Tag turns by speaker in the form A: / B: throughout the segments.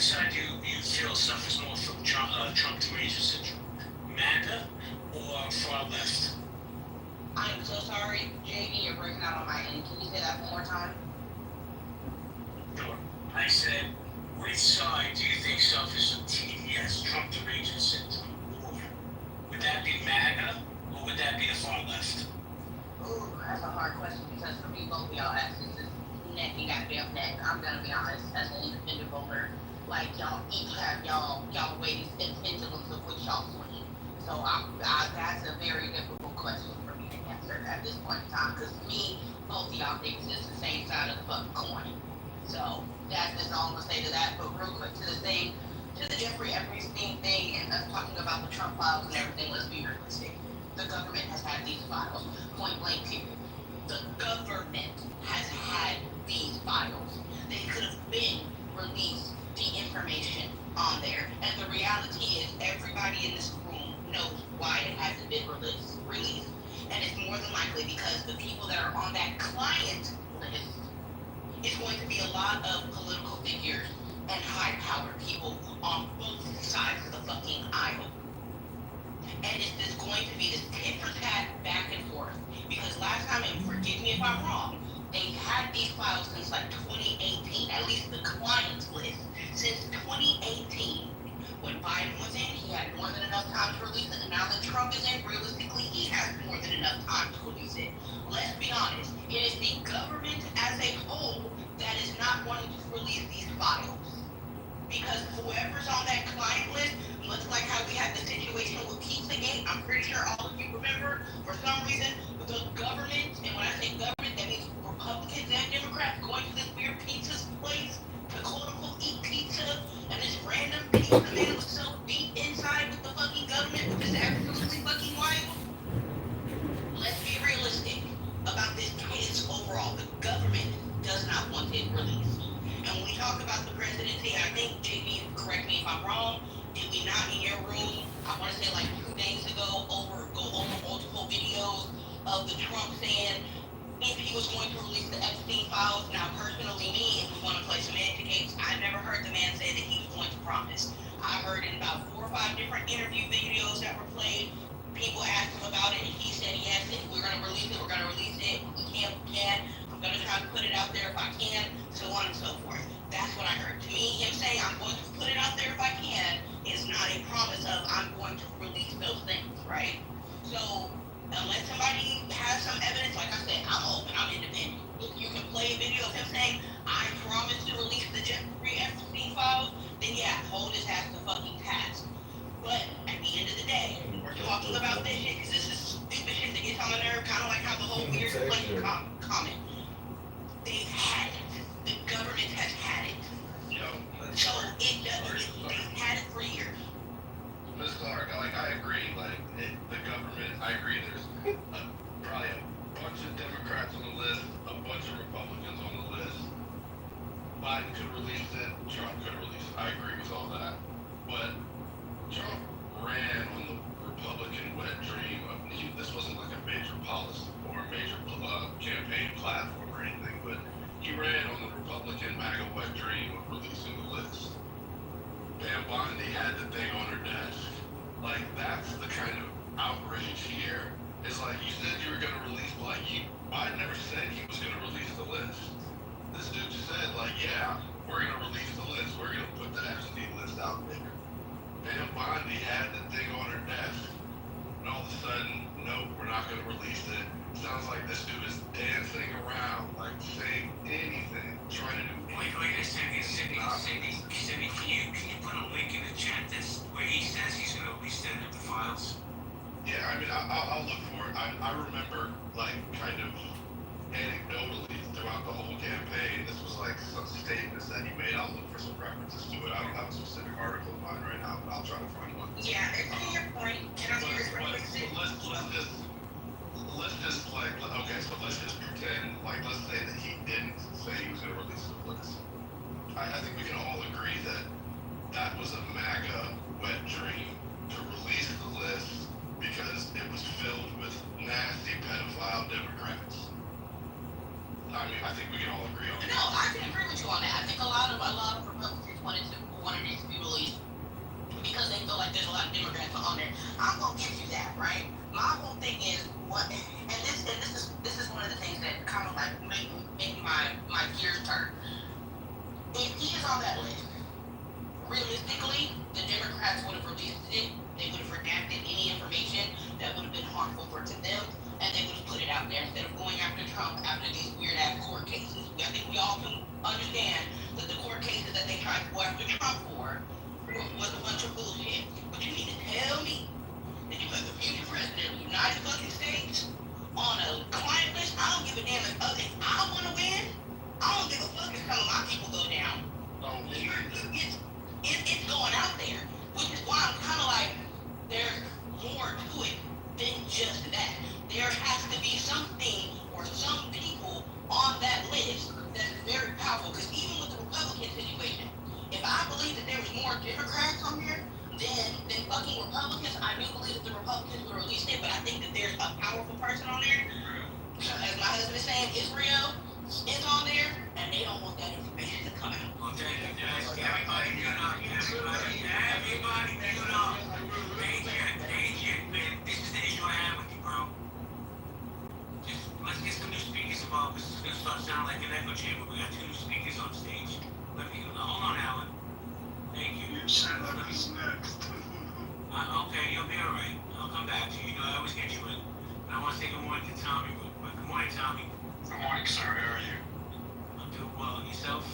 A: which side do you feel suffers more from Trump derangement syndrome? MAGA or far left?
B: I'm so sorry, JD, you're breaking out on my end. Can you say that one more time?
A: Sure. I said, which side do you think suffers from TDS, Trump derangement syndrome? Would that be MAGA or would that be the far left?
B: Ooh, that's a hard question because for me, both of y'all asses is neck and goddamn neck. I'm gonna be honest, as an independent voter, like y'all each have y'all ways and pendulums of which y'all swing. So that's a very difficult question for me to answer at this point in time because to me, both of y'all niggas is the same side of the fucking coin. So that's just all I'm gonna say to that. But real quick to the thing, to the Jeffrey Epstein thing and us talking about the Trump files and everything, let's be realistic. The government has had these files, point blank period. The government has had these files. They could have been released the information on there. And the reality is everybody in this room knows why it hasn't been released. And it's more than likely because the people that are on that client list is going to be a lot of political figures and high-powered people on both sides of the fucking aisle. And it's just going to be this tit for tat back and forth. Because last time, and forgive me if I'm wrong, they had these files since like 2018, at least the client's list. Since 2018, when Biden was in, he had more than enough time to release it. And now that Trump is in, realistically, he has more than enough time to release it. Let's be honest, it is the government as a whole that is not wanting to release these files. Because whoever's on that client list, much like how we had the situation with Pizzagate, I'm pretty sure all of you remember, for some reason, the government, and when I say government, that means Republicans and Democrats going to this weird pizza place to quote-unquote eat pizza, and this random pizza man was so deep inside with the fucking government, which is absolutely fucking wild. Let's be realistic about this case overall. The government does not want it released. And when we talk about the presidency, I think, JB, correct me if I'm wrong, did we not in your room, I want to say like 2 days ago, go over multiple videos of the Trump saying if he was going to release the Epstein files. Now, personally, me, if we want to play semantic games, I never heard the man say that he was going to promise. I heard in about 4 or 5 different interview videos that were played, people asked him about it, and he said yes, if we're going to release it, we're going to release it. If we can't, we can. I'm going to try to put it out there if I can, so on and so forth. That's what I heard. To me, him saying I'm going to put it out there if I can is not a promise of I'm going to release those things, right? So, unless somebody has some evidence, like I said, I'm open, I'm independent. If you can play a video of him saying, I promise to release the Jeffrey Epstein files, then yeah, hold his ass to fucking task. But at the end of the day, we're talking about this shit, because this is stupid shit that gets on the nerve, kind of like how the whole weird election comment. They've had it. The government has had it. So it does. They've had it for years.
C: Ms. Clark, I agree. The government, I agree. There's probably a bunch of Democrats on the list, a bunch of Republicans on the list. Biden could release it. Trump could release it. I agree with all that. But Trump ran on the Republican wet dream of this wasn't like a major policy or a major campaign platform or anything, but he ran on the Republican MAGA wet dream of releasing the list. Pam Bondi had the thing on her desk. That's the kind of outrage here. It's like, you said you were going to release, Biden never said he was going to release the list. This dude just said, yeah, we're going to release the list. We're going to put the Epstein list out there. Pam Bondi had the thing on her desk. And all of a sudden, nope, we're not going to release it. Sounds like this dude is dancing around, saying anything, trying to do
A: Sydney, can you put a link in the chat that's where he says he's going to release the files?
C: Yeah, I'll look for it. I remember, kind of anecdotally throughout the whole campaign, this was some statements that he made. I'll look for some references to it. I don't have a specific article in mind right now, but I'll try to find one.
B: Yeah, and to your point, can I say this real quick?
C: Let's just pretend, let's say that he didn't say he was going to release the list. I think we can all agree that was a MAGA wet dream to release the list because it was filled with nasty pedophile Democrats. I think we can all agree on that.
B: No, I can agree with you on that. I think a lot of Republicans wanted to Democrats would have released it, they would have redacted any information that would have been harmful to them, and they would have put it out there instead of going after Trump after these weird ass court cases. I think we all can understand that the court cases that they tried to go after Trump for was a bunch of bullshit. But you mean to tell me that you have the future president of the United fucking States on a client list? I don't give a damn if I want to win. I don't give a fuck if some of my people go down. It's going out there, which is why I'm kind of like, there's more to it than just that. There has to be something or some people on that list that's very powerful. Because even with the Republican situation, if I believe that there was more Democrats on there than fucking Republicans, I do believe that the Republicans would release it. But I think that there's a powerful person on there. As my husband is saying, Israel is on there, and they don't want that information to come out.
A: Okay, guys, everybody mute up. Everybody mute up. Agent, man, this is the issue I have with you, bro. Just, let's get some new speakers involved. This is going to start sounding like an echo chamber. We got 2 new speakers on stage. Hold on, Alan. Thank you.
C: Who's next?
A: Okay, you'll be alright. I'll come back to you. You know, I always get you in. But I want to say good morning to Tommy real quick. Good morning, Tommy.
C: Good morning, sir. How are you?
A: I'm doing well. And yourself?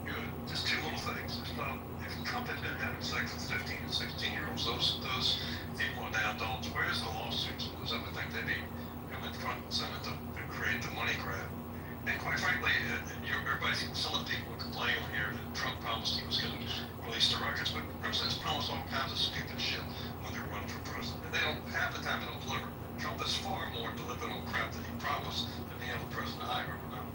C: Good. Just 2 little things. If Trump had been having sex with 15 and 16-year-olds, those people in adults, where's the lawsuits? Because I would think they'd be coming front and center to create the money grab. And quite frankly, some of the people were complaining here that Trump promised he was going to release the records, but presidents promise all kinds of stupid shit when they're running for president. And they don't, half the time they don't deliver. Trump is far more delivering on crap that he promised than any other president I ever known.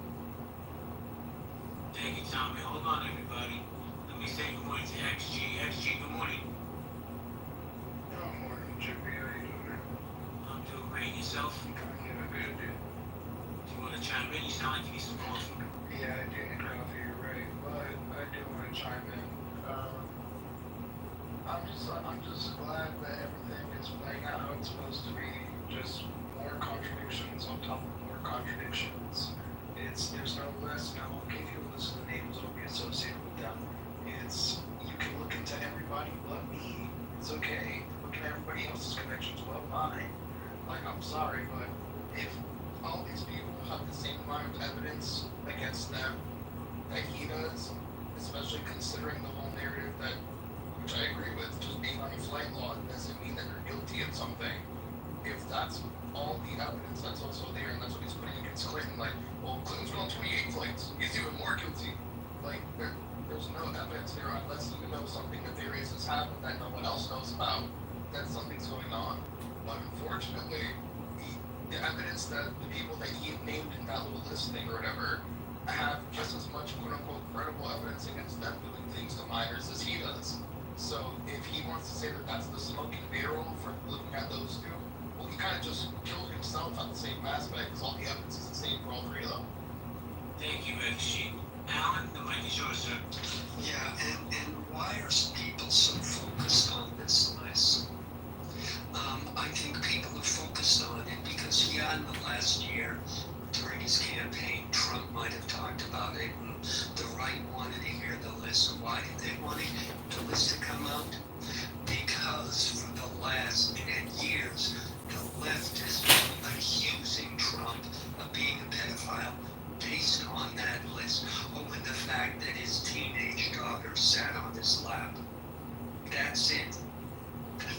A: Thank you, Tommy. Hold on, everybody. Let me say good morning to XG. XG, good morning.
C: Good morning, Jimmy. How you doing?
A: I'm doing great. Yourself?
C: Yeah, good, dude.
A: Do you want to chime in? You sound like you need some coffee.
C: Yeah, I do need coffee, you're right. But I do want to chime in. I'm just glad that everything is playing out how it's supposed to be. Just more contradictions on top of more contradictions. There's no less now. Okay, if you listen to the names, don't be associated with them. You can look into everybody but me. It's okay. Look at everybody else's connections but mine. Like, I'm sorry, but if all these people have the same amount of evidence against them that he does, especially considering the whole narrative that, which I agree with, just being on a flight law doesn't mean that you're guilty of something. If that's all the evidence that's also there, and that's what he's putting against Clinton, like, well, Clinton's been on 28 flights, he's even more guilty. Like, there's no evidence there unless you know something nefarious has happened that no one else knows about, that something's going on. But unfortunately, the evidence that the people that he named in that little list thing or whatever have just as much quote-unquote credible evidence against them doing things to minors as he does. So if he wants to say that that's the smoking barrel for looking at those 2, well, he kind of just killed himself on the same aspect because all the evidence is the same for all 3 of them.
A: Thank you, XG. Alan, the mic is yours, sir.
D: Yeah, and why are people so focused on this list? I think people are focused on it because, yeah, in the last year, during his campaign, Trump might have talked about it, and the right wanted to hear the list. And why did they want the list to come out? Because for the last 10 years, the left has been accusing Trump of being a pedophile based on that list, or with the fact that his teenage daughter sat on his lap. That's it.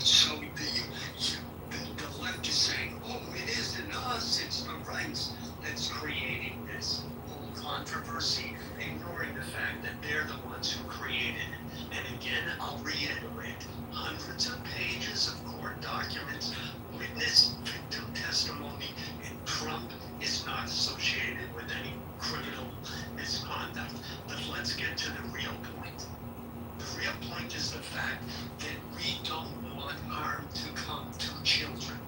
D: So the left is saying, oh, it isn't us, it's the rights that's creating this whole controversy, ignoring the fact that they're the ones who created it. And again, I'll reiterate, hundreds of pages of court documents, witness, victim testimony, and Trump is not associated with any criminal misconduct. But let's get to the real point. The real point is the fact that we don't want harm to come to children.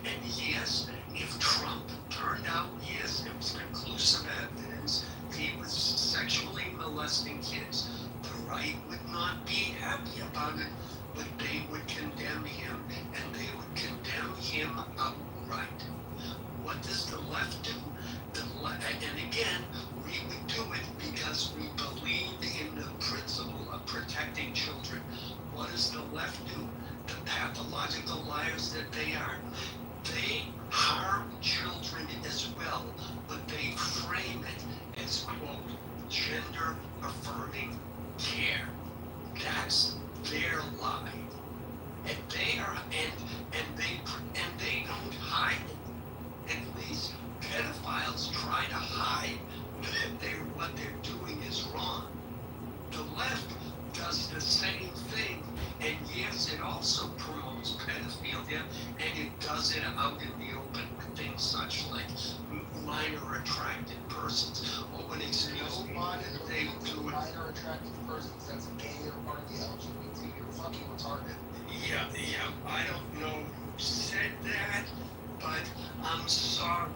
D: And yes, if Trump turned out, yes, there was conclusive evidence he was sexually molesting kids, the right would not be happy about it, but they would condemn him, and they would condemn him outright. What does the left do? And again, we would do it because we believe in the principle of protecting children. What does the left do? pathological liars that they are, they harm children as well, but they frame it as, quote, gender affirming care. That's their lie. And they are, and they don't hide it. And these pedophiles try to hide that what they're doing is wrong. The left does the same thing, and yes, it also promotes pedophilia, and it does it out in the open with things such like minor attracted persons. Or when it's they do it.
E: Minor attractive persons that's gay or part of the LGBT, you're fucking retarded.
D: Yeah, I don't know who said that, but I'm sorry.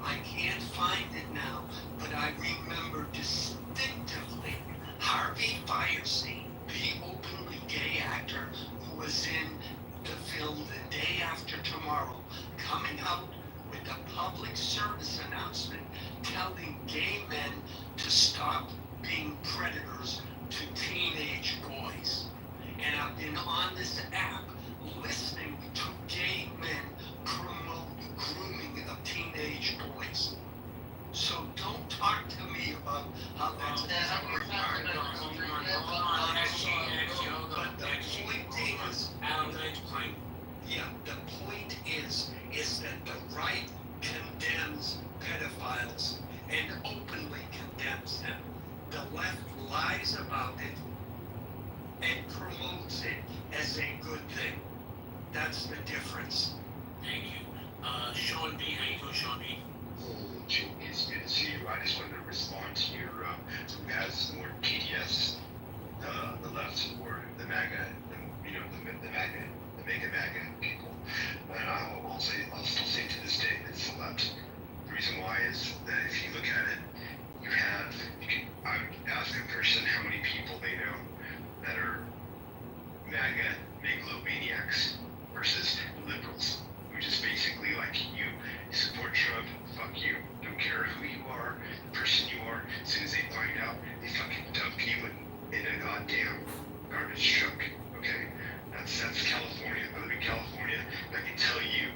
D: I can't find it now, but I remember distinctively Harvey Fierstein, the openly gay actor who was in the film The Day After Tomorrow, coming out with a public service announcement telling gay men to stop being predators to teenage boys. And I've been on this app listening to gay men promote grooming of teenage boys. So don't talk to me about how that's but the point is, the point is that the right condemns pedophiles and openly condemns them. The left lies about it and promotes it as a good thing. That's the difference.
A: Thank you. Sean B, how you doing, Sean B?
F: Jim, it's good to see you. I just wanted to respond to your who has more PDS, the left or the MAGA, the MAGA, the mega MAGA people. And I'll still say to this day it's the left. The reason why is that if you look at it, I would ask a person how many people they know that are MAGA megalomaniacs versus liberals, which is basically like you support Trump, fuck you, don't care who you are, the person you are, as soon as they find out, they fucking dump you in a goddamn garbage truck, okay? That's California. I live in California, and I can tell you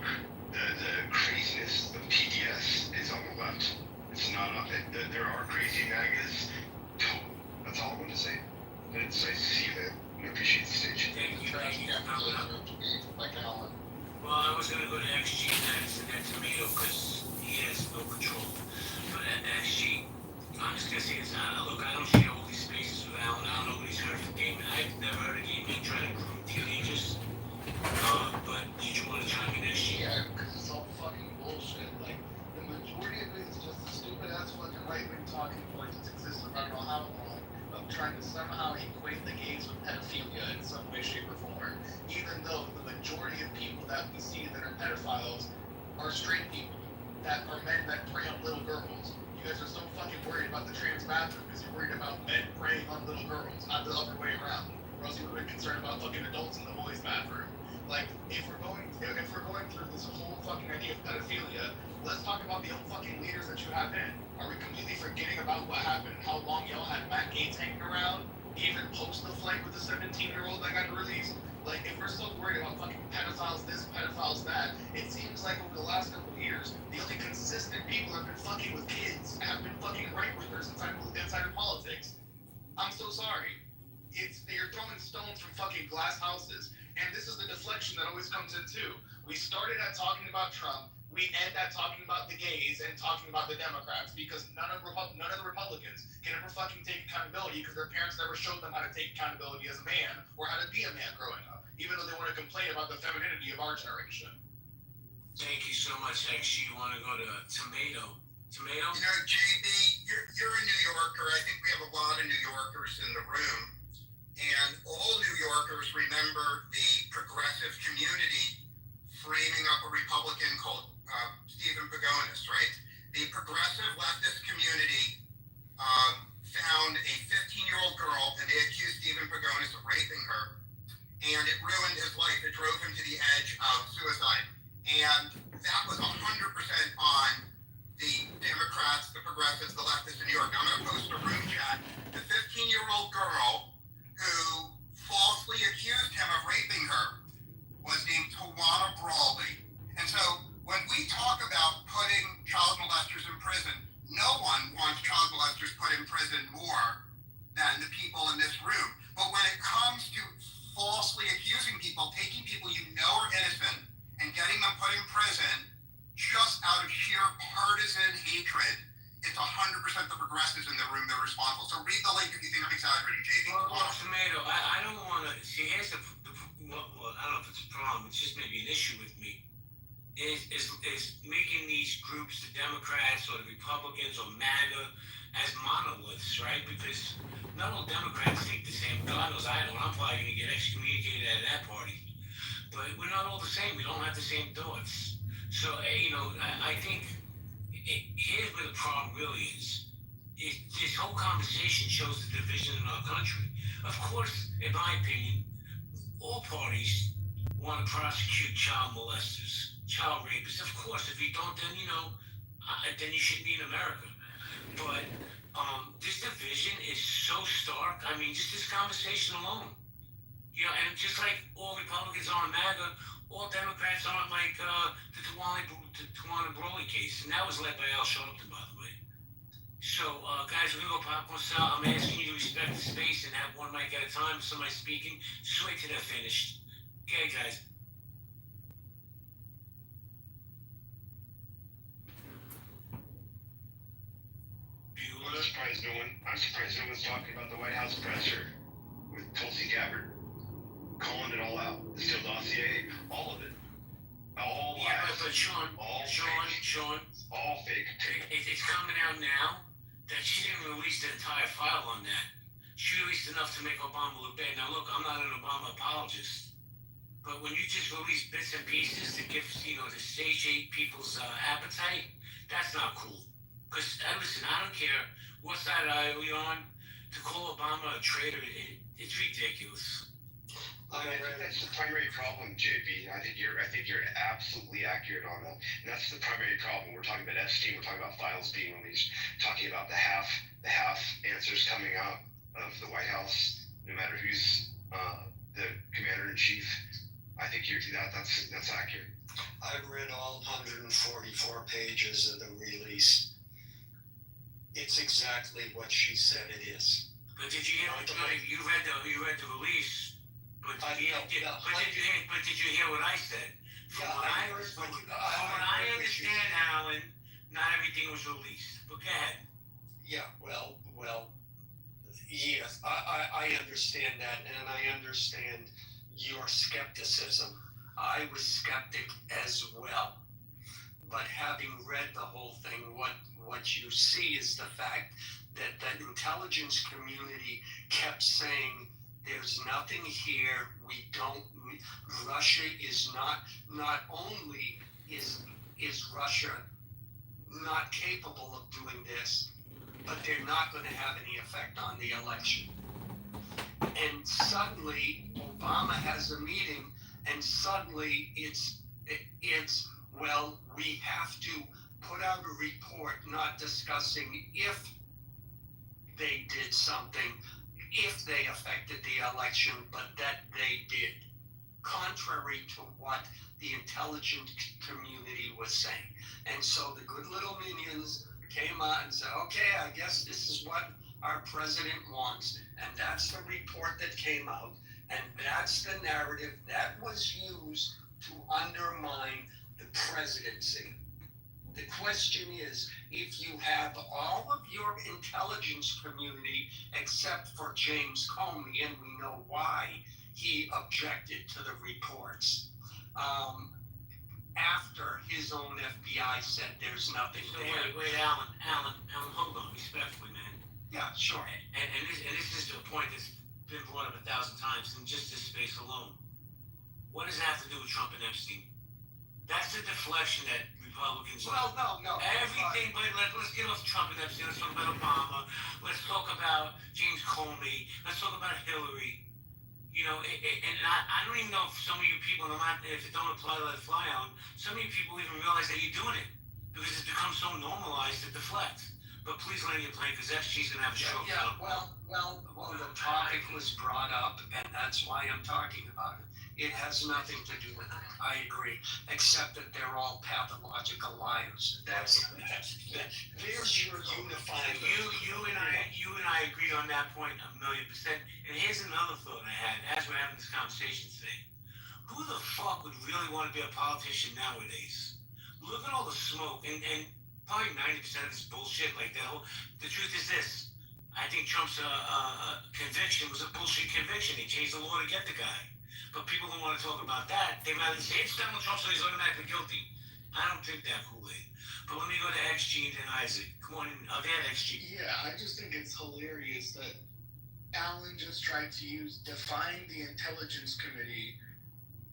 F: the craziness of PDS is on the left. It's not on it. There are crazy MAGAs. That's all I'm going to say. But it's nice to see you, man. I appreciate the stage.
A: Thank you.
E: Like Alan.
A: Well, I was going to go to XG next and then Tomato because he has no control. But at XG, I'm just going to say this. Look, I don't share all these spaces with Alan. I don't know what he's heard from Gay Man. I've never heard a gay man try to groom teenagers. But did you want to chime in, XG?
E: Yeah, because it's all fucking bullshit. Like, the majority of it is just a stupid ass fucking right wing talking point that's existed for I don't know how long of trying to somehow equate the gays with pedophilia in some way, shape, or form. Even though the majority of people that we see that are pedophiles are straight people, that are men that prey on little girls. You guys are so fucking worried about the trans bathroom because you're worried about men preying on little girls, not the other way around. Or else you would have been concerned about fucking adults in the boys' bathroom. Like, if we're going through this whole fucking idea of pedophilia, let's talk about the fucking leaders that you have in. Are we completely forgetting about what happened, how long y'all had Matt Gaetz hanging around, even post the flight with the 17-year-old that got released? Like, if we're so worried about fucking pedophiles this, pedophiles that, it seems like over the last couple of years, the only consistent people that have been fucking with kids have been fucking right-wingers inside of politics. I'm so sorry. You're throwing stones from fucking glass houses. And this is the deflection that always comes in too. We started at talking about Trump. We end at talking about the gays and talking about the Democrats because none of the Republicans can ever fucking take accountability because their parents never showed them how to take accountability as a man or how to be a man growing up, even though they want to complain about the femininity of our generation.
A: Thank you so much, XG. You want to go to Tomato? Tomato?
G: You know, JB, you're a New Yorker. I think we have a lot of New Yorkers in the room. And all New Yorkers remember the progressive community framing up a Republican called Stephen Pagonis, right? The progressive leftist community found a 15-year-old girl and they accused Stephen Pagonis of raping her. And it ruined his life. It drove him to the edge of suicide. And that was 100% on the Democrats, the progressives, the leftists in New York. Now, I'm going to post a room chat. The 15-year-old girl who falsely accused him of raping her was named Tawana Brawley. And so when we talk about putting child molesters in prison, no one wants child molesters put in prison more than the people in this room. But when it comes to falsely accusing people, taking people you know are innocent and getting them put in prison just out of sheer partisan hatred, it's 100% the progressives in the room that are responsible. So read the link if you think I'm exaggerating, JB.
A: Well, Tomato, I don't want to see. Here's well, I don't know if it's a problem. It's just maybe an issue with me. Is making these groups, the Democrats or the Republicans or MAGA, as monoliths, right? Because not all Democrats think the same. God knows I don't. I'm probably going to get excommunicated out of that party. But we're not all the same. We don't have the same thoughts. So, I think here's where the problem really is. This whole conversation shows the division in our country. Of course, in my opinion, all parties want to prosecute child molesters, child rapists. Of course, if you don't, then then you shouldn't be in America. But this division is so stark. I mean, just this conversation alone. And just like all Republicans aren't MAGA, all Democrats aren't like the Tawana Brawley case, and that was led by Al Sharpton, by the way. So, guys, we're gonna go popcorn style. I'm asking you to respect the space and have one mic at a time. If somebody's speaking, just wait till they're finished. Okay, guys.
F: I'm surprised no one's talking about the White House presser with Tulsi Gabbard, calling it all out. The Steele dossier, all of it. All lies.
A: But Sean,
F: All fake.
A: it's coming out now that she didn't release the entire file on that. She released enough to make Obama look bad. Now, look, I'm not an Obama apologist, but when you just release bits and pieces to give, to satiate people's appetite, that's not cool. Because, listen, I don't care what side are we on. To call Obama a traitor, it's ridiculous.
F: I think that's the primary problem, JB. I think you're absolutely accurate on that. And that's the primary problem. We're talking about Epstein. We're talking about files being released. Talking about the half answers coming out of the White House, no matter who's the commander in chief. I think that's accurate.
D: I've read all 144 pages of the release. It's exactly what she said it is.
A: But did you hear? You read the release. But did you hear what I said? From what I understand, Alan, not everything was released. But go ahead.
D: Yeah, well, yes, I understand that, and I understand your skepticism. I was skeptic as well. But having read the whole thing, what you see is the fact that the intelligence community kept saying, there's nothing here. Russia is not only is Russia not capable of doing this, but they're not going to have any effect on the election. And suddenly Obama has a meeting, and suddenly it's well, we have to put out a report not discussing if they did something, if they affected the election, but that they did, contrary to what the intelligence community was saying. And so the good little minions came out and said, okay, I guess this is what our president wants. And that's the report that came out. And that's the narrative that was used to undermine the presidency. The question is, if you have all of your intelligence community, except for James Comey, and we know why he objected to the reports, after his own FBI said there's nothing there.
A: Wait, Alan, hold on, respectfully, man.
D: Yeah, sure.
A: And this is a point that's been brought up 1,000 times in just this space alone. What does it have to do with Trump and Epstein? That's the deflection that Republicans.
D: Well, no.
A: Everything, but let's get off Trump and Epstein. Let's talk about Obama. Let's talk about James Comey. Let's talk about Hillary. And I don't even know if some of you people, if it don't apply to that fly on, some of you people even realize that you're doing it because it's become so normalized to deflect. But please land your plane because FG's gonna have a show.
D: Yeah. Well, the topic was brought up, and that's why I'm talking about it. It has nothing to do with it. I agree, except that they're all pathological liars. There's your unifying.
A: You and I agree on that point 1,000,000%. And here's another thought I had as we're having this conversation today. Who the fuck would really want to be a politician nowadays? Look at all the smoke, and probably 90% of this bullshit. Like that whole. The truth is this: I think Trump's conviction was a bullshit conviction. They changed the law to get the guy, but people don't want to talk about that. They rather say it's Donald Trump, so he's automatically guilty. I don't think that Kool-Aid. But let me go to XG and then Isaac. Come on in. Go ahead, XG.
E: Yeah, I just think it's hilarious that Allen just tried to define the intelligence committee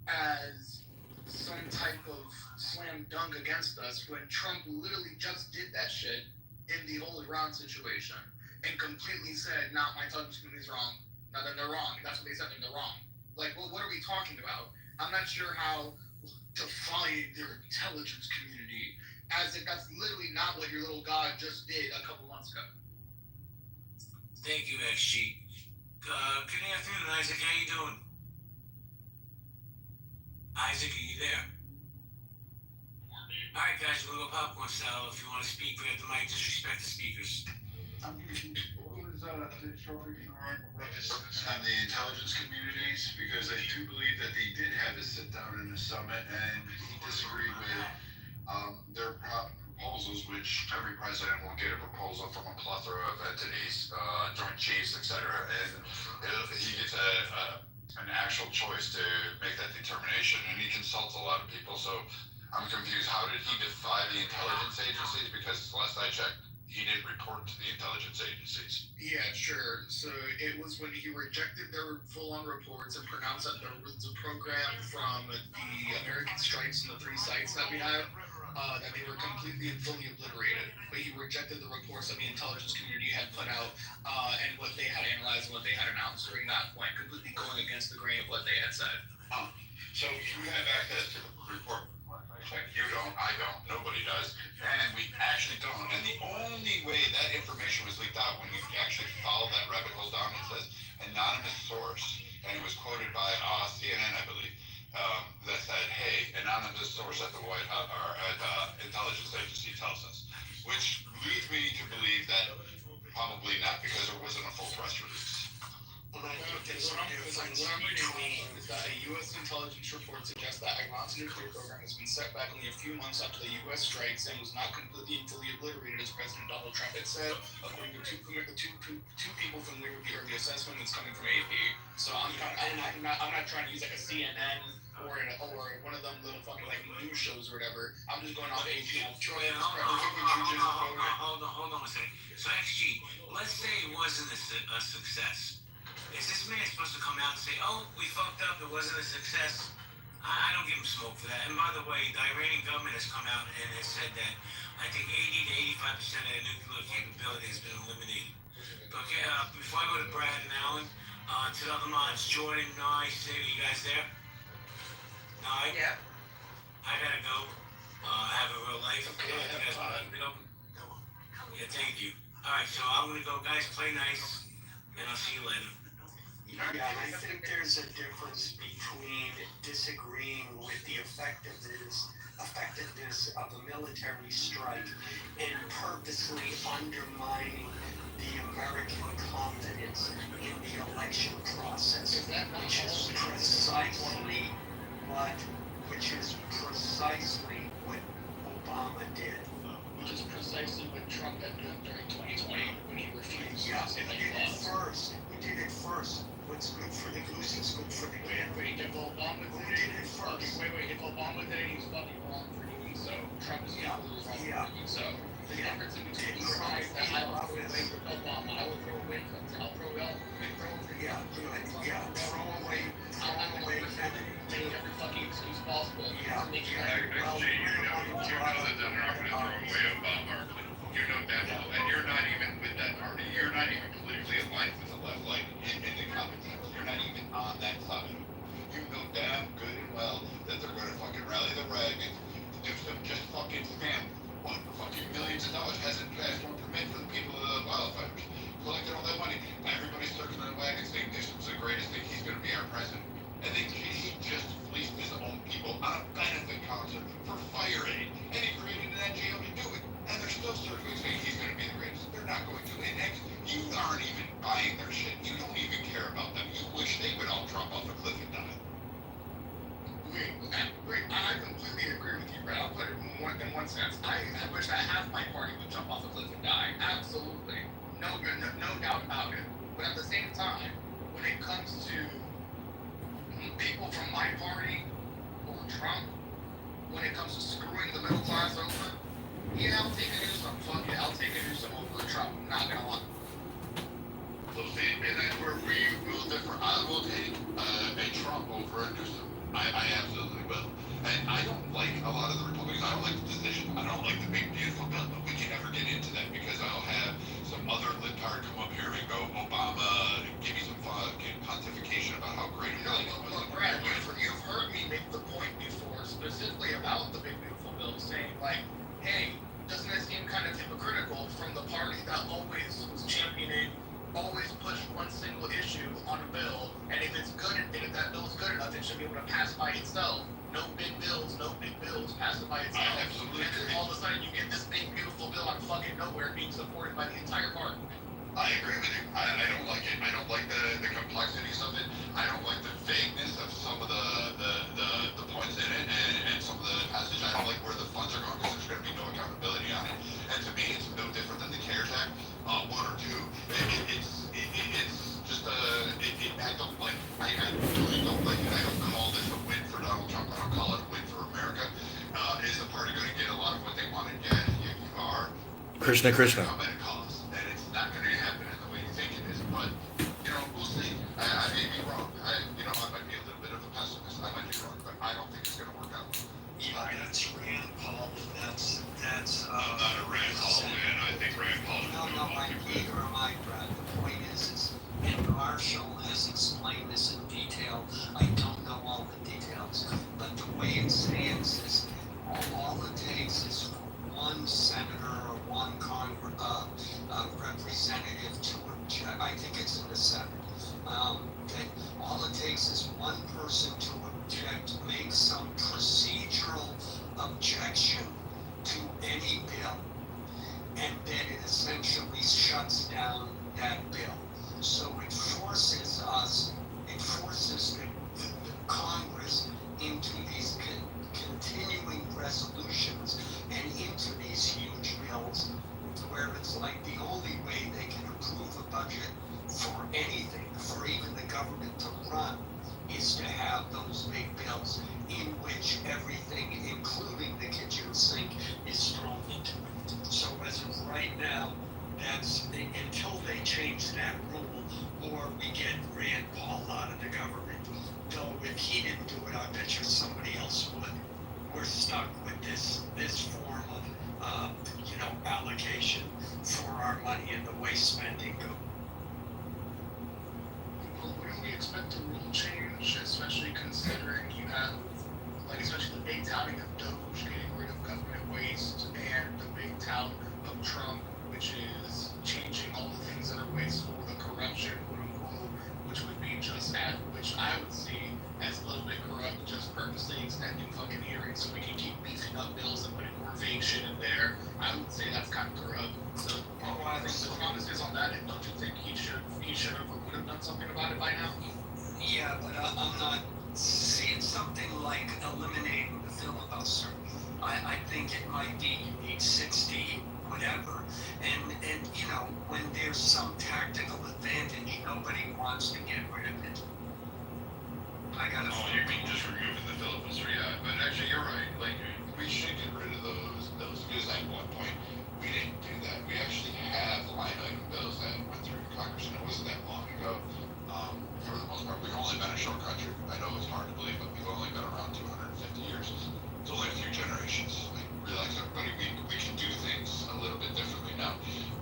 E: as some type of slam dunk against us when Trump literally just did that shit in the whole Iran situation and completely said, "No, my intelligence committee is wrong. No, then they're wrong. That's what they said, and they're wrong." Like, well, what are we talking about? I'm not sure how to define their intelligence community as if that's literally not what your little god just did a couple months ago.
A: Thank you, XG. Good afternoon, Isaac. How you doing? Isaac, are you there? All right, guys, we're gonna go popcorn style. If you want to speak, we have the mic. Disrespect the speakers.
H: What was the short on the intelligence communities? Because I do believe that they did have a sit down in the summit, and he disagreed with their proposals, which every president will get a proposal from a plethora of entities, joint chiefs, etc. And he gets an actual choice to make that determination, and he consults a lot of people. So I'm confused. How did he defy the intelligence agencies? Because last I checked, he didn't report to the intelligence agencies.
E: Yeah, sure. So it was when he rejected their full-on reports and pronounced that the program from the American strikes and the 3 sites that we have, that they were completely and fully obliterated. But he rejected the reports that the intelligence community had put out and what they had analyzed and what they had announced during that point, completely going against the grain of what they had said.
H: So you have access to the report. You don't, I don't, nobody does, and we actually don't. And the only way that information was leaked out, when you actually follow that rabbit hole down, it says anonymous source, and it was quoted by CNN, I believe, that said, "Hey, anonymous source at the White House or at the intelligence agency tells us," which leads me to believe that probably not, because there wasn't a full press release.
E: What I'm reading is that a U.S. intelligence report suggests that Iran's nuclear program has been set back only a few months after the U.S. strikes and was not completely and fully obliterated, as President Donald Trump had said, according to two people familiar with the assessment that's coming from AP. So I'm not trying to use like a CNN or one of them little fucking like news shows or whatever. I'm just going off AP.
A: Hold on a second. So XG, let's say it wasn't a success. Is this man supposed to come out and say, "Oh, we fucked up, it wasn't a success"? I don't give him smoke for that. And by the way, the Iranian government has come out and has said that I think 80 to 85% of their nuclear capability has been eliminated. Okay, before I go to Brad and Alan, to the other mods, Jordan, Nye, Sid, are you guys there? Nye?
B: Yeah.
A: I gotta go. I have a real life.
E: Okay,
A: You guys want to go? Yeah, thank you. All right, so I'm gonna go, guys. Play nice, and I'll see you later.
D: Yeah, and I think there's a difference between disagreeing with the effectiveness of a military strike and purposely undermining the American confidence in the election process, which is precisely what Obama did.
E: Which is precisely what Trump had done during 2020 when he refused
D: Yeah,
E: to say that
D: we
E: he
D: did it
E: lost.
D: first. We did it first. What's good for the goose is good for the gander.
E: Wait, if Obama did it first. Wait, if Obama did it, he was fucking wrong for doing so. Trump is equally wrong for doing so. The difference in between the sides that I will throw away with Obama, I will throw away Clinton, I'll throw away
D: Yeah, throw away Kennedy.
E: take every fucking excuse possible
D: Yeah,
E: to make sure
C: Actually, you know that they're not going to throw away Obama. You know that, and you're not even with that party. You're not even politically aligned with the left, like in the comments. You're not even on that side. You know damn good and well that they're going to fucking rally the Reagan to do some just fucking scam. What fucking millions of dollars hasn't passed one permit for the people of the wildfires. Collected all that money. Everybody's circling the wagon saying this was the greatest thing. He's going to be our president. I think he just
E: Yeah, I'll take a Newsom. Fuck it, I'll take a Newsom over Trump. I'm not gonna lie.
H: So see, and that's where we will differ. I will take a Trump over a Newsom. I absolutely will. And I don't like a lot of the Republicans. I don't like the position. I don't like the big beautiful bill. But we can never get into that because I'll have some other libtard come up here and go, Obama, give me some fucking pontification about how great
E: No,
H: it was.
E: look, Brad, you've heard me make the point before, specifically about the big beautiful bill, saying like, hey, doesn't it seem kind of hypocritical from the party that always was championing, always pushed one single issue on a bill, and if it's good, and if that bill's good enough, it should be able to pass by itself. No big bills, pass it by itself.
H: I absolutely
E: And then
H: agree.
E: all of a sudden, you get this big beautiful bill out of fucking nowhere being supported by the entire party.
H: I agree with you. I don't like it. I don't like the complexities of it. I don't like the vagueness of some of the points in it and some of the passage. I don't like where the funds are going because there's going to be no accountability on it. And to me, it's no different than the CARES Act, 1 or 2. It's just I don't like. I really don't like it. I don't call this a win for Donald Trump. I don't call it a win for America. Is the party going to get a lot of what they want to get? You are.
I: Krishna.
H: Come at a cost, and it's not going to happen in the way you think it is. But we'll see. I may be wrong. I might be a little bit of a pessimist. I might be wrong, but I don't think it's going to work out.
D: Yeah, that's Rand Paul. That's
H: I'm not a Rand Paul fan. I think Rand Paul is
D: No, neither am I, Brad. The point is, and Marshall has explained this in detail. I don't know all the details, but the way it stands is all it takes is one senator or one representative to object. I think it's in the Senate. Okay. All it takes is one person to object, make some procedural objection to any bill, and then it essentially shuts down that bill. So it forces the Congress into these continuing resolutions and into these huge bills where it's like the only way they can approve a budget for anything, for even the government to run, is to have those big bills in which everything, including the kitchen sink, is thrown into it. So as of right now, that's until they change that rule or we get Rand Paul out of the government. Though if he didn't do it, I bet you somebody else would. We're stuck with this form of allocation for our money and the way spending goes.
E: Well, wouldn't we expect a rule change, especially considering you have, especially the big touting of Doge getting rid of government waste and the big tout of Trump, which is changing all the things that are wasteful, the corruption, quote unquote, which would be just that, which I would see as a little bit corrupt, just purposely extending fucking hearings so we can keep beefing up bills and putting more vague shit in there. I would say that's kind of corrupt. So, from the promises on that end, don't you think he should have or would have done something about it by now?
D: Yeah, but I'm not seeing something like eliminating the filibuster. I think it might be you need 60 whatever, and when there's some tactical advantage, nobody wants to get rid of it. I gotta.
H: Oh, you mean just removing the filibuster? Yeah, but actually, you're right. We should get rid of those because at one point we didn't do that. We actually have line item bills that went through Congress, and it wasn't that long ago. For the most part, we've only been a short country. I know it's hard to believe, but we've only been around 250 years. It's only a few generations. Relax, everybody. We can do things a little bit differently now.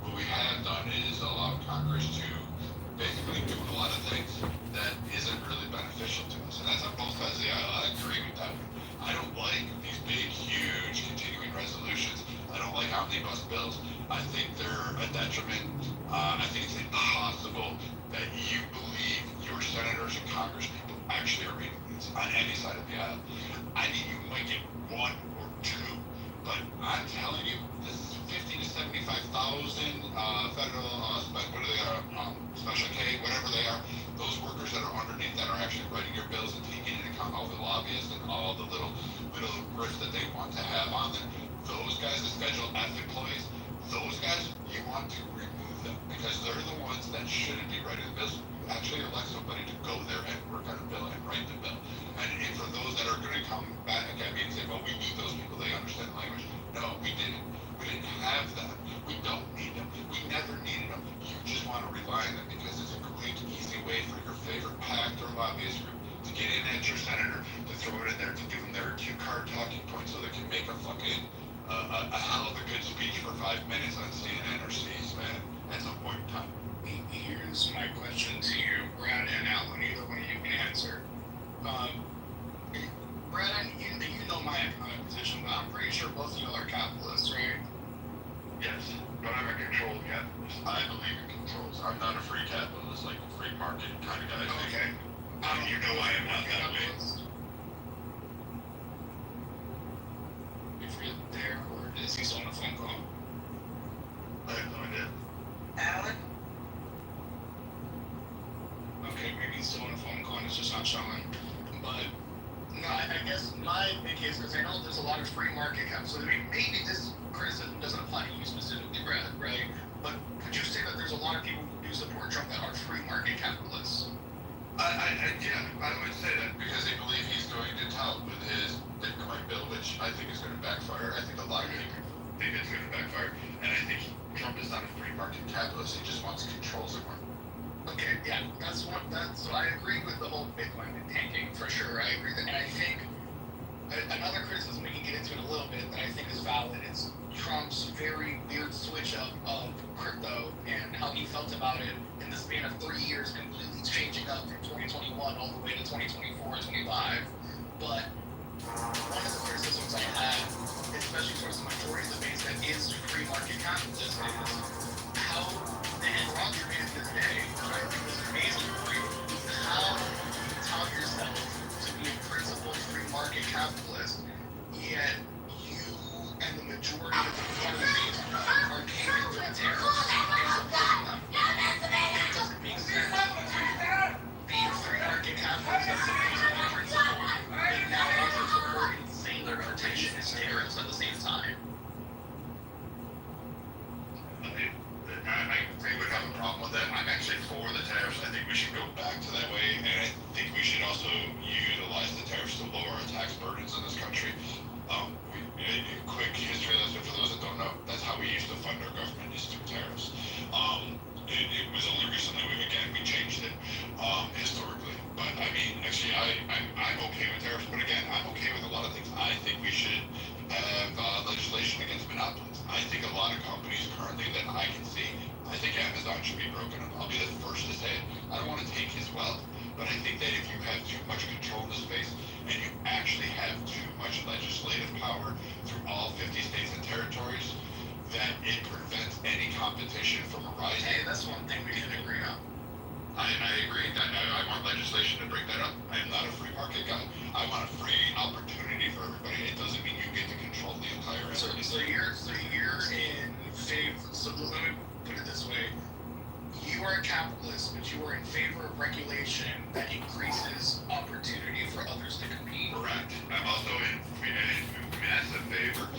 H: What we have done is allow Congress to basically do a lot of things that isn't really beneficial to us, and that's on both sides of the aisle. I agree with that. I don't like these big, huge, continuing resolutions. I don't like omnibus bills. I think they're a detriment. I think it's impossible that you believe your senators and congresspeople actually are reading these on any side of the aisle. I mean, you might get 1 or 2, but I'm telling you, this is 50 to 75,000 federal special K, whatever they are. Those workers that are underneath that are actually writing your bills and taking into account all the lobbyists and all the little grifts that they want to have on there. Those guys, the Schedule F employees, those guys, you want to remove them because they're the ones that shouldn't be writing the bills. You actually elect somebody to go there and work on a bill and write the bill. And for those that are going to come back at me and say, well, we need those people, they understand language. No, we didn't. We didn't hack their lobbyist group to get in at your senator, to throw it in there, to give them their cue card talking points so they can make a fucking a hell of a good speech for 5 minutes on CNN or C-SPAN at some point in time.
E: Here's my question to you, Brad and Alan. Either one of you can answer. Brad, you know my economic position, but I'm pretty sure both of y'all are capitalists, right?
H: Yes, but I'm a controlled capitalist. I believe in controls. I'm not a free capitalist, like a free market kind of guy.
E: Okay.
H: You know I am not that way.
E: If you're there, or is he still on a phone call?
H: I have no idea.
B: Alan?
E: Okay, maybe he's still on a phone call and it's just not showing. But no, I guess my big case, because I know there's a lot of free market capital. So maybe this criticism doesn't apply to you specifically, Brad, right? But would you say that there's a lot of people who do support Trump that are free market capitalists?
H: Yeah, I would say that because they believe he's going to tout with his Bitcoin bill, which I think is going to backfire. I think a lot of people think it's going to backfire, and I think Trump is not a free market capitalist. He just wants to control someone.
E: Okay, yeah, so I agree with the whole Bitcoin tanking for sure. I agree that, and I think another criticism we can get into in a little bit that I think is valid is Trump's very weird switch up of crypto and how he felt about it in the span of 3 years, completely changing up from 2021 all the way to 2024, 25. But one of the criticisms I have, especially towards the majority of the base that is free market capitalist, is how, and Roger made it this day, which I think was amazing for you, how you tell yourself to be a principled free market capitalist, yet you and the majority of the economy are paying for the tariffs and supporting them. It doesn't make sense to be a free market capitalist that's supposed to be principled, and now also supporting the same protectionist tariffs at the same time.
H: I would have a problem with that. I'm actually for the tariffs. I think we should go back to that way, and I think we should also utilize the tariffs to lower our tax burdens in this country. Quick history lesson for those that don't know, that's how we used to fund our government, is through tariffs. It was only recently we changed it historically. But I mean, actually, I'm okay with tariffs, but again, I'm okay with a lot of things. I think we should have legislation against monopolies. I think a lot of companies currently that I can see, I think Amazon should be broken up. I'll be the first to say it. I don't want to take his wealth, but I think that if you have too much control in the space and you actually have too much legislative power through all 50 states and territories, that it prevents any competition from arising.
E: Hey, that's one thing we can agree on.
H: I agree. I want legislation to bring that up. I am not a free market guy. I want a free opportunity for everybody. It doesn't mean you get to control the entire entity.
E: So you're in favor. So let me put it this way: you are a capitalist, but you are in favor of regulation that increases opportunity for others to compete.
H: Correct. I'm also in massive favor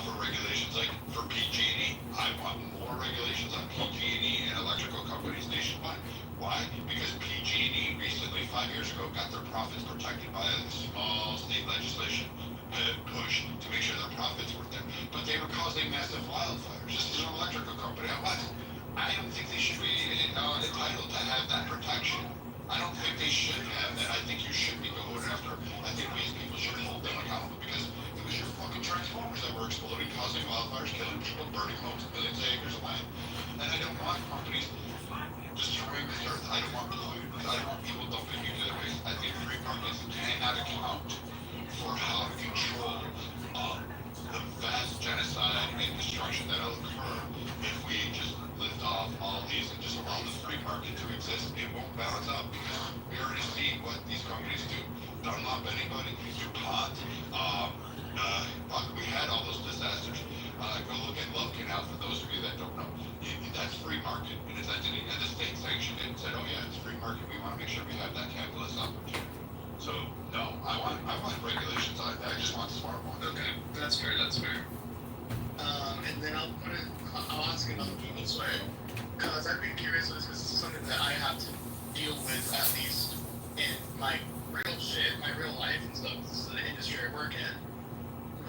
H: for regulations like for PG&E. I want more regulations on PG&E and electrical companies nationwide. Why? Because PG&E recently, 5 years ago, got their profits protected by a small state legislation push to make sure their profits were there. But they were causing massive wildfires. This is an electrical company. I don't think they should be entitled to have that protection. I don't think they should have that. I think you should be going after. I think we as people should hold them accountable because it was your fucking transformers that were exploding, causing wildfires, killing people, burning homes, millions of acres of land. And I don't want companies destroying this earth. I don't want pollutants. I don't want people dumping nuclear waste. I think free markets cannot account for how to control the vast genocide and destruction that will occur if we just lift off all these and just allow the free market to exist. It won't balance out because we already see what these companies do. Dunlop, anybody, DuPont, we had all those disasters. Go look at Love Canal for those of you that don't know. That's free market in its entity, and the state sanctioned it and said, "Oh yeah, it's free market. We want to make sure we have that capitalist opportunity." So no, I want regulations on that. I just want smart ones.
E: Okay, that's fair. And then I'll ask another people's way, because I've been curious because this is something that I have to deal with at least in my real life and stuff. This is the industry I work in.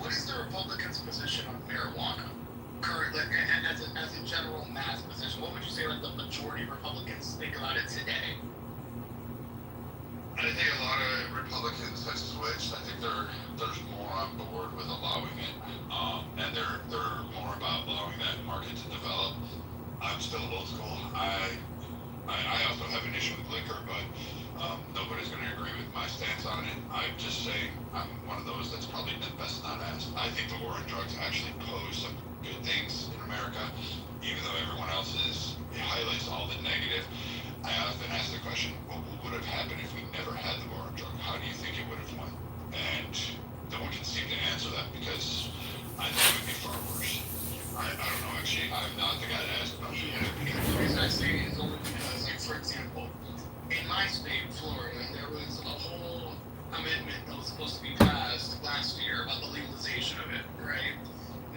E: What is the Republicans' position on marijuana? Currently, and as a general mass position, what would you say like the majority of Republicans think about it today?
H: board with allowing it, and they're more about allowing that market to develop. I'm still old school. I also have an issue with liquor, but nobody's going to agree with my stance on it. I'm just saying I'm one of those that's probably best not asked. I think the war on drugs actually pose some good things in America, even though everyone else highlights all the negative. I often ask the question, what would have happened if we never had the war on drugs? How do you think it would have went? And no one can seem to answer that because I think it would be far worse. I don't know, actually, I'm not the guy to ask about it.
E: The reason I say it is only because, like, for example, in my state, Florida, there was a whole amendment that was supposed to be passed last year about the legalization of it, right?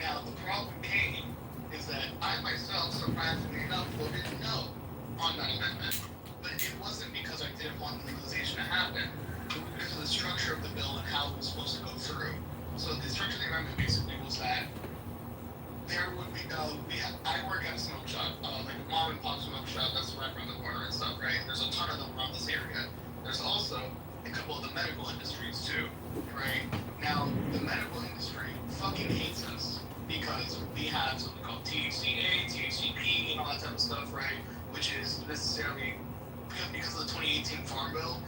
E: Now, the problem came is that I myself, surprisingly enough, voted no on that amendment. But it wasn't because I didn't want the legalization to happen. It was because of the structure of the bill and how it was supposed to go through. So the structure of the amendment basically was that there would be I work at a smoke shop, like a mom and pop smoke shop that's right around the corner and stuff, right? There's a ton of them around this area. There's also a couple of the medical industries too, right? Now, the medical industry fucking hates us because we have something called THCA, THCP, and all that type of stuff, right? Which is necessarily because of the 2018 Farm Bill,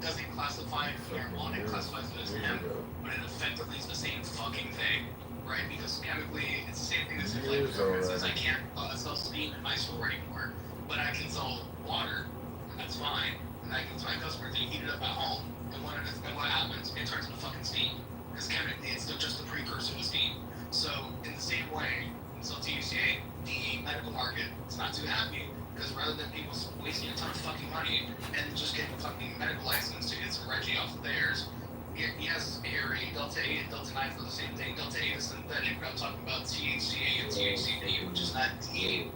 E: doesn't classify it as marijuana, it classifies it as hemp, but it effectively is the same fucking thing. Right, because chemically it's the same thing as if, like, for instance, I can't sell steam in my store anymore, but I can sell water, and that's fine. And I can tell my customers they heat it up at home, and what happens? It turns into fucking steam, because chemically it's still just a precursor to steam. So in the same way, so THCA, the medical market, is not too happy because rather than people wasting a ton of fucking money and just getting a fucking medical license to get some Reggie off of theirs. Yes, Harry, Delta 8 and Delta 9 for the same thing. Delta 8 is synthetic, but I'm talking about THCA and THCP, which is not DA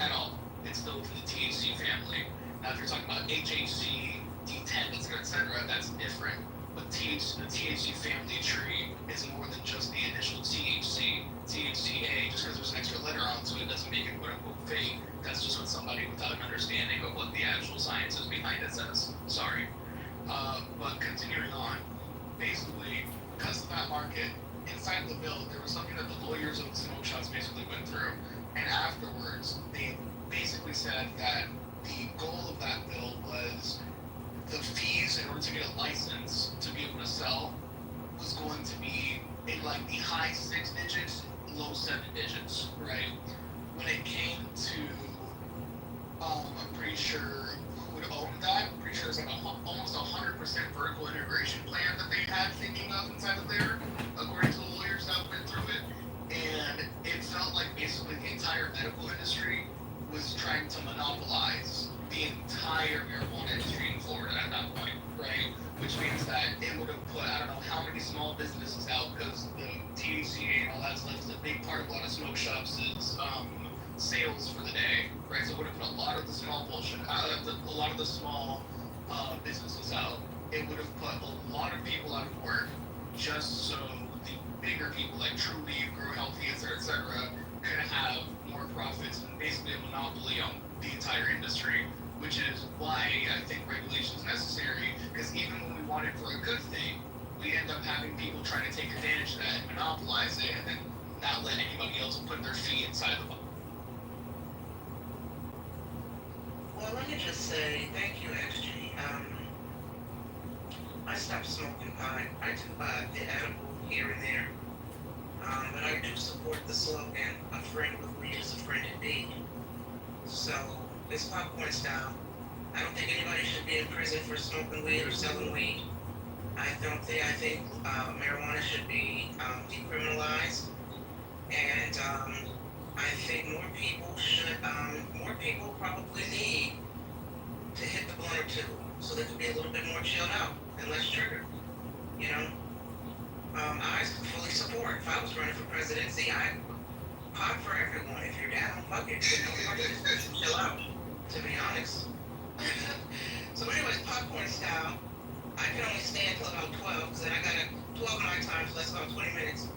E: at all. It's still within the THC family. Now, if you're talking about HHC, D10, etc., that's different. But the THC family tree is more than just the initial THC. THCA, just because there's an extra letter onto it, doesn't make it quote-unquote fake. That's just what somebody without an understanding of what the actual science is behind it says. Sorry. But continuing on, basically, because of that market, inside the bill, there was something that the lawyers of the smoke shops basically went through. And afterwards, they basically said that the goal of that bill was the fees in order to get a license to be able to sell was going to be in like the high 6 digits, low 7 digits, right? When it came to, I'm pretty sure who would own that. I'm pretty sure it's like almost 100% vertical integration plan that they had thinking of inside of there, according to the lawyers that went through it. And it felt like basically the entire medical industry was trying to monopolize the entire marijuana industry in Florida at that point, right? Which means that it would have put, I don't know how many small businesses out, because the THCA and all that stuff is a big part of a lot of smoke shops' sales for the day, right? So it would have put a lot of the small a lot of the small businesses out. It would have put a lot of people out of work just so the bigger people like Truly, Grow Healthy, etc., could have more profits and basically a monopoly on the entire industry, which is why I think regulation is necessary, because even when we want it for a good thing, we end up having people trying to take advantage of that and monopolize it and then not let anybody else put their feet inside the box.
I: Well, let me just say thank you, XG. I stopped smoking pot. I do buy the edible here and there. But I do support the slogan, a friend with weed is a friend indeed. So, it's popcorn style. I don't think anybody should be in prison for smoking weed or selling weed. I think marijuana should be decriminalized. And I think more people probably need to hit the blunt or two so they can be a little bit more chilled out and less triggered. You know? I fully support. If I was running for presidency, I'd pop for everyone. If you're down, fuck it. Just chill out, to be honest. So anyways, popcorn style, I can only stay until about 12, because then I got 12 my time, so that's about 20 minutes.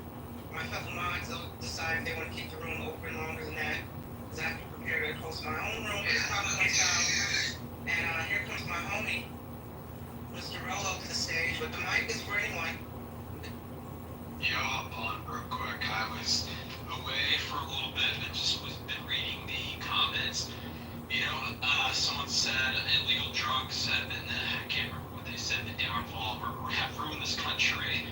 I: My fellow mods, they'll decide if they want to keep the room open longer than that, because I have to prepare to host my own room with popcorn style. And here comes my homie, Mr. Rolo, to the stage, but the mic is for anyone.
J: Yeah, I'll hop on real quick. I was away for a little bit, but just was been reading the comments. Someone said illegal drugs have been, I can't remember what they said, the downfall or have ruined this country.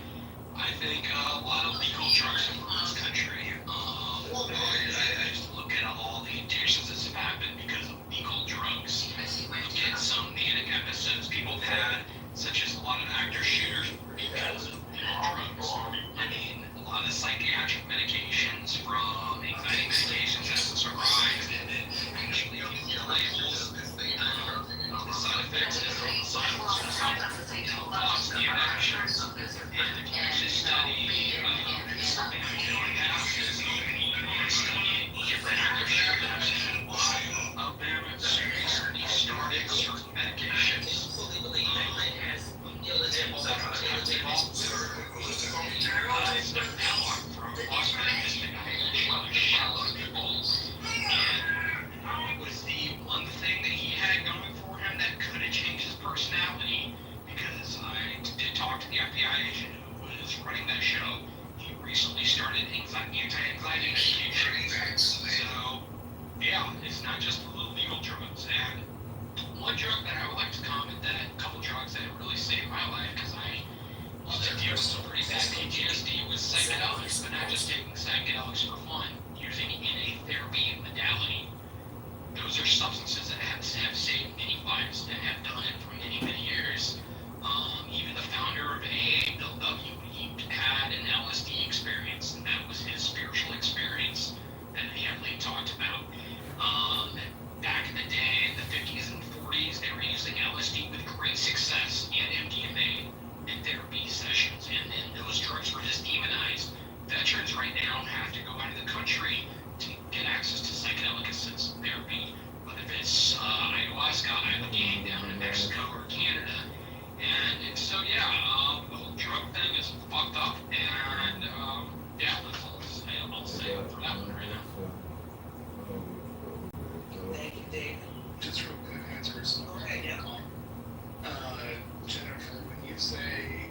J: I think a lot of legal drugs have ruined this country. I just look at all the addictions that's happened because of legal drugs. Look at some manic episodes people have had, such as a lot of actor shooters because of legal drugs. I mean, a lot of the psychiatric medications from anxiety medications have survived and then actually the labels, the side effects and the side lost the actions. And the cancer study, studying different actor shooters and why of them recently started certain medications. Was the one thing that he had going for him that could have changed his personality, because I did talk to the FBI agent who was running that show. He recently started anti-anxiety medication. So, yeah, it's not just the illegal drugs. And one drug that I would like to comment that, a couple drugs that really saved my life, because I used to deal with some pretty bad PTSD, was psychedelics, but not just taking psychedelics for fun, using in a therapy modality. Those are substances that have saved many lives and have done it for many, many years. Even the founder of AA, Bill W., he had an LSD experience, and that was his spiritual experience that he heavily talked about. Back in the day, in the 50s and 40s, they were using LSD with great success and MDMA in therapy sessions, and then those drugs were just demonized. Veterans right now have to go out of the country to get access to psychedelic assisted therapy, whether it's ayahuasca, ibogaine down in Mexico or Canada. And so, yeah, the whole drug thing is fucked up, and yeah, that's all I'll say for that one right now.
I: Thank you, David.
E: Just real quick answers.
I: Okay, yeah.
E: Jennifer, when you say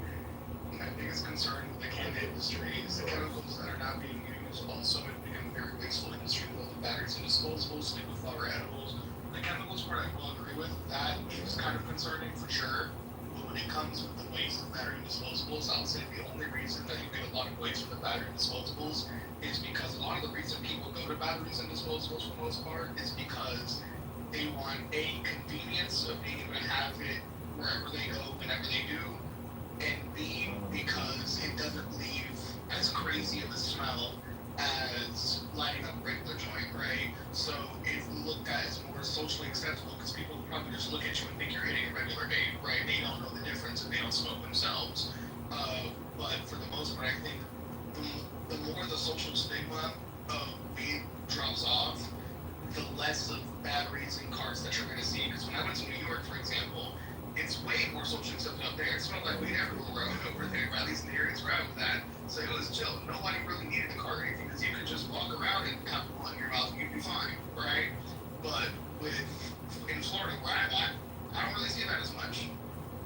E: my biggest concern with the cannabis industry is the chemicals that are not being used, also it become a very wasteful industry with all the batteries and disposables, liquid flower edibles. The chemicals part I will agree with, that is kind of concerning for sure. But when it comes with the waste of battery and disposables, I'll say the only reason that you get a lot of waste from the battery and disposables is because a lot of the reason people go to batteries and disposables for the most part is because they want A, convenience of being able to have it wherever they go, whenever they do, and B, because it doesn't leave as crazy of a smell as lighting up a regular joint, right? So if looked at as more socially acceptable, because people will probably just look at you and think you're hitting a regular vape, right? They don't know the difference and they don't smoke themselves. But for the most part, I think the more the social stigma of weed drops off, the less of batteries and carts that you're going to see. Because when I went to New York, for example, it's way more socially accepted up there. It smelled like weed everywhere over there, or at least in the areas where I was at. So it was chill. Nobody really needed a car or anything because you could just walk around and have one in your mouth and you'd be fine, right? But in Florida, where I'm at, I don't really see that as much.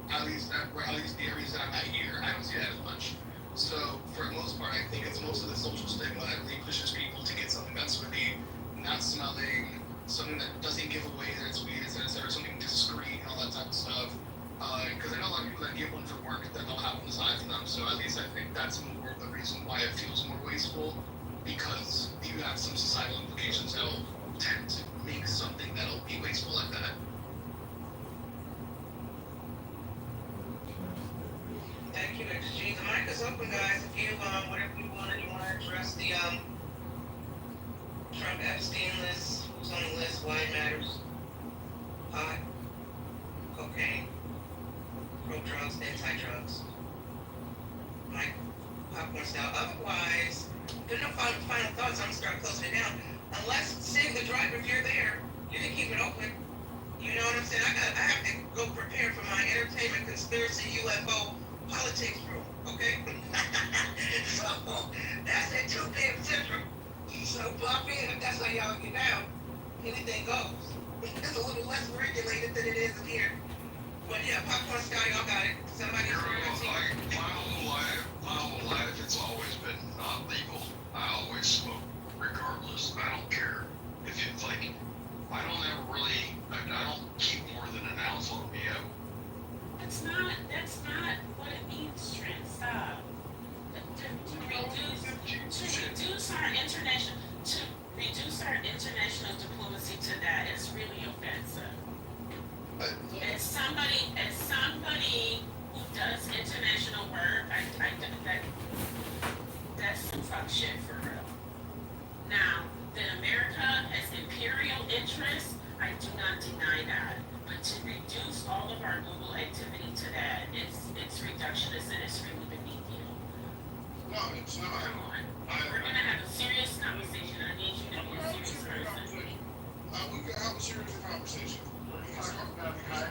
E: At least the areas that I'm at here, I don't see that as much. So for the most part, I think it's most of the social stigma that really pushes people to get something that's really not smelling, something that doesn't give away that it's weed, or something discreet and all that type of stuff. Because I know a lot of people that get one for work that they'll have on the side for them. So at least I think that's more of the reason why it feels more wasteful, because you have some societal implications that'll tend to make something that'll be wasteful like that.
I: Thank you, XG. The mic is open, guys. If you, whatever you want to address the, Trump Epstein list, who's on the list, why it matters, pot, cocaine, pro-drugs, anti-drugs. Mike, popcorn style. Otherwise, there's no final thoughts. I'm going to start closing it down. Unless, save the driver, if you're there, you can keep it open. You know what I'm saying? I have to go prepare for my entertainment, conspiracy, UFO, politics room, okay? So, that's at 2 p.m. Central. So pop in, if that's how y'all get down, anything goes. It's a little less regulated than it is in here. But yeah, popcorn style, y'all got it. Somebody
F: Girl,
I: from your team.
F: my whole life, it's always been not legal. I always smoke, regardless. I don't care if it's like, I don't ever really, I don't keep more than an ounce on me.
K: That's not what it means, Trent. Stop. To reduce our international diplomacy to that is really offensive. As somebody who does international work, that's some fuck shit for real. Now, that America has imperial interests, I do not deny that. But to reduce all of our global activity to that, it's reductionist and it's really beneath you.
E: No, it's not.
K: Come on. We're gonna have a serious conversation. I need you to be a serious person.
E: We could have a serious conversation. We can talk about the guy.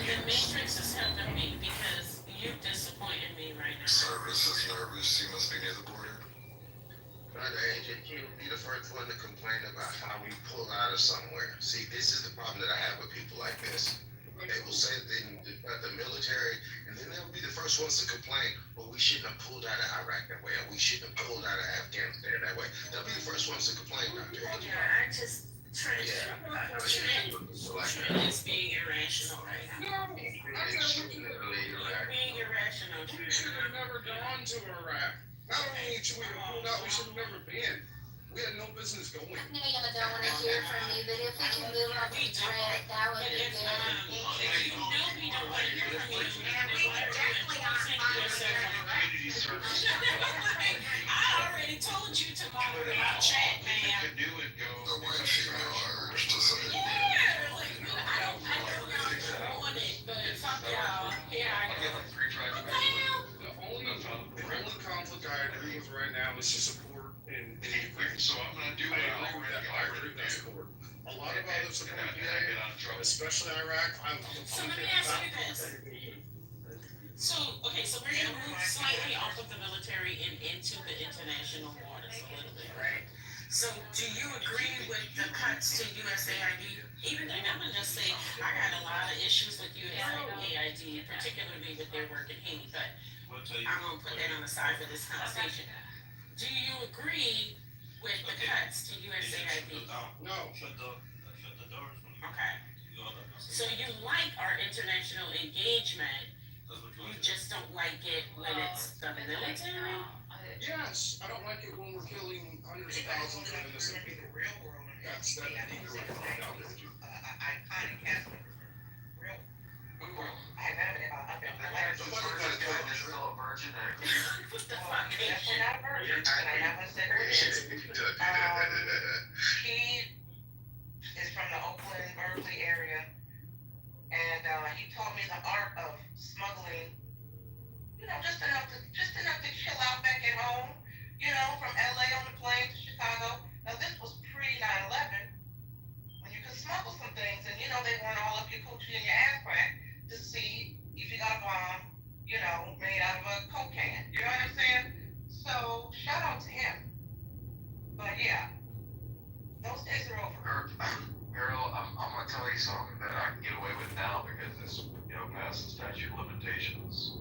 K: The Matrix is helping me because you disappointed me right now.
H: Service is nervous. You must be near the border.
C: Agent, you be the first one to complain about how we pull out of somewhere. See, this is the problem that I have with people like this. They will say that they got the military, and then they'll be the first ones to complain, well, we shouldn't have pulled out of Iraq that way, or we shouldn't have pulled out of Afghanistan that way. They'll be the first ones to complain, Dr. Agent.
K: Yeah, I just Trent is being irrational right now.
C: Extremely
K: You're
C: Iraq.
K: being irrational,
E: We
K: Trent.
E: should have never gone to Iraq. Not only should we have pulled out, we should have never been. We had no business going.
L: I know y'all don't want to hear from me, but if we can move on to Trent, that would
K: But
L: be
K: if
L: good.
K: you know we don't want to hear from you,
B: And we can definitely not find
F: Community service.
K: I already told you to moderate our chat, man.
F: Canoe and go.
H: The white female urge to say.
K: Yeah, like, I don't know on it, but fuck y'all. Here I
F: I'll get
K: go.
F: like 3 drives
K: What the
F: back.
K: hell?
E: The only conflict I agree with right now is to support and
F: So I'm gonna do what I already
E: with that
F: do.
E: support. A lot of other support,
F: And I get out of trouble.
E: especially Iraq.
K: So let me ask you this. So, okay, so we're gonna move slightly off of the military and into the international waters a little bit, right? So do you agree with the cuts to USAID? Even, and I'm gonna just say, I got a lot of issues with USAID, particularly with their work in Haiti, but I'm gonna put that on the side for this conversation. Do you agree with the cuts to USAID?
E: No.
K: Okay. So you like our international engagement, you just don't like it when it's the military?
E: Yes, I don't like it when we're killing hundreds of thousands of innocent people. That's that.
I: Iconic cast member. Real. I have evidence.
F: Still a virgin.
K: What the fuck?
I: Definitely not a virgin, and I never said virgin. He is from the Oakland, Berkeley area, and he taught me the art of smuggling. You know, just enough to chill out back at home. You know, from LA on the plane to Chicago. Now this was pre 9/11, when you could smuggle some things, and you know they weren't all up your coochie and your ass crack to see if you got a bomb, you know, made out of a Coke can. You know what I'm saying? So shout out to him. But yeah, those days are over.
F: Girl, I'm gonna tell you something that I can get away with now because it's, you know, past the statute of limitations.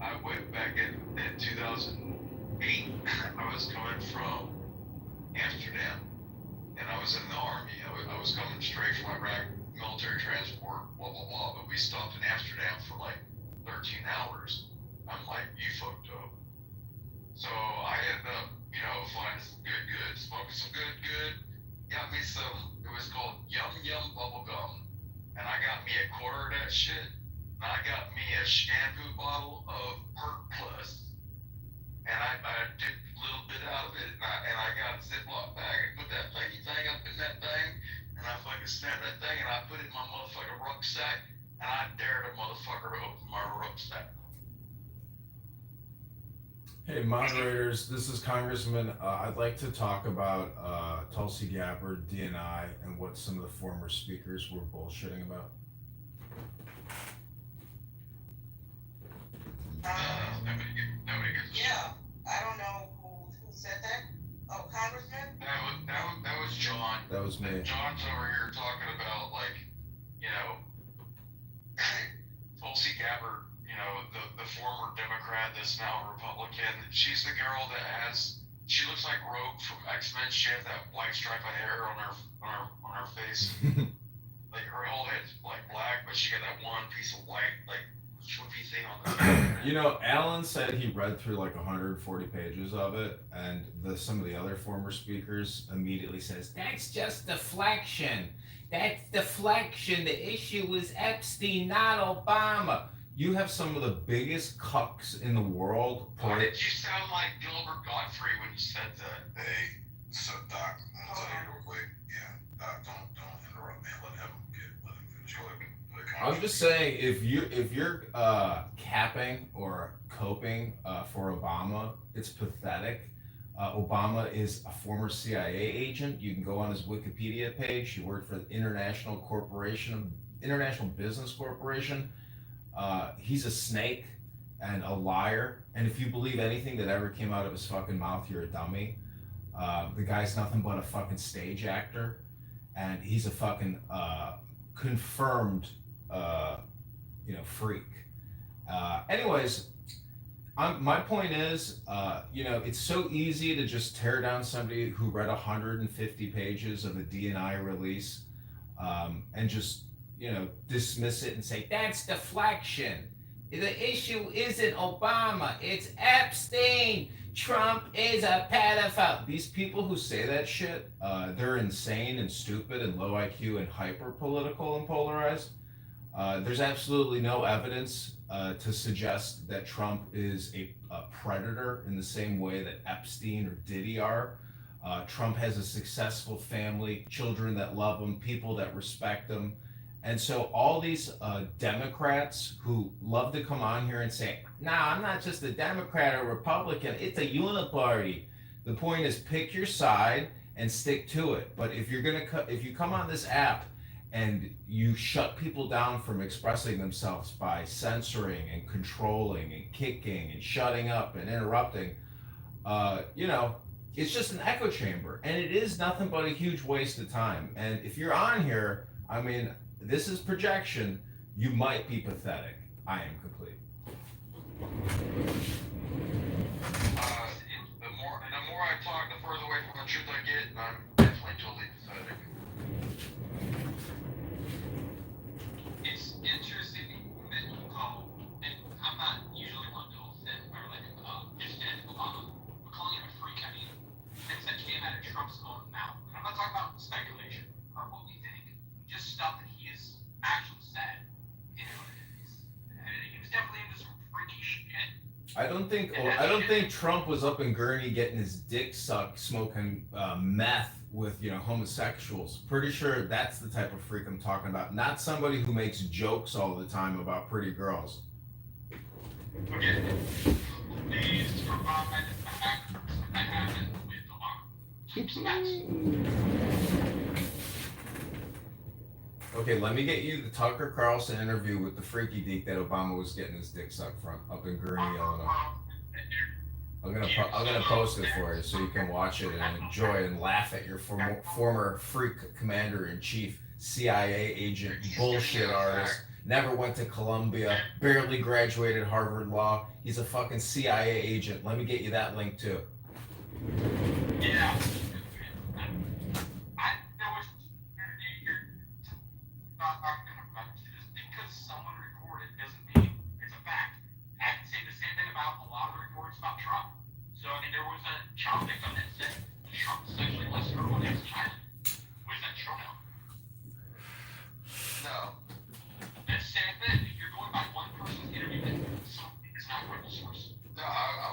F: I went back in 2008. I was coming from Amsterdam, and I was in the army. I was coming straight from Iraq, military transport, blah blah blah. But we stopped in Amsterdam for like 13 hours. I'm like, you fucked up. So I ended up, you know, finding some good, smoking some good. Got me some. It was called Yum bubble gum, and I got me a quarter of that shit. And I got me a shampoo bottle of Perk Plus, and I took a little bit out of it, and I got a Ziploc bag and put that thing up in that thing, and I fucking snapped that thing, and I put it in my motherfucking rucksack, and I dared a motherfucker to open my rucksack.
M: Hey moderators, this is Congressman. I'd like to talk about Tulsi Gabbard, DNI, and what some of the former speakers were bullshitting about.
I: Yeah, I don't know who said that.
M: was me.
C: And John's over here talking about, like, you know, Tulsi Gabbard, you know, the former Democrat that's now a Republican. She's the girl that she looks like Rogue from X-Men. She has that white stripe of hair on her face. Like her whole head's like black, but she got that one piece of white, like swoopy thing on the back.
M: You know, Alan said he read through like 140 pages of it, and some of the other former speakers immediately says, "That's just deflection. That's deflection. The issue was Epstein, not Obama." You have some of the biggest cucks in the world.
C: Why did you sound like Gilbert Godfrey when you said that?
H: Hey, so Doc, I'll tell you real quick. Yeah, Doc, don't interrupt me. Let him finish. Go ahead.
M: I'm just saying, if you're capping or coping for Obama, it's pathetic. Obama is a former CIA agent. You can go on his Wikipedia page. He worked for the International Business Corporation. He's a snake and a liar. And if you believe anything that ever came out of his fucking mouth, you're a dummy. The guy's nothing but a fucking stage actor, and he's a fucking confirmed, freak. Anyways, my point is, it's so easy to just tear down somebody who read 150 pages of a DNI release, and just, dismiss it and say, that's deflection. The issue isn't Obama, it's Epstein. Trump is a pedophile. These people who say that shit, they're insane and stupid and low IQ and hyper political and polarized. There's absolutely no evidence to suggest that Trump is a predator in the same way that Epstein or Diddy are. Trump has a successful family, children that love him, people that respect him. And so all these Democrats who love to come on here and say, "Nah, I'm not just a Democrat or Republican, it's a uniparty." The point is, pick your side and stick to it. But if you come on this app and you shut people down from expressing themselves by censoring and controlling and kicking and shutting up and interrupting, it's just an echo chamber, and it is nothing but a huge waste of time. And if you're on here, I mean, this is projection. You might be pathetic. I am complete.
C: The more I talk, the further away from the truth I get, and I'm definitely totally pathetic.
J: It's interesting that you call, and I'm not usually one to offend or defend Obama, but calling him a freak. I mean, things that came out of Trump's own mouth. And I'm not talking about speculation or what we think, just stuff that he has actually said. He was definitely into some freaky shit.
M: I don't think Trump was up in Gurney getting his dick sucked, smoking meth with homosexuals. Pretty sure that's the type of freak I'm talking about. Not somebody who makes jokes all the time about pretty girls.
J: Okay. Please provide the facts that happened with Obama.
M: Okay, let me get you the Tucker Carlson interview with the freaky deek that Obama was getting his dick sucked from up in Gurney, Illinois. I'm gonna post it for you so you can watch it and enjoy and laugh at your former freak commander-in-chief, CIA agent, bullshit artist, never went to Columbia, barely graduated Harvard Law. He's a fucking CIA agent. Let me get you that link too.
J: Yeah. Just because someone recorded doesn't mean it's a fact. I can say the same thing about a lot of reports about Trump. So, I mean, there was a child victim that said Trump sexually molested her when he was a child. Was that true?
C: No.
J: That's the same thing. If you're going by one person's interview, then it's not a credible source.
C: No, I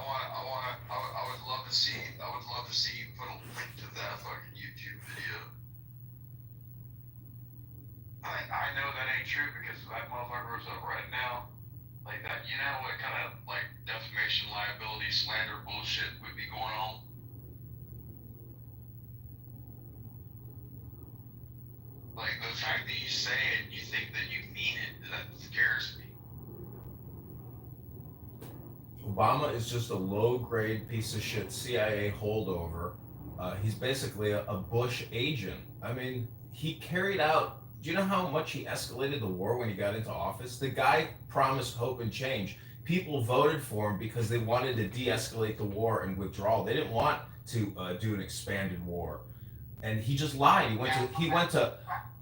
C: would love to see you put a link to that fucking YouTube video. I know that ain't true because that motherfucker was up right now. Like that, what kind of like defamation, liability, slander bullshit would be going on? Like the fact that you say it, you think that you mean it, that scares me.
M: Obama is just a low-grade piece of shit CIA holdover He's basically a Bush agent. I mean, he carried out. Do you know how much he escalated the war when he got into office? The guy promised hope and change. People voted for him because they wanted to de-escalate the war and withdrawal. They didn't want to do an expanded war, and he just lied.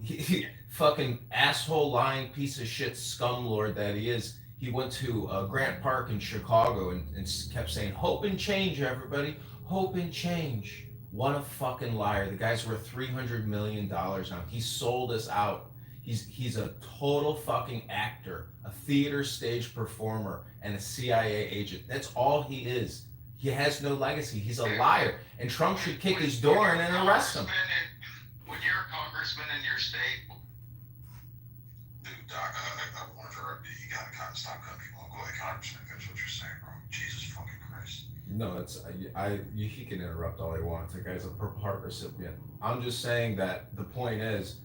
M: He fucking asshole lying piece of shit scumlord that he is. He went to Grant Park in Chicago and kept saying hope and change, everybody, hope and change. What a fucking liar! The guy's worth $300 million now. He sold us out. He's a total fucking actor, a theater stage performer, and a CIA agent. That's all he is. He has no legacy. He's a liar, and Trump should kick his door in and arrest him.
F: When you're a congressman in your state,
H: Dude, Doc, I want to interrupt you. You gotta kind of stop cutting people off. Go ahead, Congressman. That's what you're saying, bro. Jesus fucking Christ.
M: No, he can interrupt all he wants. The guy's a Purple Heart recipient. I'm just saying that the point is,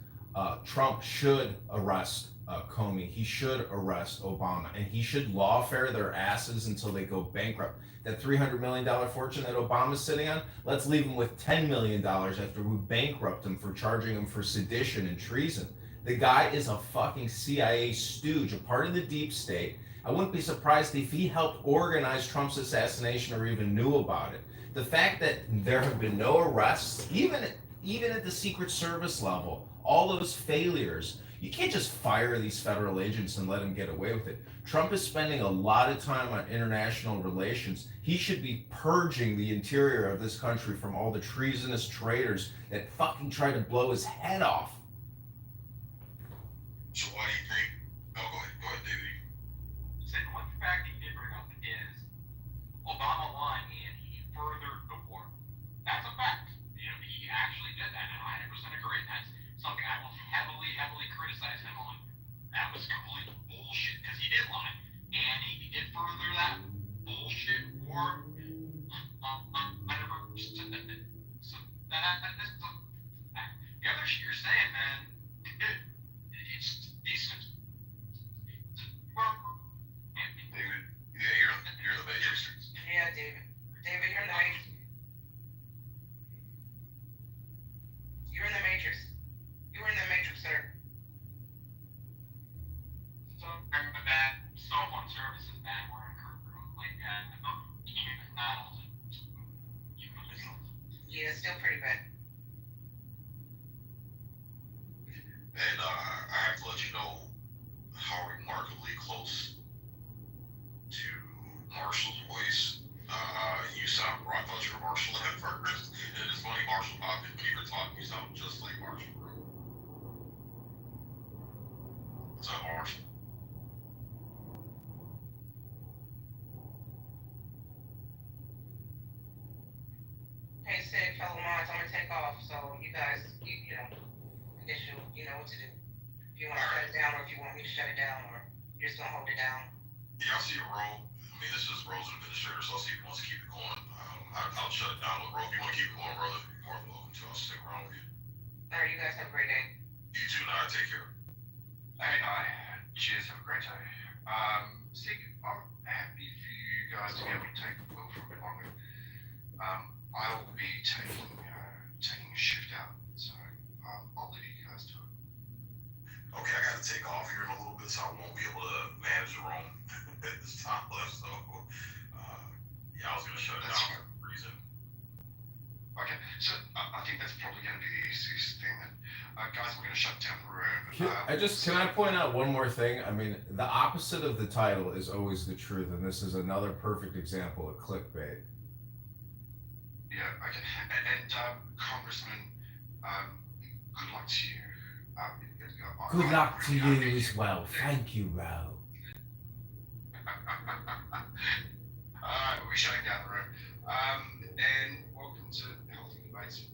M: Trump should arrest Comey. He should arrest Obama, and he should lawfare their asses until they go bankrupt. That $300 million fortune that Obama's sitting on, let's leave him with $10 million after we bankrupt him for charging him for sedition and treason. The guy is a fucking CIA stooge, a part of the deep state. I wouldn't be surprised if he helped organize Trump's assassination or even knew about it. The fact that there have been no arrests, even at the Secret Service level, all those failures, you can't just fire these federal agents and let them get away with it. Trump is spending a lot of time on international relations. He should be purging the interior of this country from all the treasonous traitors that fucking try to blow his head off.
H: So why do you think? Oh, go ahead, David.
J: Said one fact he did bring up is Obama won and he furthered the war. That's a fact. He actually did that, and I 100% agree. That's something I will heavily criticize him on. That was complete bullshit because he did lie, and he did further that bullshit war. 100%. So that's the other shit you're saying, man. It's decent.
H: David, yeah, you're the matrix.
I: Yeah, David. David, you're in the matrix. You're in the matrix. You were in the matrix, sir.
J: So remember that cell phone service is bad where I'm like that. Not
I: Yeah, it's still pretty bad.
H: And I have to let you know how remarkably close to Marshall's voice you sound, bro. I thought you were Marshall at first. And it's funny, Marshall popped in when you were talking. You sound just like Marshall, bro. What's up, Marshall?
I: Hey, Sid, fellow mods, I'm gonna take off, so you guys, I guess you know what to do. If you want to shut it down, or if you want me to shut it down, or you're just gonna hold it down.
H: Yeah, I'll see you, Ro. I mean, this is Ro's administrator, so I'll see if he wants to keep it going. I'll shut it down with Ro. If you want to keep it going, Ro, then you're more than welcome to. I'll stick around with you.
I: All right, you guys have a great day.
H: You too, now. Take care.
F: cheers, have a great day. Sig, I'm happy for you guys to be able to take the wheel for a bit longer. I'll be taking a shift out, so I'll leave you guys to it.
H: Okay, I gotta take off here in a little bit, so I won't be able to manage the room at this time left. So, yeah, I was gonna shut it down for a reason.
F: Okay, so I think that's probably going to be the easiest thing. Then, guys, we're going to shut down the room.
M: Can I point out one more thing? I mean, the opposite of the title is always the truth, and this is another perfect example of clickbait.
F: Yeah, okay. And Congressman, good luck to you.
M: Good luck to you as well. Thank you, Ro.
F: Alright, we're shutting down the room. And welcome to Healthy Debates.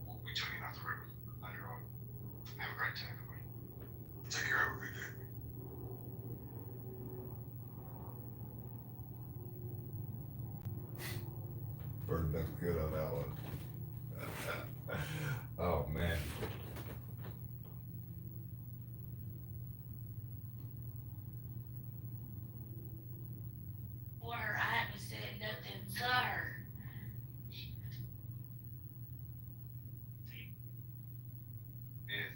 F: We'll be doing another room later on. Have a great day, everybody.
H: Take care. Have a good day.
M: Burned up good on that one. Oh man.
L: Or I haven't said nothing to her.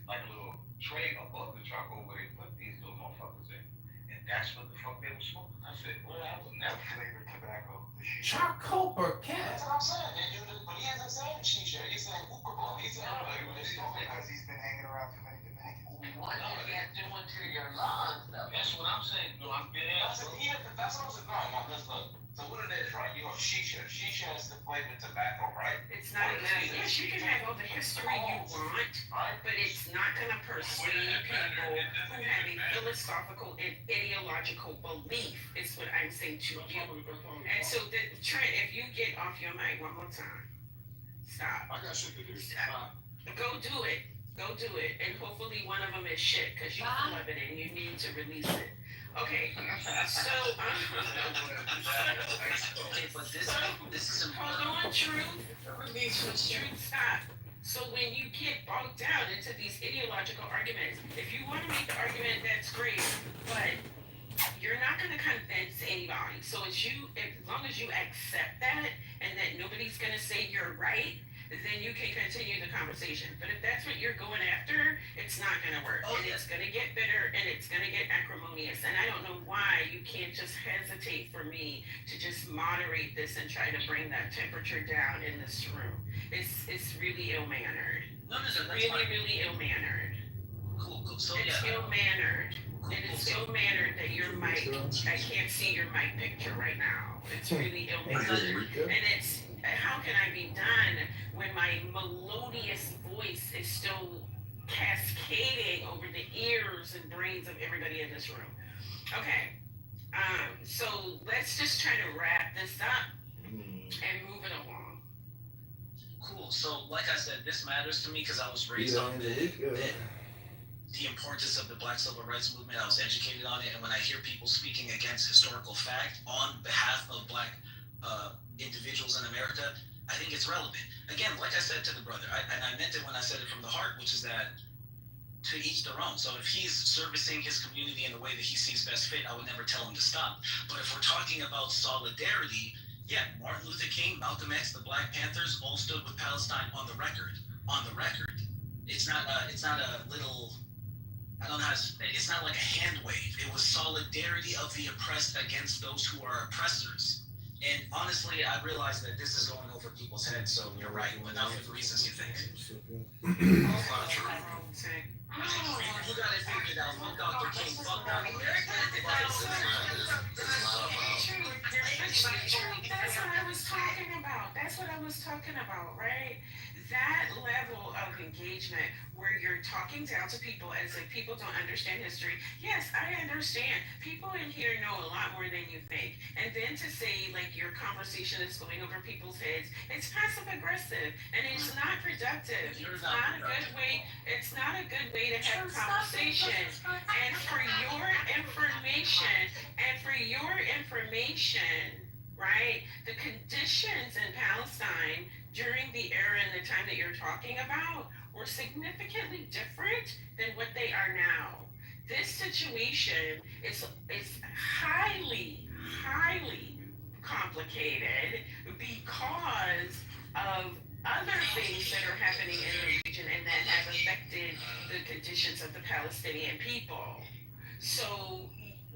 F: like a little tray above the charcoal where they put these little motherfuckers in. And that's what the fuck they were smoking. I said, well, I was never flavored tobacco.
M: Charcoal
F: That's
M: briquette.
F: what I'm saying. But he hasn't said shisha. He said hookah bar. He said because he's been hanging around too many Dominicans.
B: What is that doing to your lungs, though?
F: That's what I'm saying. No, I'm getting at. That's what I'm saying. No, let's look. So what it is, right? You know, shisha. Shisha is the flavored tobacco, right?
K: It's not exactly. Yes, you can have all the history you want, but it's not going to persuade people who have a philosophical and ideological belief. Is what I'm saying to you. And so, Trent, if you get off your mic one more time, stop.
H: I got shit to do.
K: Stop. Go do it. Go do it. And hopefully one of them is shit because you love it and you need to release it. Okay. So,
I: Okay, but this is
K: hold on, Truth. Release Truth. Stop. So when you get bogged down into these ideological arguments, if you want to make the argument, that's great, but you're not going to convince anybody. So as long as you accept that and that nobody's going to say you're right, then you can continue the conversation. But if that's what you're going after, it's not going to work. And it's going to get bitter and it's going to get acrimonious. And I don't know why you can't just hesitate for me to just moderate this and try to bring that temperature down in this room. It's really ill-mannered.
I: no,
K: It's really ill-mannered.
I: cool. So
K: It's ill-mannered. It is ill-mannered that your mic, I can't see your mic picture right now. It's really ill-mannered. And it's, how can I be done when my melodious voice is still cascading over the ears and brains of everybody in this room? Okay, so let's just try to wrap this up and move it along.
I: cool. So like I said, this matters to me because I was raised on the importance of the Black Civil Rights Movement. I was educated on it, and when I hear people speaking against historical fact on behalf of Black individuals in America, I think it's relevant. Again, like I said to the brother, and I meant it when I said it from the heart, which is that to each their own. So if he's servicing his community in the way that he sees best fit, I would never tell him to stop. But if we're talking about solidarity, yeah, Martin Luther King, Malcolm X, the Black Panthers all stood with Palestine on the record. On the record. It's not a little, I don't know how to say, it's not like a hand wave. It was solidarity of the oppressed against those who are oppressors. And honestly, I realize that this is going over people's heads, so you're right, but not for the reasons you think.
K: Oh,
I: You got it figured out. Fuck Dr. King. Fuck Dr. King.
K: That's what I was talking about. That's what I was talking about, right? That level of engagement where you're talking down to people as if people don't understand history. Yes, I understand. People in here know a lot more than you think. And then to say like your conversation is going over people's heads, it's passive aggressive and it's not productive. It's not a good way. It's not a good way to have conversation. And for your information, right? The conditions in Palestine during the era and the time that you're talking about were significantly different than what they are now. This situation is highly complicated because of other things that are happening in the region and that have affected the conditions of the Palestinian people. So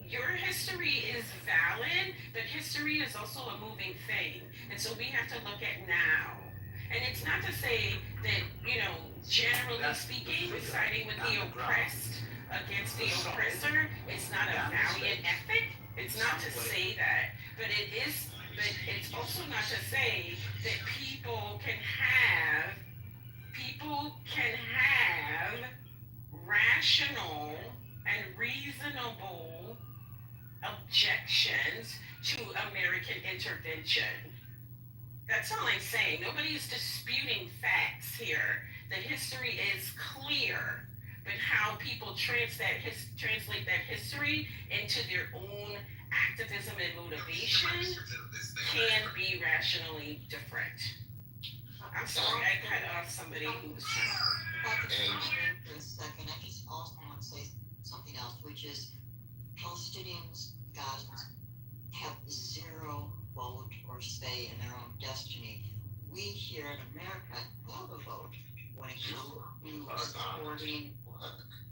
K: your history is valid, but history is also a moving thing. And so we have to look at now. And it's not to say that, generally speaking, siding with the oppressed against the oppressor is not a valiant ethic. It's not to say that. But it's also not to say that people can have rational and reasonable objections to American intervention. That's all I'm saying. Nobody is disputing facts here. The history is clear, but how people translate that history into their own activism and motivation can be rationally different. I'm sorry, I cut off somebody who was trying.
N: If I could chime in for a second, I just also want to say something else, which is Palestinians, Gazans, have zero vote or say in their own destiny. We here in America have a vote when it comes to supporting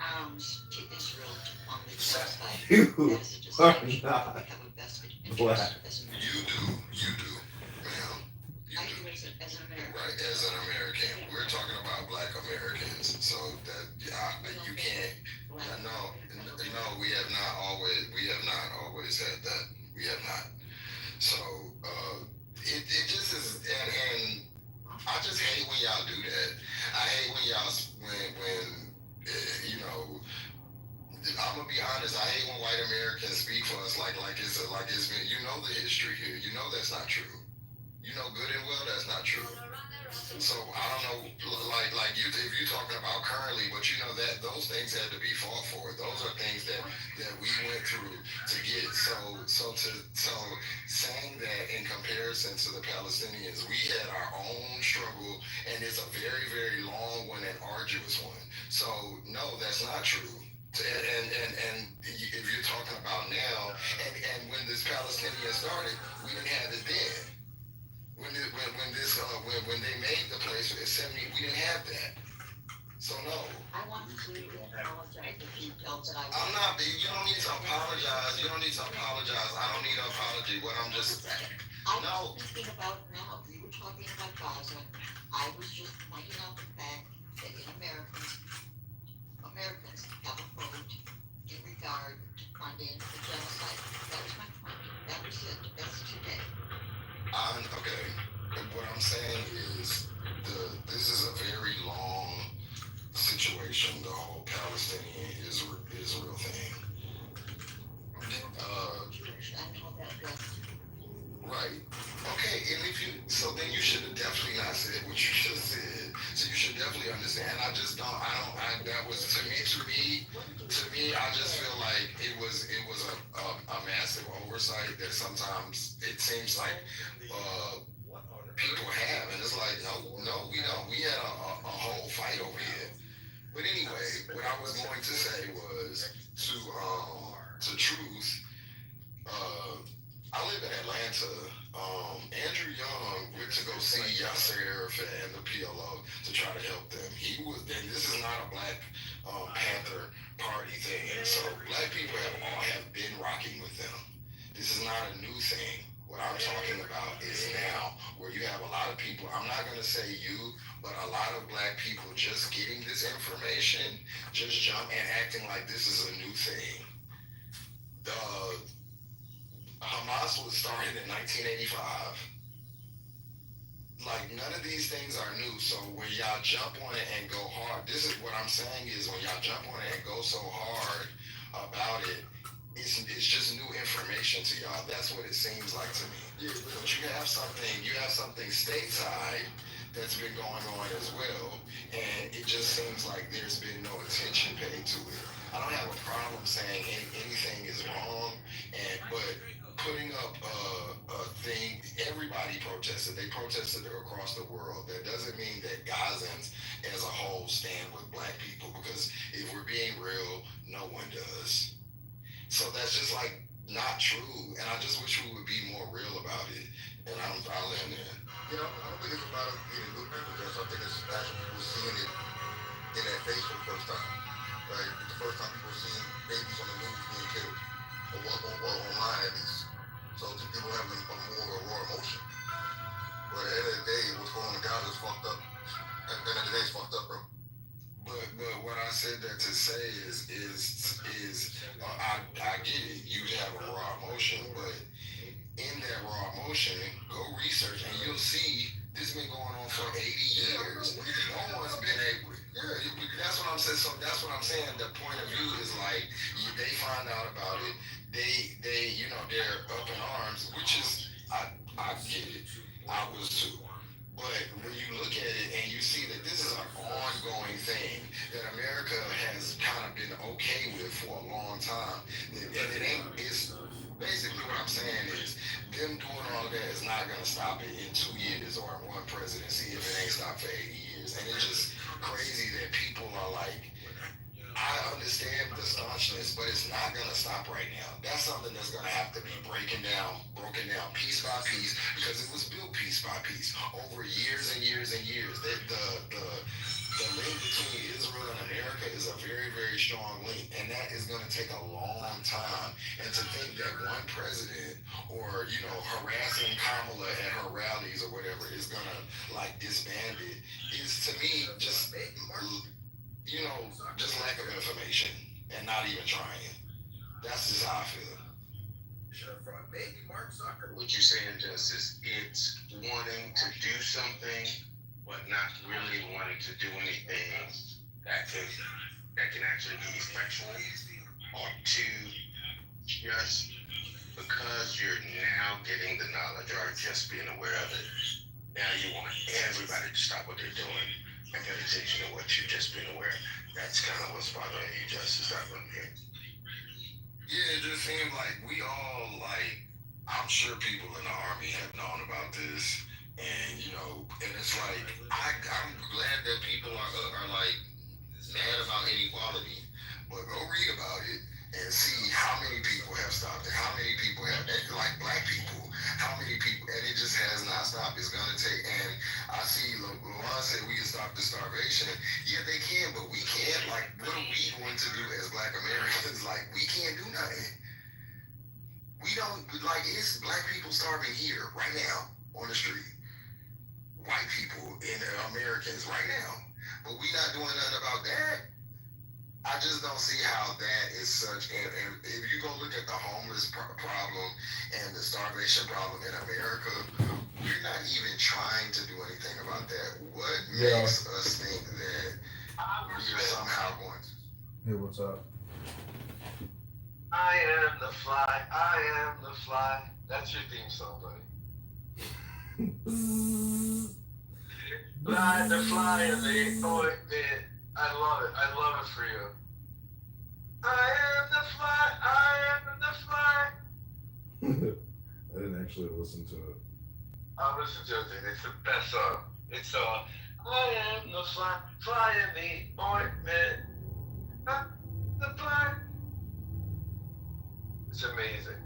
N: grounds to Israel to fund the genocide.
M: You
N: That is a
M: are
N: distinction
M: not
N: that we have a vested
M: black.
N: interest as
C: You
N: Americans.
C: do, ma'am. You
N: I
C: do.
N: do as an American.
C: Right, as an American. We're talking about black Americans. So that you can't. No, we have not always had that. We have not. So it just is, and I just hate when y'all do that. I hate when y'all you know. I'm gonna be honest. I hate when white Americans speak for us like it's been. You know the history here. You know that's not true. You know good and well that's not true. So I don't know, like you, if you're talking about currently, but you know that those things had to be fought for. Those are things that we went through to get. So saying that in comparison to the Palestinians, we had our own struggle, and it's a very, very long one and arduous one. So no, that's not true. And if you're talking about now, and when this Palestinian started, we didn't have it then. When they made the place in 70, we didn't have that. So no.
N: I want to apologize if you felt that
C: I'm not. You don't need to apologize. You don't need to apologize. I don't need an apology. What I'm just.
N: I
C: No.
N: was thinking about now. We were talking about Gaza. I was just pointing out the fact that Americans have a vote in regard to funding the genocide. That was my point. That was it. That's today.
C: Okay. What I'm saying is this is a very long situation. The whole Palestinian Israel thing.
N: I know that.
C: Right. Okay. And then you should have definitely not said what you just said. So you should definitely understand. That was to me, I just feel like it was a massive oversight that sometimes it seems like people have, and it's like no, we don't. We had a whole fight over here. But anyway, what I was going to say was to truth. I live in Atlanta. Andrew Young went to go see Yasser Arafat and the PLO to try to help them. And this is not a Black Panther Party thing. So black people have been rocking with them. This is not a new thing. What I'm talking about is now, where you have a lot of people. I'm not going to say you, but a lot of black people just getting this information, just jump and acting like this is a new thing. Hamas was started in 1985. Like, none of these things are new. So when y'all jump on it and go hard, this is what I'm saying is when y'all jump on it and go so hard about it, it's just new information to y'all. That's what it seems like to me. Yeah, but you have something stateside that's been going on as well, and it just seems like there's been no attention paid to it. I don't have a problem saying anything is wrong, but putting up a thing, everybody protested. They protested across the world. That doesn't mean that Gazans as a whole stand with black people, because if we're being real, no one does. So that's just like not true, and I just wish we would be more real about it. And I'll end there.
O: You know, I don't think it's about getting new people there. So I think it's actually people seeing it in their face for the first time. Right? It's the first time people are seeing babies on the news being killed, or online at least. So people have more of a raw emotion. But at the end of the day, what's going on in Gaza is fucked up. At the end of the day, it's fucked up, bro.
C: But what I said that to say is I get it. You have a raw emotion, but in that raw emotion, go research and you'll see this has been going on for 80 years. No one's been able. Yeah, that's what I'm saying. So that's what I'm saying. The point of view is like they find out about it. They they're up in arms, which is I get it. I was too. But when you look at it and you see that this is an ongoing thing that America has kind of been okay with for a long time, and it's basically what I'm saying is them doing all of that is not going to stop it in 2 years or in one presidency if it ain't stopped for 80 years. And it's just crazy that people are like, I understand the staunchness, but it's not going to stop right now. That's something that's going to have to be broken down piece by piece, because it was built piece by piece over years and years and years. The link between Israel and America
O: America is a very, very strong link, and that is going to take a long time. And to think that one president or, you know, harassing Kamala at her rallies or whatever is going to like disband it is to me just, you know, just lack of information and not even trying. That's just how I feel.
F: Maybe Mark Zuckerberg. What you're saying, Justice, it's wanting to do something, but not really wanting to do anything that can actually be effectual. Or two, just because you're now getting the knowledge or just being aware of it, now you want everybody to stop what they're doing and pay attention to what you've just been aware of. That's kind of what's bothering you, Justice. That's what I'm hearing.
O: Yeah, it just seemed like we all like. I'm sure people in the army have known about this, and you know, and it's like I'm glad that people are like mad about inequality, but go read about it and see how many people have stopped it, how many people have, like black people, how many people, and it just has not stopped. It's gonna take, and I see LeBron said we can stop the starvation. Yeah, they can, but we can't. Like, what are we going to do as black Americans? Like, we can't do nothing. We don't, like, it's black people starving here right now on the street. White people and Americans right now. But we not doing nothing about that. I just don't see how that is such, and if you go look at the homeless problem and the starvation problem in America, we're not even trying to do anything about that. What makes us think that we're somehow going to?
M: Hey, what's up?
E: I am the fly. I am the fly. That's your theme song, buddy. Fly the fly in the orbit. I love it. I love it for you. I am the fly. I am the fly.
M: I didn't actually listen to it.
E: I'll listen to it. It's the best song. It's I am the fly. Fly in the ointment. The fly. It's amazing.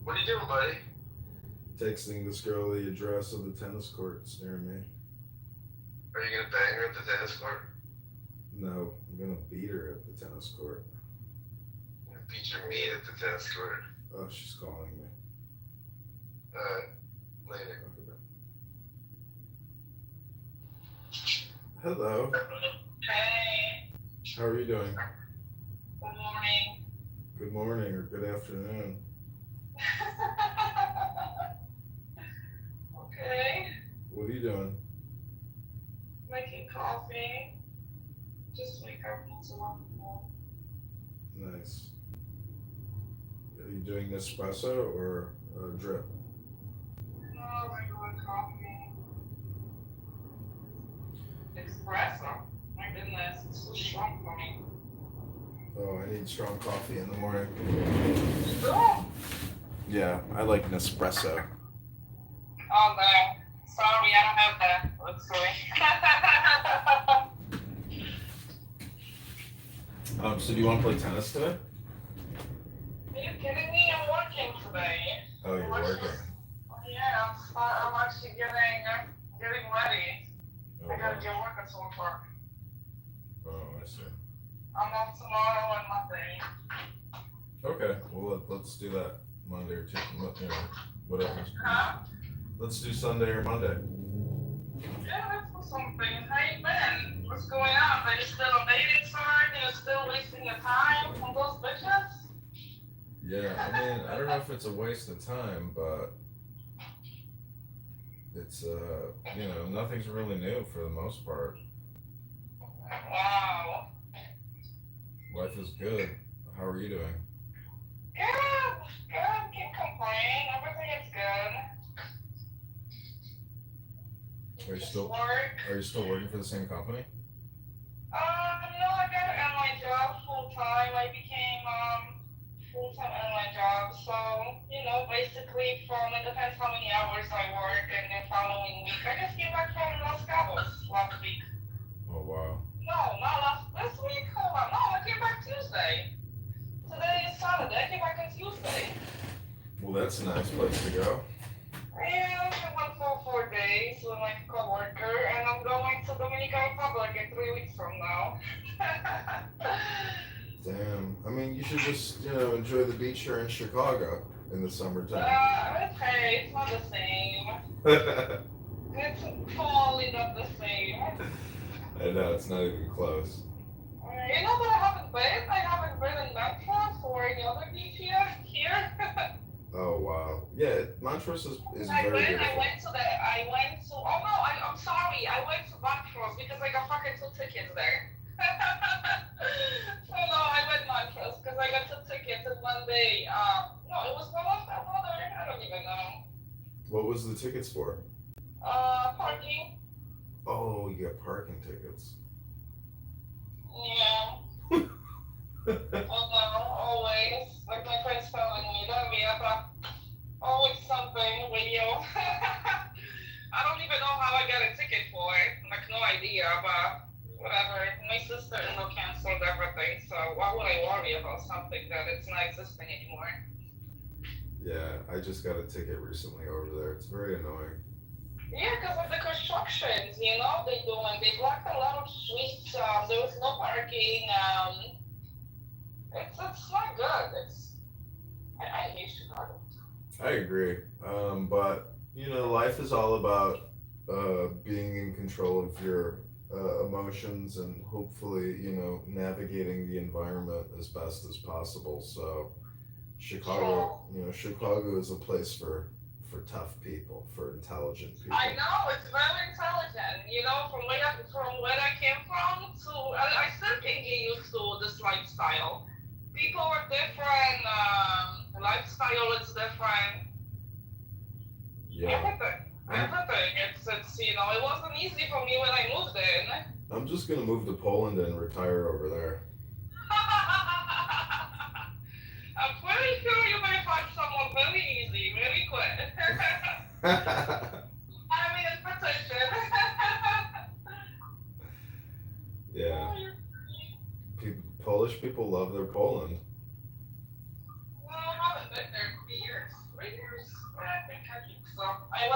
E: What are you doing, buddy?
M: Texting this girl the address of the tennis courts near me.
E: Are you gonna bang her at the tennis court?
M: No, I'm gonna beat her at the tennis court.
E: You're gonna beat your meat at the tennis court.
M: Oh, she's calling me.
E: Later.
M: Hello.
B: Hey,
M: How are you doing?
B: good morning.
M: Good morning or good afternoon.
B: Okay,
M: What are you doing?
B: making coffee. Just wake up once a while.
M: Nice. Are you doing espresso or drip?
B: No, regular coffee. Espresso. My goodness, it's so strong for me.
M: Oh, I need strong coffee in the morning.
B: Oh,
M: Yeah, I like Nespresso.
B: oh no. Sorry, I don't have that. Let's see.
M: So do you want to play tennis today?
B: Are you kidding me? I'm working today.
M: Oh, you're working.
B: Yeah, I'm actually getting ready.
M: Oh,
B: I gotta get work at 2 o'clock.
M: oh, I see.
B: I'm off tomorrow and Monday.
M: Okay, well let's do that Monday or Tuesday, whatever.
B: Huh?
M: Let's do Sunday or Monday.
B: Yeah, let's do something. How you been? What's going on? Are you still on dating side? You're still wasting your time on those bitches?
M: Yeah, I mean, I don't know if it's a waste of time, but it's nothing's really new for the most part.
B: Wow.
M: Life is good. How are you doing?
B: Good. Good. Can't complain. Everything is good.
M: Are you still
B: Work.
M: working for the same company?
B: No, I got an online job full time. I became full-time online job. So, basically it depends how many hours I work, and the following week. I just came back from Los Cabos last week.
M: Oh wow.
B: No, not this week. Hold on. No, I came back Tuesday. Today is Saturday. I came back on Tuesday.
M: Well, that's a nice place to go.
B: Yeah, I went for 4 days with my coworker, and I'm going to Dominican Dominican Republic in 3 weeks from now.
P: Damn. I mean, you should just, enjoy the beach here in Chicago in the summertime.
B: Okay, it's not the same. It's totally not the same.
P: I know, it's not even close.
B: You know that I haven't been? I haven't been in Memphis or any other beach here.
P: Oh, wow. Yeah, Montrose is
B: I
P: very
B: went
P: beautiful.
B: oh no, I'm sorry. I went to Montrose because I got fucking 2 tickets there. Oh no, I went Montrose because I got 2 tickets in one day. No, it was one of another, I don't even know.
P: What was the tickets for?
B: Parking.
P: Oh, you got parking tickets.
B: Yeah. Oh no, always. Like my friend's telling me that we have always something with you. I don't even know how I got a ticket for it. Like no idea, but whatever. My sister-in-law canceled everything, so why would I worry about something that it's not existing anymore?
P: Yeah, I just got a ticket recently over there. It's very annoying.
B: Yeah, because of the constructions, they doing. They blocked a lot of streets. There was no parking. It's not good. I hate Chicago.
P: I agree. But life is all about being in control of your emotions and hopefully, navigating the environment as best as possible. So Chicago is a place for tough people, for intelligent people.
B: I know it's very intelligent. From where I came from to I still can get used to this lifestyle. People are different. Lifestyle is different.
P: Yeah.
B: Everything. It wasn't easy for me when I moved in.
P: I'm just gonna move to Poland and retire over there.
B: I'm pretty sure you may find someone very easy, very quick. I mean, it's petition.
P: Yeah. Polish people love their Poland.
B: Well, I haven't been there for years. 3 years? I think so. I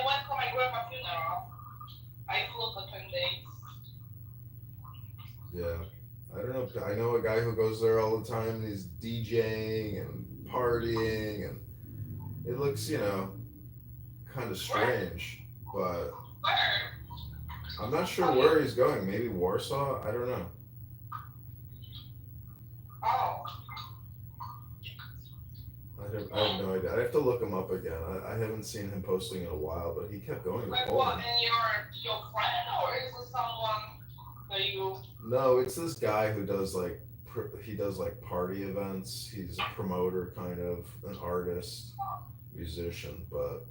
B: went for my grandma's funeral. I flew for 10 days.
P: Yeah. I don't know. I know a guy who goes there all the time. And he's DJing and partying, and it looks, kind of strange. But
B: Where?
P: I'm not sure where he's going. Maybe Warsaw. I don't know.
B: Oh.
P: I have no idea. I have to look him up again. I haven't seen him posting in a while, but he kept going to
B: Like
P: Poland.
B: what? And your friend, or is it someone that you?
P: No, it's this guy who does he does party events. He's a promoter, kind of an artist, musician, but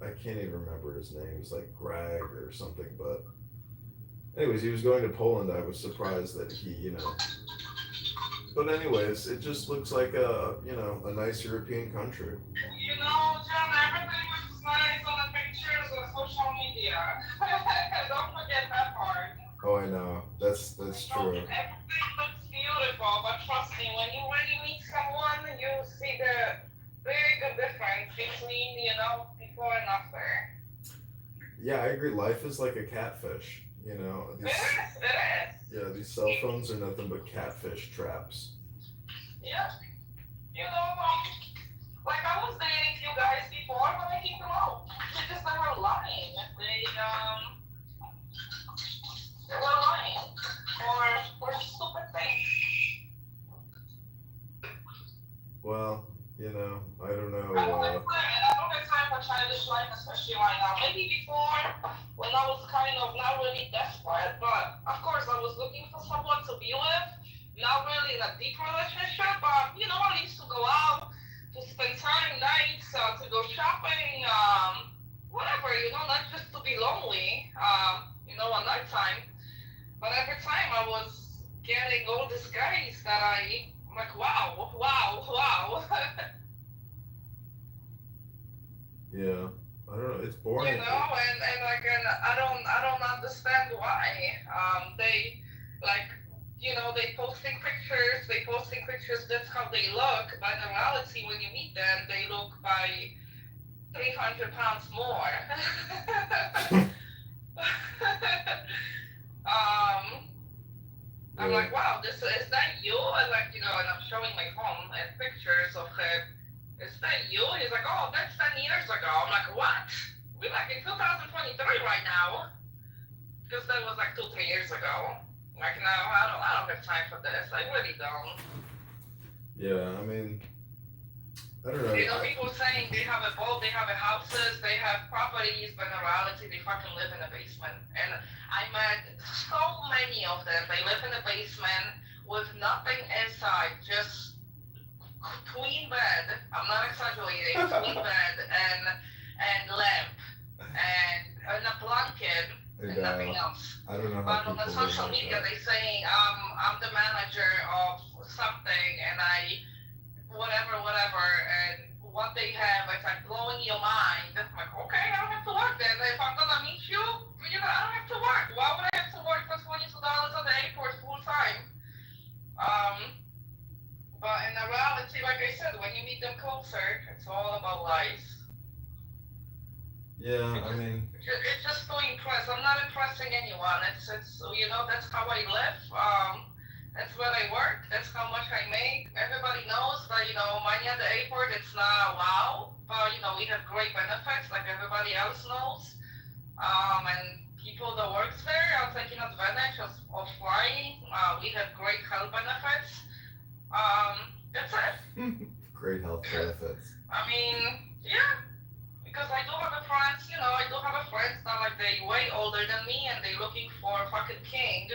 P: I can't even remember his name. It's like Greg or something. But anyways, he was going to Poland. I was surprised that he, But anyways, it just looks like a nice European country.
B: John, everything looks nice on the pictures on social media. Don't forget that part.
P: Oh, I know. That's true.
B: Everything looks beautiful, but trust me, when you really meet someone, you see the very good difference between, before and after.
P: Yeah, I agree. Life is like a catfish.
B: It is.
P: Yeah, these cell phones are nothing but catfish traps.
B: Yeah. Like I was dating a few guys before, but I kicked them out. Because they were lying. They were lying. Or stupid things.
P: Well, I don't know.
B: I don't have time for childish life, especially right now. Maybe before, when I was kind of not really desperate, but of course I was looking for someone to be with. Not really in a deep relationship, but I used to go out to spend time nights, to go shopping, whatever, not just to be lonely, at nighttime. But every time I was getting all these guys that I'm like, wow.
P: Yeah, I don't know. It's boring.
B: And again, I don't understand why. They they posting pictures. That's how they look. But in reality, when you meet them, they look by 300 pounds more. I'm like, wow, is that you? And like, you know, and I'm showing my phone and pictures of him. Is that you? He's like, oh, that's 10 years ago. I'm like, what? We're like in 2023 right now. Because that was like 2-3 years ago. Like, no, I don't have time for this. I really don't.
P: Yeah, I mean, I don't know.
B: You know, people saying they have a boat, they have houses, they have properties, but in reality, they fucking live in a basement. And I met so many of them. They live in a basement with nothing inside, just queen bed. I'm not exaggerating. Queen bed and lamp and a blanket and nothing else.
P: I don't know
B: But
P: how
B: on the
P: people live
B: social
P: like
B: media,
P: that.
B: they saying I'm the manager of something, and I whatever, and what they have, it's like blowing your mind. I'm like, okay, I don't have to work then. If I'm gonna meet you, you know, I don't have to work. Why would I have to work for $22 a day for full time? But in reality, like I said, when you meet them closer, it's all about lies.
P: Yeah, I mean,
B: It's just to impress. I'm not impressing anyone. It's you know, that's how I live. That's where I work. That's how much I make. Everybody knows that, you know, money at the airport, it's not wow, but you know, we have great benefits like everybody else knows. And people that works there are taking advantage of flying. We have great health benefits. That's it.
P: great health benefits.
B: I mean, yeah. Because I do have a friends, you know, I do have a friends that like they way older than me and they looking for a fucking king.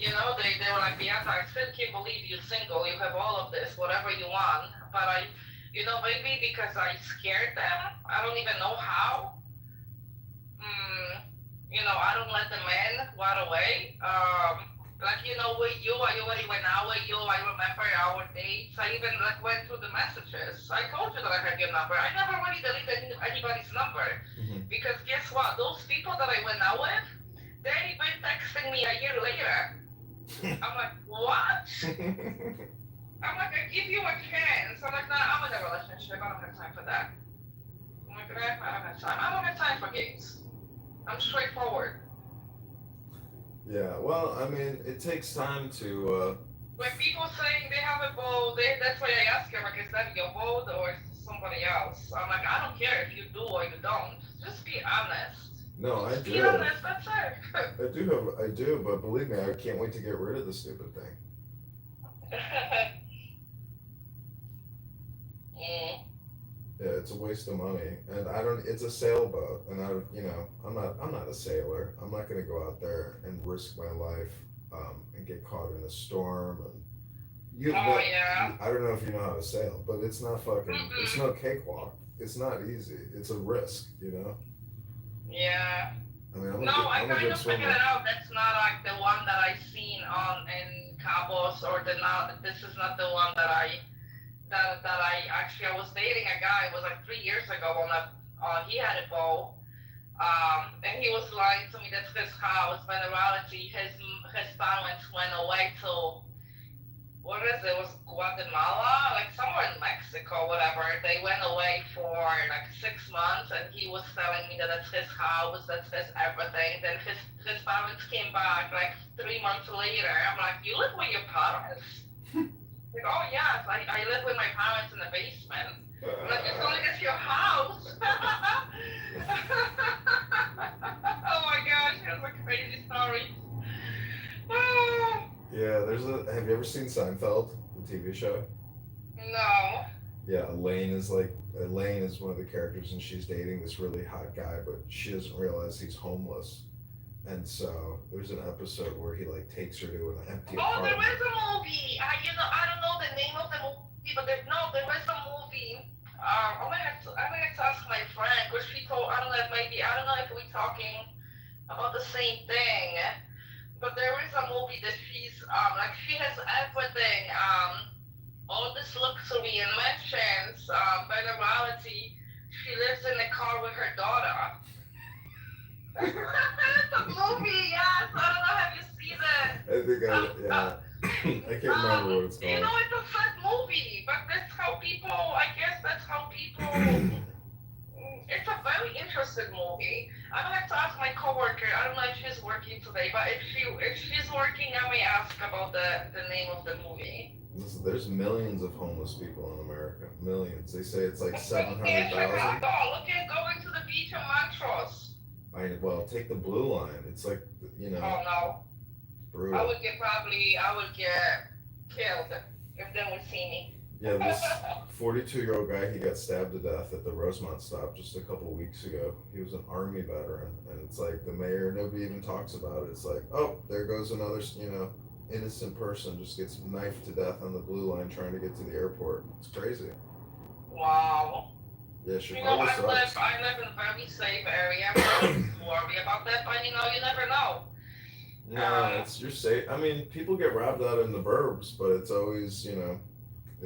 B: You know, they were like, Bianca, I still can't believe you're single, you have all of this, whatever you want. But I, you know, maybe because I scared them, I don't even know how. You know, I don't let the men right away. Like, you know, with you, I already went out with you. I remember our dates. I even like went through the messages. I told you that I had your number. I never really deleted anybody's number. Because guess what? Those people that I went out with, they been texting me a year later. I'm like, what? I'm like, I give you a chance. I'm like, nah, I'm in a relationship. I don't have time for that. I'm like, I don't have time. I don't have time for games. I'm straightforward.
P: Yeah, well, I mean, it takes time to,
B: When people saying they have a boat, that's why I ask them, like, is that your boat or is it somebody else? I'm like, I don't care if you do or you don't. Just be honest.
P: no, I
B: Be
P: do.
B: honest, that's it.
P: I do, but believe me, I can't wait to get rid of the stupid thing. Yeah, it's a waste of money, and it's a sailboat, and I'm not a sailor. I'm not gonna go out there and risk my life, and get caught in a storm, and
B: Yeah.
P: I don't know if you know how to sail, but it's not it's no cakewalk. It's not easy. It's a risk, you know?
B: Yeah.
P: I mean,
B: I
P: I'm a
B: kind
P: good
B: of figured
P: swimmer.
B: it out. That's not like the one that I seen on in Cabos, or this is not the one that I actually, I was dating a guy. It was like 3 years ago he had a bow. And he was lying to me that's his house, but in reality his parents went away to, what is it? It was Guatemala, like somewhere in Mexico, whatever. They went away for like 6 months, and he was telling me that that's his house, that's his everything. Then his parents came back like 3 months later. I'm like, you live with your parents? Like, oh yes, I live with my parents in the basement. I'm like, as long as it's your house. Oh my gosh, that's a crazy story.
P: Yeah, have you ever seen Seinfeld, the TV show?
B: No.
P: Yeah, Elaine is one of the characters, and she's dating this really hot guy, but she doesn't realize he's homeless. And so there's an episode where he like takes her to an empty
B: Oh, there
P: apartment.
B: is a movie. I don't know the name of the movie, but there is a movie. I'm gonna have to ask my friend, because she told, I don't know if we're talking about the same thing, but there is a movie that she's like, she has everything, all this luxury and mansions, but in reality, she lives in a car with her daughter. It's a movie, yes. I don't know, have you seen it?
P: I think I can't remember what it's called.
B: You know, it's a sad movie, but I guess that's how people, it's a very interesting movie. I'm gonna have to ask my coworker coworker. I don't know if she's working today, but if she's working, I may ask about the name of the movie.
P: Listen, there's millions of homeless people in America. Millions. They say it's like
B: In
P: 700,000.
B: Chicago, look at going to the beach in Montrose.
P: Well, take the blue line. It's like,
B: Oh no.
P: brutal.
B: I would get killed if they would see me.
P: Yeah, this 42-year-old guy, he got stabbed to death at the Rosemont stop just a couple weeks ago. He was an Army veteran, and it's like the mayor, nobody even talks about it. It's like, oh, there goes another, innocent person just gets knifed to death on the blue line trying to get to the airport. It's crazy.
B: Wow.
P: Yeah, Chicago sucks.
B: I live in a very safe area. I don't worry about that, but you never know.
P: No, you're safe. I mean, people get robbed out in the burbs, but it's always, it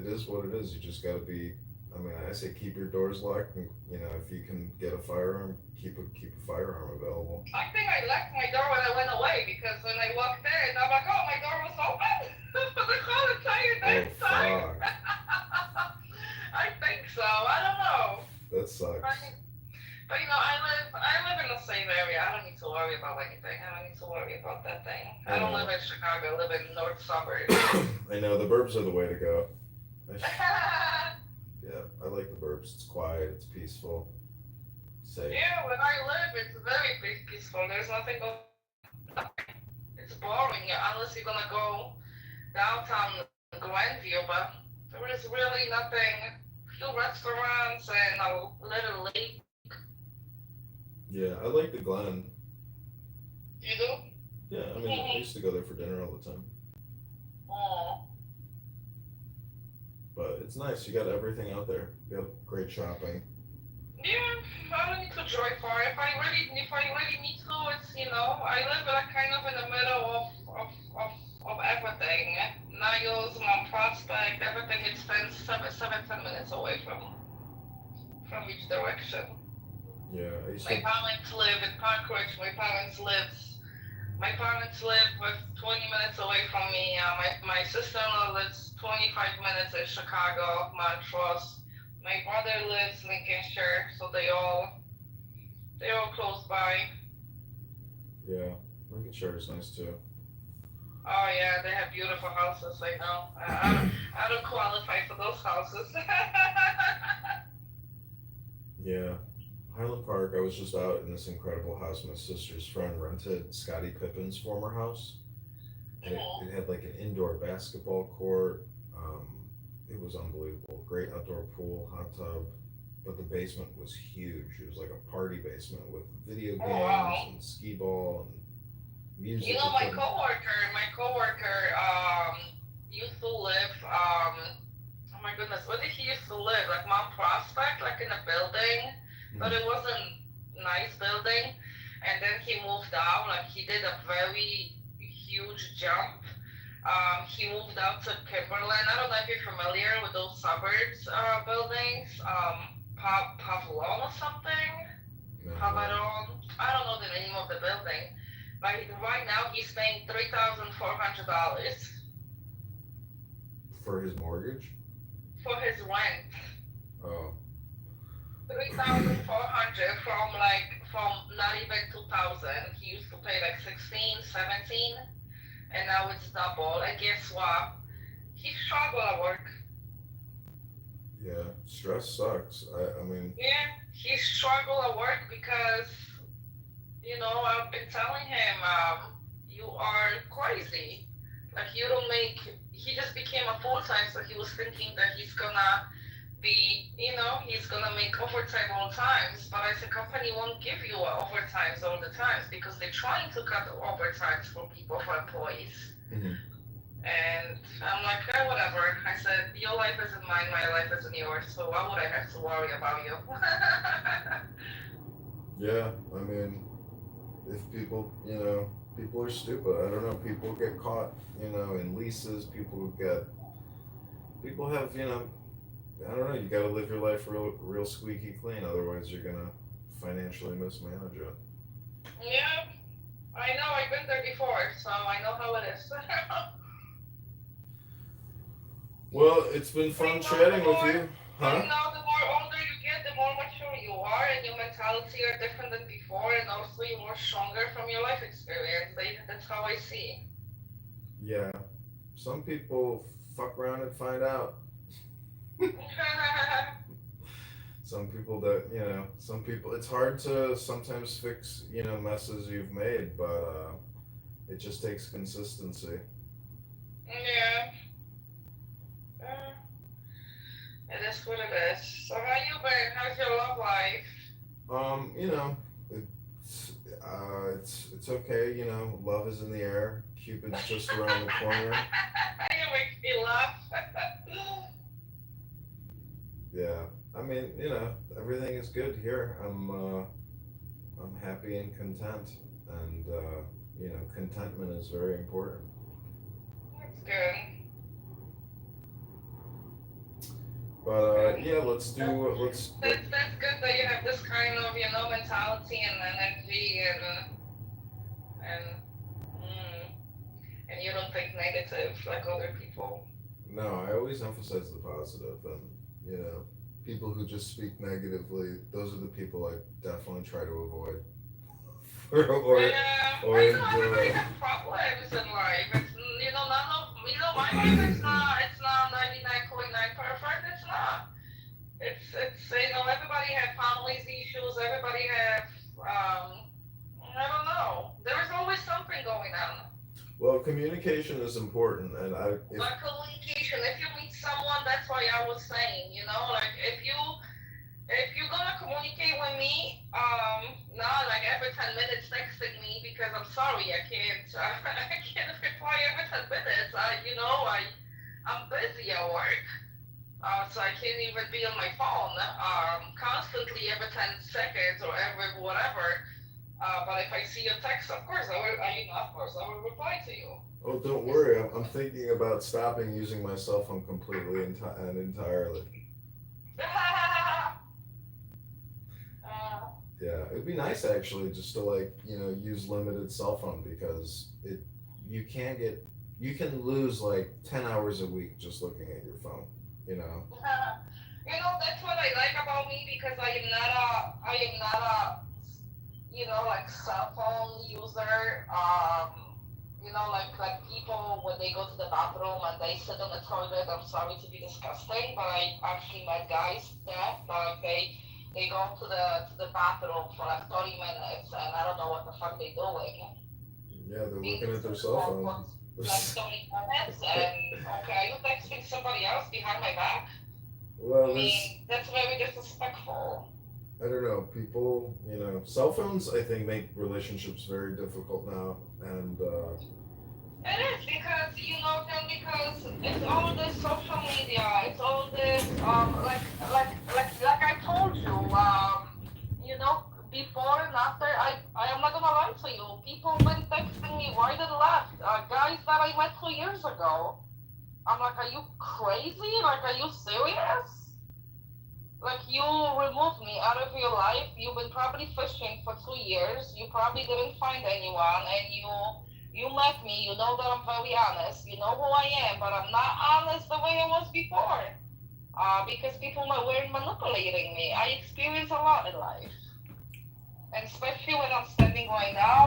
P: is what it is. You just got to be. I mean, I say keep your doors locked, and if you can get a firearm, keep a firearm available.
B: I think I left my door when I went away because when I walked in, I'm like, oh, my door was open for the whole entire next time. I think so. I don't know.
P: That sucks.
B: But I live in a safe area. I don't need to worry about anything. I don't need to worry about that thing. I don't live in Chicago. I live in North Suburbs.
P: I know the burbs are the way to go. Yeah, I like the burbs. It's quiet. It's peaceful. Safe.
B: Yeah, where I live, it's very peaceful. There's nothing going. It's boring unless you're gonna go downtown Glenview, but there is really nothing. Few restaurants and a little lake.
P: Yeah, I like the Glen.
B: You do?
P: Yeah, I mean, I used to go there for dinner all the time.
B: Oh.
P: But it's nice. You got everything out there. You got great shopping.
B: Yeah, I don't need to drive far. If I really need to, it's I live kind of in the middle of everything. Niles, Mount Prospect, everything is 10 minutes away from each direction.
P: Yeah,
B: My parents live in Park Ridge. My parents live with 20 minutes away from me. My sister-in-law lives 25 minutes in Chicago, Montrose. My brother lives in Lincolnshire, so they all close by.
P: Yeah, Lincolnshire is nice too.
B: Oh yeah, they have beautiful houses. I know. I don't qualify for those houses.
P: Yeah. Highland Park, I was just out in this incredible house. My sister's friend rented Scottie Pippen's former house. And it had like an indoor basketball court. It was unbelievable. Great outdoor pool, hot tub. But the basement was huge. It was like a party basement with video games and skee ball and music.
B: My coworker used to live, oh my goodness, where did he used to live? Like Mount Prospect, like in a building. But it wasn't a nice building, and then he moved out. Like he did a very huge jump. He moved out to Kimberland. I don't know if you're familiar with those suburbs buildings. Pavlon or something. Pavlon. I don't know the name of the building, but right now he's paying $3,400
P: for his mortgage.
B: For his rent.
P: Oh.
B: 3,400 from not even 2,000. He used to pay like 16, 17, and now it's double. And guess what? He struggled at work.
P: Yeah, stress sucks. I mean.
B: Yeah, he struggled at work because, I've been telling him, you are crazy. Like you don't make. He just became a full-time, so he was thinking that he's gonna be, he's gonna make overtime all times, but I said company won't give you overtimes all the times because they're trying to cut overtimes for employees.
P: Mm-hmm.
B: And I'm like, whatever. I said, your life isn't mine, my life isn't yours, so why would I have to worry about you?
P: Yeah, I mean, if people, people are stupid. I don't know, people get caught, in leases, people have, I don't know, you gotta live your life real squeaky clean, otherwise you're gonna financially mismanage it.
B: Yeah, I know, I've been there before, so I know how it is.
P: Well, it's been fun chatting with you. Huh?
B: The more older you get, the more mature you are.
Q: are and your mentality are different than before, and also you're more stronger from your life experience. That's how I see.
P: Yeah, some people fuck around and find out. Some people that, some people, it's hard to sometimes fix, messes you've made, but it just takes consistency.
Q: Yeah. Uh, it is what it is. So how you been? How's your love life?
P: You know, it's okay. Love is in the air. Cupid's just around the corner.
Q: You make me laugh.
P: Yeah, I mean, everything is good here. I'm happy and content, and contentment is very important.
Q: That's good.
P: But yeah,
Q: That's good that you have this kind of mentality and energy and and you don't think negative like other people.
P: no, I always emphasize the positive, and you know, people who just speak negatively, those are the people I definitely try to avoid.
Q: Yeah,
P: Or
Q: I know everybody
P: endure.
Q: has problems in life. It's none of my life is not 99.9 perfect. It's not. It's everybody have families issues. Everybody have I don't know. There is always something going on.
P: Well, communication is important, and if
Q: Like communication. If you meet someone, that's why I was saying. Like if you're gonna communicate with me, not like every 10 minutes texting me because I'm sorry I can't I can't reply every 10 minutes. I'm busy at work. So I can't even be on my phone constantly every 10 seconds or every whatever. But if I see your text, of course I will. Of course I will reply to you.
P: oh, don't worry, I'm thinking about stopping using my cell phone completely and entirely. Yeah, it'd be nice actually just to use limited cell phone because you can get you can lose like 10 hours a week just looking at your phone. You know.
Q: That's what I like about me because I am not a like cell phone user. Like people when they go to the bathroom and they sit on the toilet. I'm sorry to be disgusting, but I actually met guys that like they go to the bathroom for like 30 minutes and I don't know what the fuck they doing.
P: Yeah, they're
Q: Being
P: looking at their cell
Q: for
P: phone.
Q: like 30 minutes and okay, are you texting somebody else behind my back? I
P: Well,
Q: mean, that's very disrespectful.
P: I don't know, people, cell phones, I think, make relationships very difficult now. And,
Q: It is because it's all this social media, it's all this like I told you, before and after I am not gonna lie to you. People been texting me right and left. Guys that I met 2 years ago. I'm like, are you crazy? Like, are you serious? Like you removed me out of your life. You've been probably fishing for 2 years. You probably didn't find anyone, and you met me. You know that I'm very honest. You know who I am, but I'm not honest the way I was before. Because people were manipulating me. I experienced a lot in life, and especially when I'm standing right now.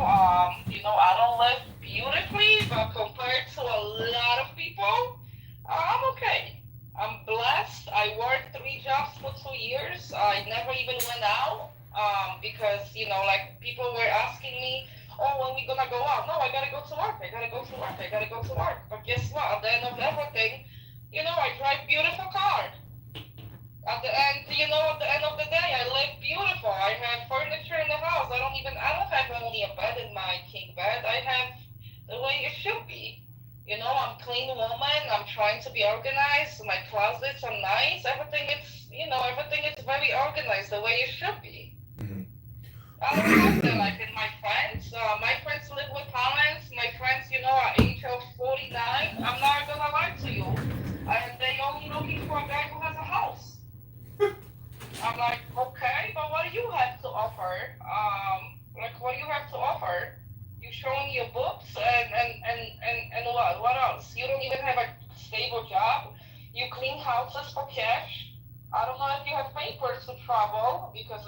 Q: I don't live beautifully, but compared to a lot of people, I'm okay. I'm blessed. I worked 3 jobs for 2 years. I never even went out because like people were asking me, "Oh, when we gonna go out?" No, I gotta go to work. I gotta go to work. I gotta go to work. But guess what? At the end of everything, I drive beautiful car. At the end of the day, I live beautiful. I have furniture in the house. I don't have only a bed in my king bed. I have the way it should be. I'm clean woman. I'm trying to be organized. My closets are nice. Everything is very organized the way it should be.
P: mhm.
Q: I don't have that like in my friends. My friends live with parents. My friends, at age of 49, I'm not gonna lie to you. They only looking for a guy who has a house. I'm like, okay, but what do you have to offer? What do you have to offer? You showing your books and what? What else? You don't even have a stable job. You clean houses for cash. I don't know if you have papers to travel because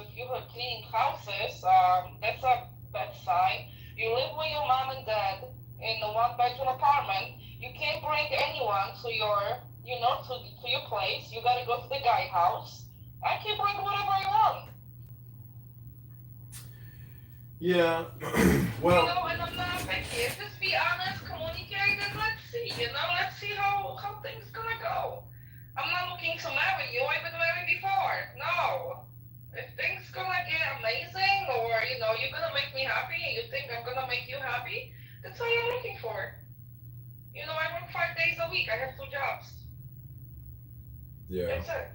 Q: in a one-bedroom apartment. You can't bring anyone to your, to your place. You gotta go to the guy house. I can bring whatever I want.
P: Yeah.
Q: You
P: Well,
Q: know, and I'm not picky. Just be honest, communicate, and let's see. Let's see how things gonna go. I'm not looking to marry you. I've been married before. No. If things gonna get amazing, or you're gonna make me happy, and you think I'm gonna make you happy, that's all I'm looking for. I work 5 days a week. I have 2 jobs.
P: yeah.
Q: That's it.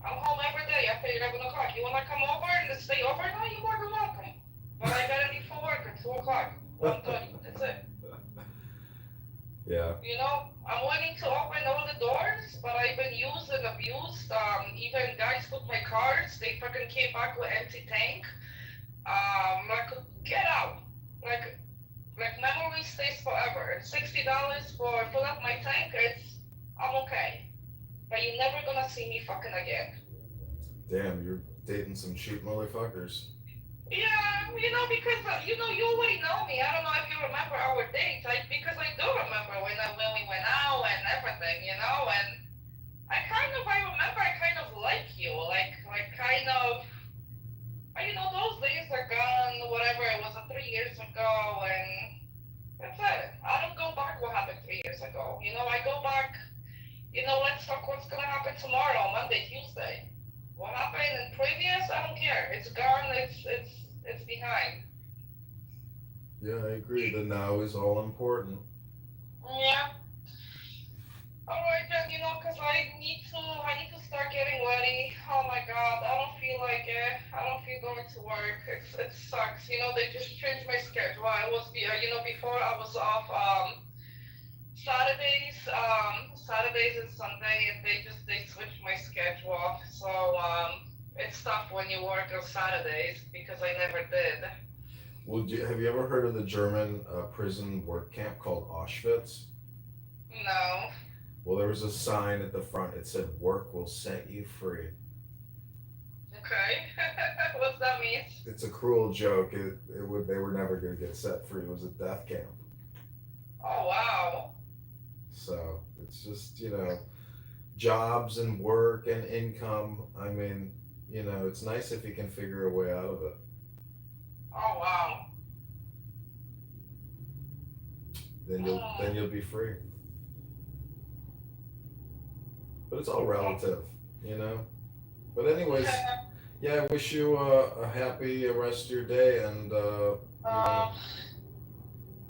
Q: I'm home every day after 11 o'clock. You wanna come over and stay overnight? You're more than welcome. But I gotta leave for work at 2 o'clock. 1:30. That's it.
P: Yeah.
Q: I'm willing to open all the doors, but I've been used and abused. Even guys took my cards. They fucking came back with empty tank. Like, get out. Like memory stays forever. $60 for fill up my tank. I'm okay. But you're never gonna see me fucking again.
P: Damn, you're dating some cheap motherfuckers.
Q: Yeah, because you already know me. I don't know if you remember our dates, because I do remember when we went out and everything, and I remember I kind of like you, like kind of, those days are gone. Whatever it was, 3 years ago, and that's it. I don't go back what happened 3 years ago. I go back. Let's talk what's gonna happen tomorrow, Monday, Tuesday. What happened in previous? I don't care. It's gone. It's behind.
P: Yeah, I agree. The now is all important.
Q: Yeah. All right, then. Cause I need to start getting ready. Oh my God, I don't feel like it. I don't feel going to work. It sucks. They just changed my schedule. I was, before I was off Saturdays and Sunday, and they switched my schedule. So it's tough when you work on Saturdays because I never did.
P: Well, have you ever heard of the German prison work camp called Auschwitz?
Q: No.
P: Well, there was a sign at the front. It said, "Work will set you free."
Q: Okay. What's that mean?
P: It's a cruel joke. They were never going to get set free. It was a death camp.
Q: Oh wow.
P: So it's just jobs and work and income. I mean, it's nice if you can figure a way out of it.
Q: Oh wow.
P: Then you'll be free. But it's all relative, But anyways, yeah, I wish you a happy rest of your day, and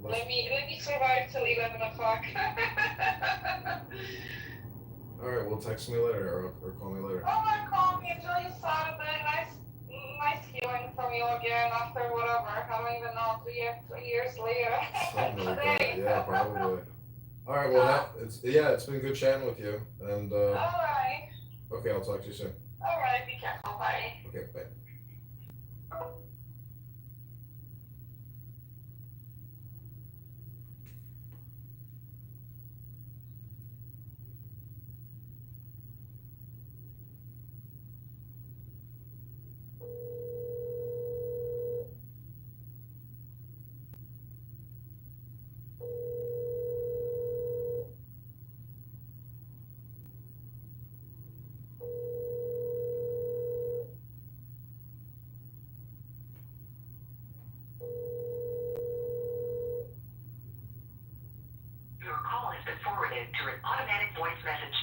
Q: let me survive till 11 o'clock.
P: all right, well, text me later or call me later.
Q: Oh, call me. Enjoy your Saturday. Nice hearing from you again after whatever. I don't even know. 3 years later.
P: Something like that. Yeah, probably. All right, well, it's been good chatting with you, and
Q: all right.
P: Okay, I'll talk to you soon.
Q: All right, be careful. Bye.
P: Okay, bye.
R: Your call has been forwarded to an automatic voice message.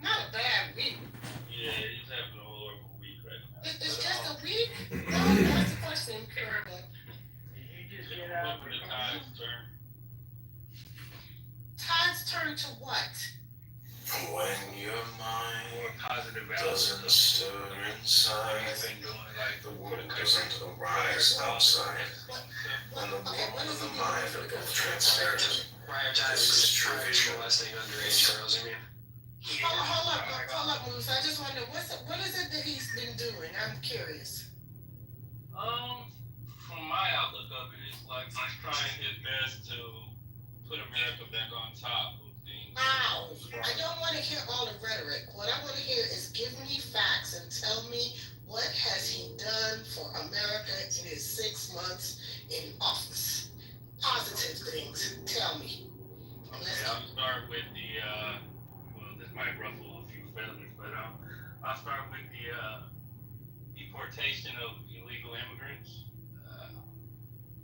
I: Not a bad week.
C: Yeah, he's having a whole over week right now.
I: It's just a week? No, that's the question, Karen.
C: You just get out for the tide's turn.
I: Tide's turn to what?
O: When your mind
C: More positive
O: doesn't
C: outlook.
O: stir inside,
C: Anything doing like
O: the word doesn't arise outside, when the world and the mind are both transparent. This is true vision.
I: Hold up, Moose. I just wonder what is it that he's been doing? I'm curious.
S: from my outlook of it, it's like he's trying his best to put America back on top of things.
I: Wow. I don't want to hear all the rhetoric. What I want to hear is give me facts and tell me what has he done for America in his 6 months in office. Positive things. Tell me.
S: Okay, I'll start with the, well, this might ruffle a few feathers, but I'll start with the deportation of illegal immigrants.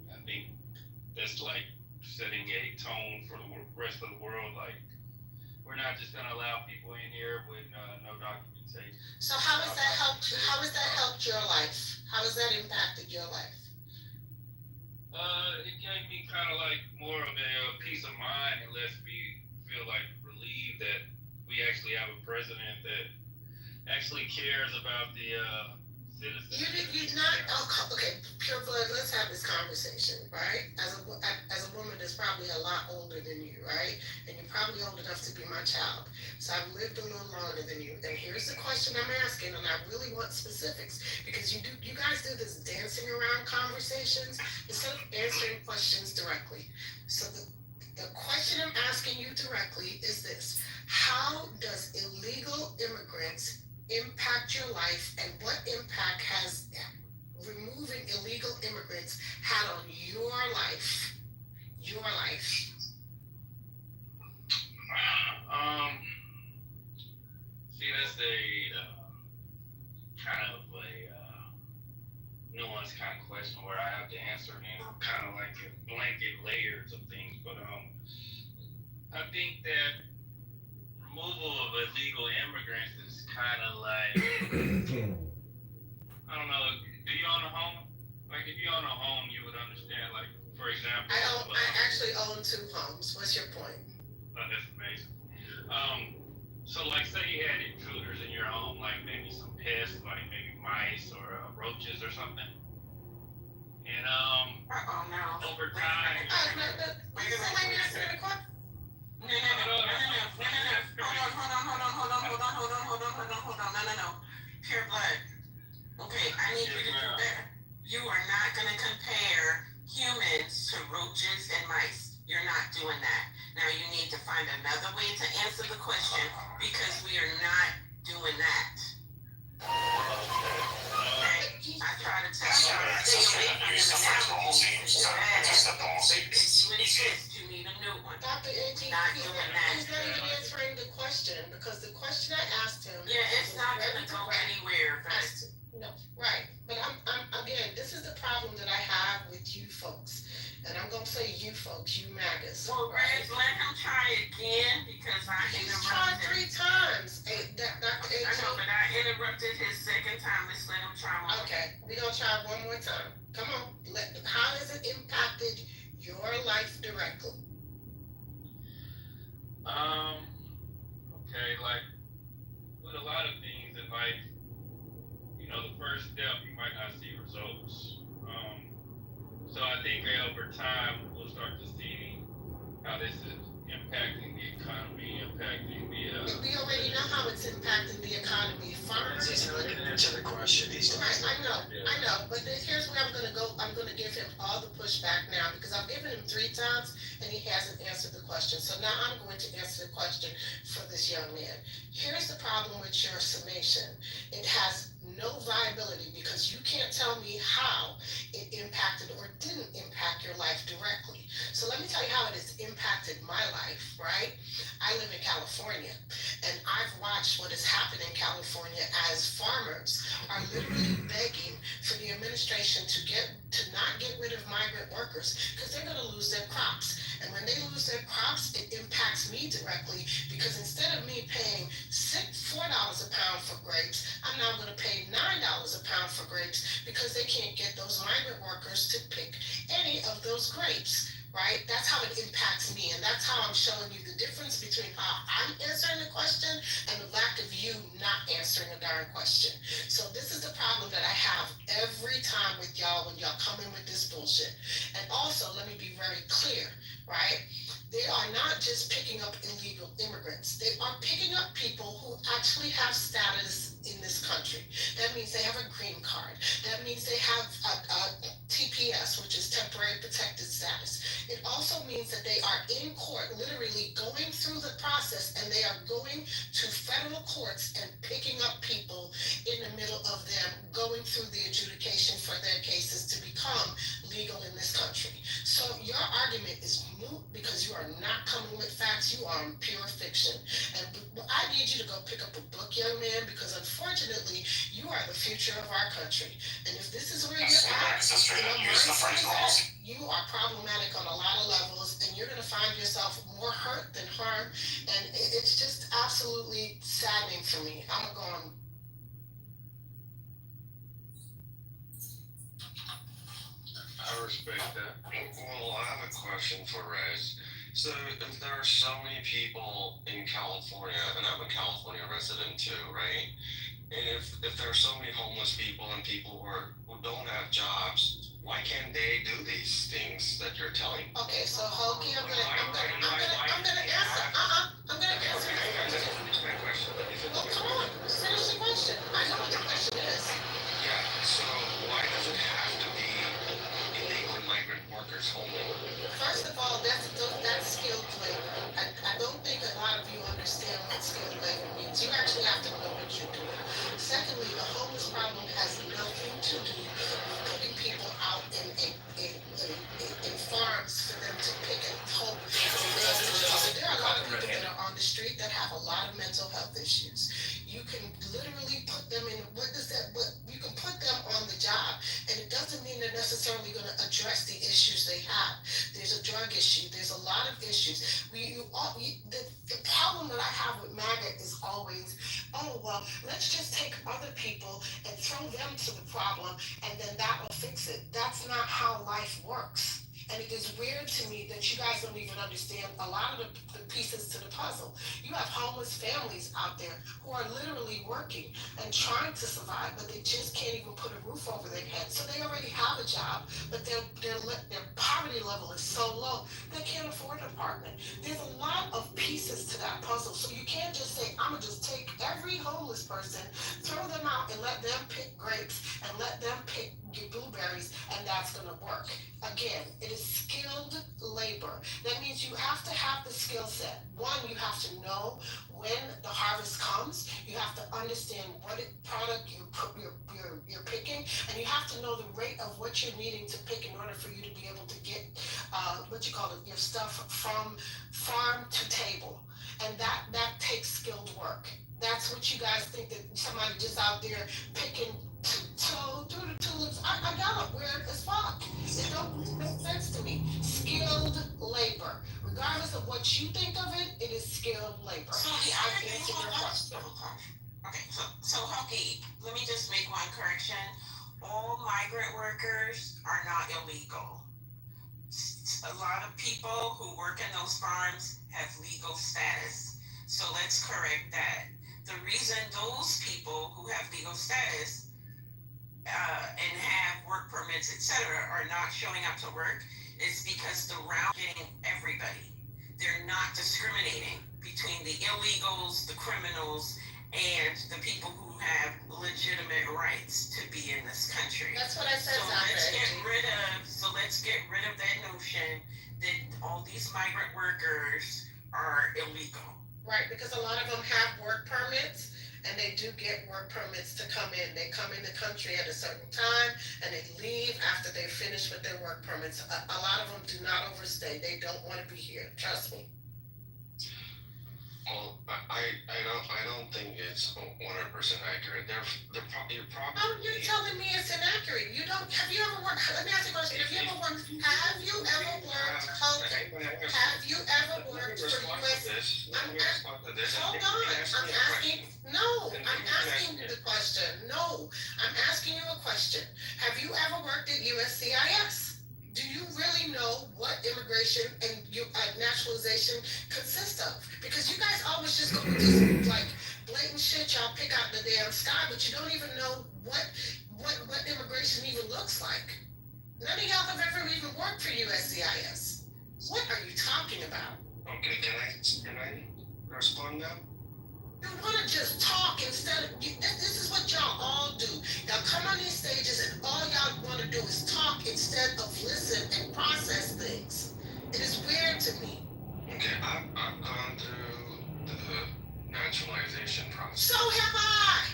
S: I think that's like setting a tone for the rest of the world. Like, we're not just going to allow people in here with no documentation.
I: So how has that helped you? How has that helped your life? How has that impacted your life?
S: It gave me kind of like more of a peace of mind and lets me feel like relieved that we actually have a president that actually cares about the citizens.
I: You're not, okay, pure blood, let's have this conversation, right? As a woman that's probably a lot older than you, right? And you're probably old enough to be my child. So I've lived a little longer than you. And here's the question I'm asking, and I really want specifics, because you guys do this dancing around conversations instead of answering questions directly. So the question I'm asking you directly is this: how does illegal immigrants impact your life, and what impact has removing illegal immigrants had on your life? Your life.
S: See, that's a kind of a nuanced kind of question where I have to answer it in kind of like blanket layers of things. But I think that removal of illegal immigrants is kind of like, I don't know, do you own a home? Like, if you own a home, you would understand, like, for example.
I: I actually own 2 homes. What's your point?
S: Oh, that's amazing. So, like, say you had intruders in your home, like maybe some pests, like maybe mice or roaches or something. And, over time.
I: Pure blood. Okay, I need you to do better. You are not going to compare humans to roaches and mice. You're not doing that. Now you need to find another way to answer the question, because we are not doing that. Okay? I try to tell you to stay away from the analogy. It's bad. If you insist, you need a new one. Dr. A.T., not doing that. He's not even answering the question, because the question I asked him. Yeah, it's not going to go anywhere. No, right. But I'm again, this is the problem that I have with you folks. And I'm going to say you folks, you MAGAs. Well, right? Let him try again, because He's tried 3 times. I know, but I interrupted his second time. Let's let him try one. Okay, we're going to try one more time. Come on. How has it impacted your life directly?
S: Okay, like, with a lot of things in life, you know, the first step, you might not see results. So I think over time, we'll start to see how this is impacting the economy, impacting the...
I: We already know how it's impacting the economy. Farmers...
D: He's not even answering the question. He's
I: right, I know. But here's where I'm going to go. I'm going to give him all the pushback now, because I've given him 3 times, and he hasn't answered the question. So now I'm going to answer the question for this young man. Here's the problem with your summation. It has no viability, because you can't tell me how it impacted or didn't impact your life directly. So let me tell you how it has impacted my life, right? I live in California, and I've watched what has happened in California as farmers are literally begging for the administration to not get rid of migrant workers, because they're going to lose their crops. And when they lose their crops, it impacts me directly, because instead of me paying $4 a pound for grapes, I'm now going to pay $9 a pound for grapes, because they can't get those migrant workers to pick any of those grapes. Right? That's how it impacts me, and that's how I'm showing you the difference between how I'm answering the question and the lack of you not answering a darn question. So this is the problem that I have every time with y'all when y'all come in with this bullshit. And also, let me be very clear, right? They are not just picking up illegal immigrants. They are picking up people who actually have status in this country. That means they have a green card. That means they have a TP TPS, which is temporary protected status. It also means that they are in court, literally going through the process, and they are going to federal courts and picking up people in the middle of them going through the adjudication for their cases to become legal in this country. So your argument is moot because you are not coming with facts. You are in pure fiction. And I need you to go pick up a book, young man, because unfortunately, you are the future of our country. And if this is where you're at, you are problematic on a lot of levels, and you're going to find yourself more hurt than harm. And it's just absolutely saddening for me. I'm going to go on.
F: I respect that. Well, I have a question for Rez. So, if there are so many people in California, and I'm a California resident too, right? And if there are so many homeless people and people who don't have jobs, why can't they do these things that you're telling?
I: Okay, so Hokie, I'm gonna answer. I'm gonna answer.
F: My question.
I: Well, come on, finish the question. I know what the question is.
F: Yeah. So why does it have to be illegal migrant workers only?
I: First of all, that's skilled labor. I don't think a lot of you understand what skilled labor means. You actually have to know what you're doing. Secondly, the homeless problem has nothing to do with putting people out in farms for them to pick and hope. There are a lot of people that are on the street that have a lot of mental health issues. You can literally put them in, you can put them on the job, and it doesn't mean they're necessarily going to address the issues they have. There's a drug issue. There's a lot of issues. The problem that I have with MAGA is always, oh, well, let's just take other people and throw them to the problem, and then that will fix it. That's not how life works. And it is weird to me that you guys don't even understand a lot of the pieces to the puzzle. You have homeless families out there who are literally working and trying to survive, but they just can't even put a roof over their head. So they already have a job, but their poverty level is so low, they can't afford an apartment. There's a lot of pieces to that puzzle. So you can't just say, I'm gonna just take every homeless person, throw them out and let them pick grapes and let them pick blueberries, and that's gonna work. Again, it is skilled labor. That means you have to have the skill set. One, you have to know when the harvest comes. You have to understand what product you're picking, and you have to know the rate of what you're needing to pick in order for you to be able to get your stuff from farm to table. And that takes skilled work. That's what you guys think, that somebody just out there picking through the tulips. I got it weird as fuck. It don't make sense to me. Skilled labor. Regardless of what you think of it, it is skilled labor.
K: So the other thing, okay, so Hokie, let me just make one correction. All migrant workers are not illegal. A lot of people who work in those farms have legal status. So let's correct that. The reason those people who have legal status and have work permits, etc., are not showing up to work is because the round getting everybody. They're not discriminating between the illegals, the criminals, and the people who have legitimate rights to be in this country.
I: That's what I said.
K: So let's get rid of that notion that all these migrant workers are illegal.
I: Right, because a lot of them have work permits, and they do get work permits to come in. They come in the country at a certain time, and they leave after they finish with their work permits. A lot of them do not overstay. They don't want to be here. Trust me.
F: Well, I don't think it's 100% accurate. You're probably.
I: Oh, you're telling me it's inaccurate. You don't. Have you ever worked? Let me ask you a question. Have you ever worked for US? Hold on. I'm asking. No, I'm asking you the question. No, I'm asking you a question. Have you ever worked at USCIS? Do you really know what immigration and naturalization consists of? Because you guys always just go with this like blatant shit y'all pick out the damn sky, but you don't even know what immigration even looks like. None of y'all have ever even worked for USCIS. What are you talking about?
F: Okay, can I respond now?
I: You want to just talk instead of, this is what y'all all do. Y'all come on these stages and all y'all want to do is talk instead instead of listen and process things. It is weird to me.
F: Okay, I've gone through the naturalization process.
I: So have I.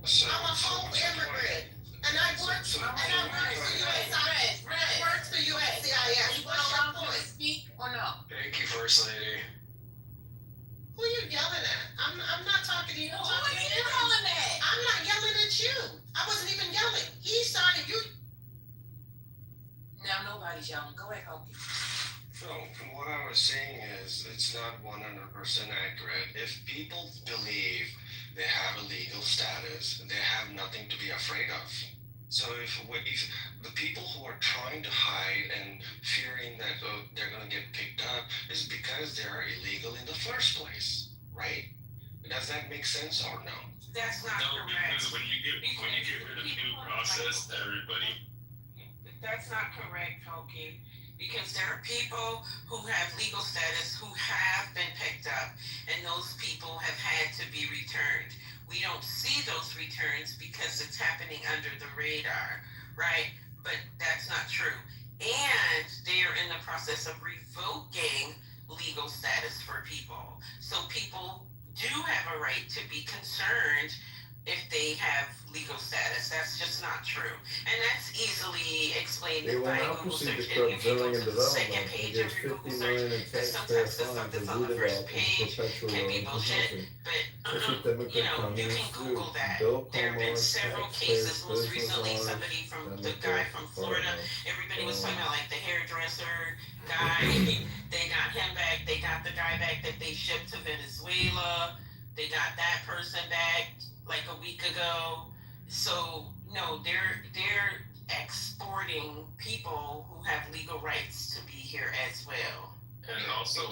F: So,
I: I'm a home immigrant, and I worked for USCIS. What's your point?
B: Speak or no?
F: thank you, First Lady.
I: Who are you yelling at? I'm not talking to you.
B: Who are you yelling at?
I: I'm not yelling at you. I wasn't even yelling. He started. You.
B: Now nobody's yelling. Go ahead, Hokie.
F: So, what I was saying is, it's not 100% accurate. If people believe they have a legal status, they have nothing to be afraid of. So if the people who are trying to hide and fearing that they're going to get picked up is because they are illegal in the first place, right? Does that make sense or no?
I: That's not
S: No,
I: correct.
S: because when you get rid of due process, everybody.
I: That's not correct, Hokie. Because there are people who have legal status who have been picked up, and those people have had to be returned. We don't see those returns because it's happening under the radar, right? But that's not true. And they are in the process of revoking legal status for people. So people do have a right to be concerned if they have legal status. That's just not true. And that's easily explained
P: They will
I: by
P: now
I: Google
P: proceed
I: search.
P: to
I: And you
P: corrupt
I: can go
P: zoning
I: to
P: and
I: the second
P: development and
I: page
P: get
I: of your
P: 50
I: Google
P: million
I: search.
P: in
I: Because
P: taxpayer
I: sometimes the stuff
P: funds
I: that's
P: and
I: on the first
P: redevelop and
I: page
P: perpetual
I: can be
P: low-income
I: bullshit.
P: housing.
I: But
P: This is
I: you
P: Democrat
I: know, you can
P: communist
I: Google
P: group.
I: that.
P: Bill
I: There have been
P: Cuomo's
I: several
P: taxpayers,
I: cases. Most
P: business
I: recently,
P: owners,
I: somebody from the
P: Democrat
I: guy from Florida.
P: farmers.
I: Everybody was talking about like the hairdresser guy. They got him back. They got the guy back that they shipped to Venezuela. They got that person back like a week ago. So no, they're exporting people who have legal rights to be here as well.
S: And also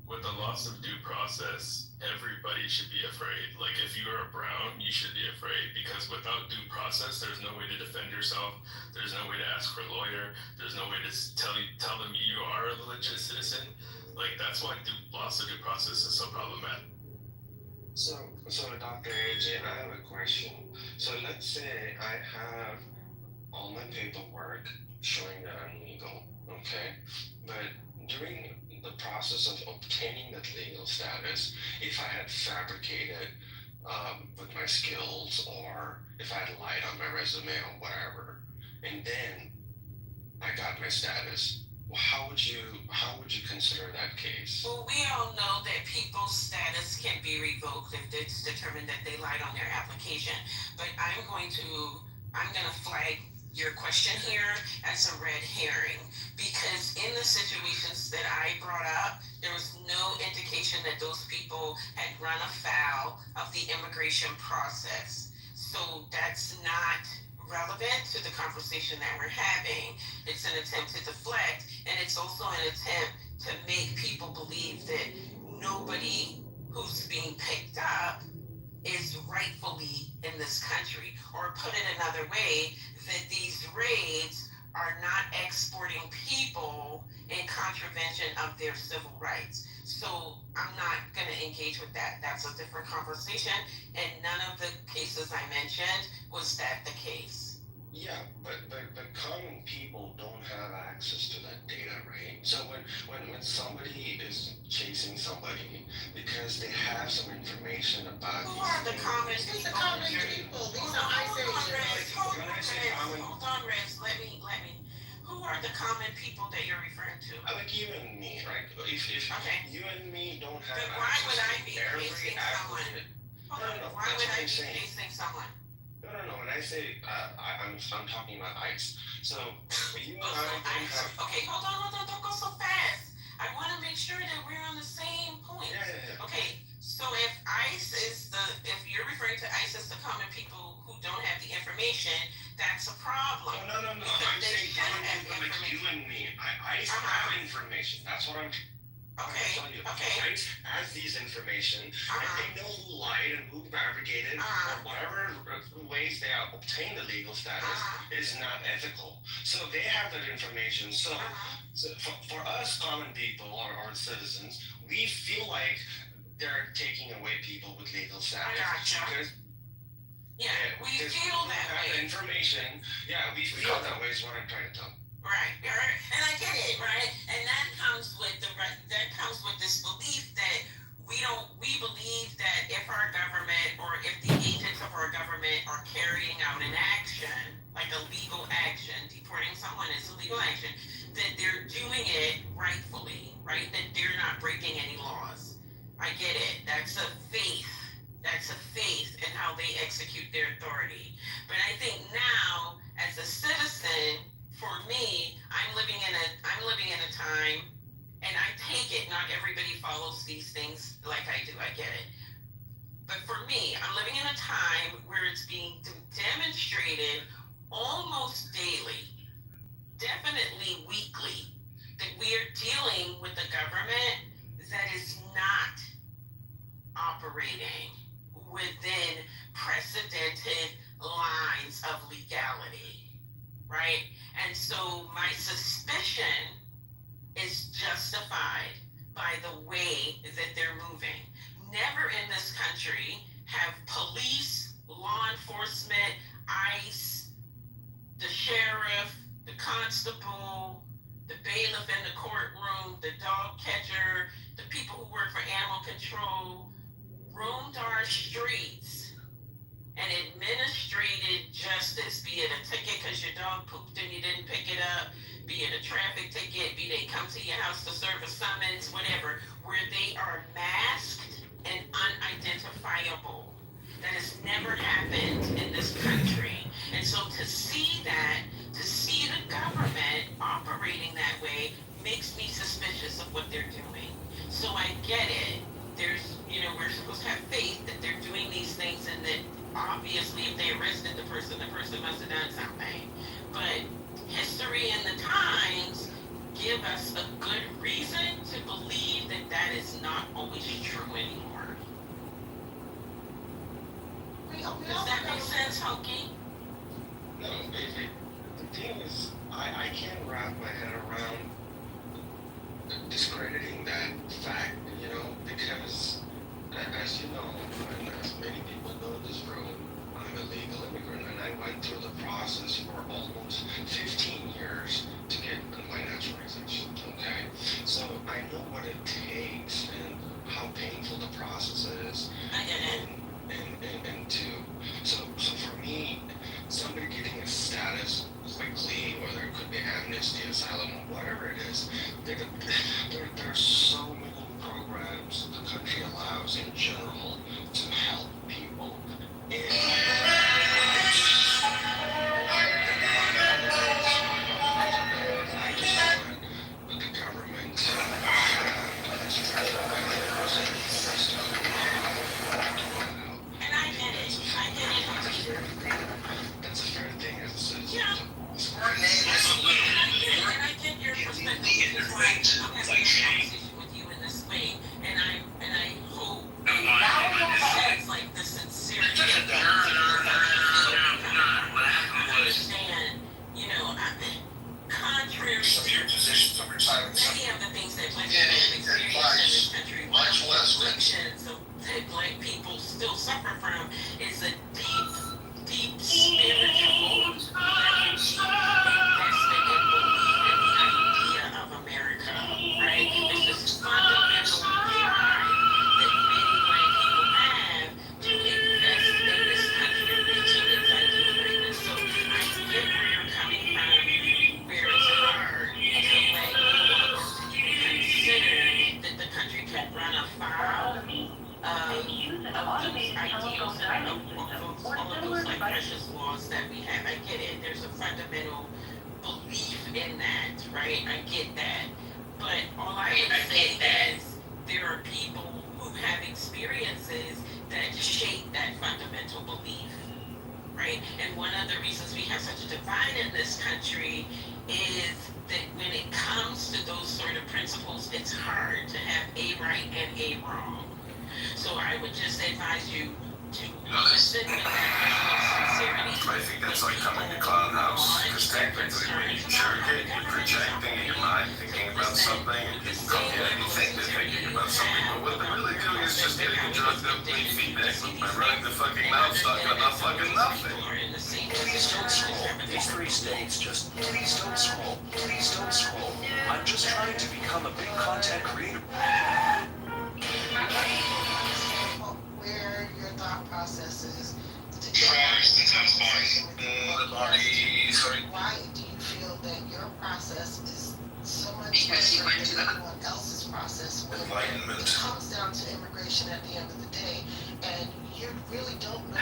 S: with the loss of due process, everybody should be afraid. Like if you are a Brown, you should be afraid because without due process, there's no way to defend yourself. There's no way to ask for a lawyer. There's no way to tell them you are a legit citizen. Like that's why loss of due process is so problematic.
F: So Dr. AJ, I have a question. So let's say I have all my paperwork showing that I'm legal, okay? But during the process of obtaining that legal status, if I had fabricated with my skills or if I had lied on my resume or whatever, and then I got my status, how would you consider that case?
I: Well, we all know that people's status can be revoked if it's determined that they lied on their application. But I'm gonna flag your question here as a red herring because in the situations that I brought up, there was no indication that those people had run afoul of the immigration process. So that's not relevant to the conversation that we're having. It's an attempt to deflect, and it's also an attempt to make people believe that nobody who's being picked up is rightfully in this country. Or put it another way, that these raids are not exporting people in contravention of their civil rights. So I'm not going to engage with that. That's a different conversation. And none of the cases I mentioned was that the case.
F: Yeah, but common people don't have access to that data, right? So when somebody is chasing somebody because they have some information about
I: who are the common people?
F: These are
I: ICE agents. Hold on, Rez. Let me. Who are the common people that you're referring to?
F: Like you and me, right? If
I: okay.
F: You and me don't have
I: but why
F: access
I: would I be
F: to every
I: chasing someone? Why would I be chasing someone?
F: No. When I say I'm talking about ICE. So you and I don't have.
I: Okay, hold on. Don't go so fast. I want to make sure that we're on the same point.
F: Yeah.
I: Okay, so if you're referring to ICE as the common people who don't have the information, that's a problem.
F: No. I'm saying common people like you and me. ICE have information. That's what I'm.
I: Okay.
F: ICE has these information, and they know who lied and who fabricated, or whatever ways they obtained the legal status is not ethical. So they have that information. So for us common people or citizens, we feel like they're taking away people with legal status.
I: I gotcha.
K: Yeah, we
F: because
K: feel that
F: have
K: way.
F: information. Yeah, we feel that way is what I'm trying to tell.
K: Right, and I get it, right? And that comes with this belief that we believe that if our government or if the agents of our government are carrying out an action, like a legal action, deporting someone is a legal action, that they're doing it rightfully, right? That they're not breaking any laws. I get it. That's a faith. That's a faith in how they execute their authority. But I think now, as a citizen, for me, I'm living in a time, and I take it. Not everybody follows these things like I do. I get it. But for me, I'm living in a time where it's being demonstrated almost daily, definitely weekly, that we are dealing with a government that is not operating within precedented lines of legality, right? And so my suspicion is justified by the way that they're moving. Never in this country have police, law enforcement, ICE, the sheriff, the constable, the bailiff in the courtroom, the dog catcher, the people who work for animal control, roamed our streets and administrated justice, be it a ticket because your dog pooped and you didn't pick it up, be it a traffic ticket, be they come to your house to serve a summons, whatever, where they are masked and unidentifiable. That has never happened in this country. And so to see the government operating that way makes me suspicious of what they're doing. So I get it. We're supposed to have faith that they're doing these things and that obviously if they arrested the person must have done something. But history and the times give us a good reason to believe that that is not always true anymore. Does that make sense, Hunky?
F: No, the thing is, I can't wrap my head around discrediting that fact, because as you know, and as many people know in this room, I'm a legal immigrant, and I went through the process for almost 15 years to get my naturalization, okay? So I know what it takes and how painful the process is.
K: I get it.
F: So for me, somebody getting a status quickly, or there could be amnesty, asylum, or whatever it is, there are so many programs the country allows in general to help people. And I just want the government to have as strict mechanisms
K: And I get it.
F: That's a fair thing as a citizen.
K: Yeah. And I get your perspective. Which is why I'm having a conversation with you in this way. And I hope that it's like the sincerity of the I understand, contrary to many of the things that black people have experienced in this country, one of the afflictions that black people still suffer from is a deep spiritual investment and belief in the idea of America, right? There's this fundamental pride that many black people have to invest in this country reaching its ideal greatness. So I get where you're coming from, where it's hard to let anyone to even consider that the country can run afoul of those ideals and of all of those like precious laws that we have. I get it. There's a fundamental belief in that, right? I get that. But all I would say is there are people who have experiences that shape that fundamental belief, right? And one of the reasons we have such a divide in this country is that when it comes to those sort of principles, it's hard to have a right and a wrong. So I would just advise you to listen with that level of sincerity.
T: I think that's like coming to Clown House, because technically when you sugarcoat, you're projecting in your mind, thinking about something, and people come in and you think they're thinking about something, but what they're really doing is just getting constructive feedback loop by running the fucking mouth talking about fucking nothing.
B: Please don't scroll. These 3 states just please don't scroll. Please don't scroll. I'm just trying to become a big content creator.
E: Where your thought process is to
F: Trash, that sounds fine.
T: Sorry.
E: why do you feel that your process is so much different than everyone else's process when
T: Enlightenment.
E: it comes down to immigration at the end of the day, and you really don't know.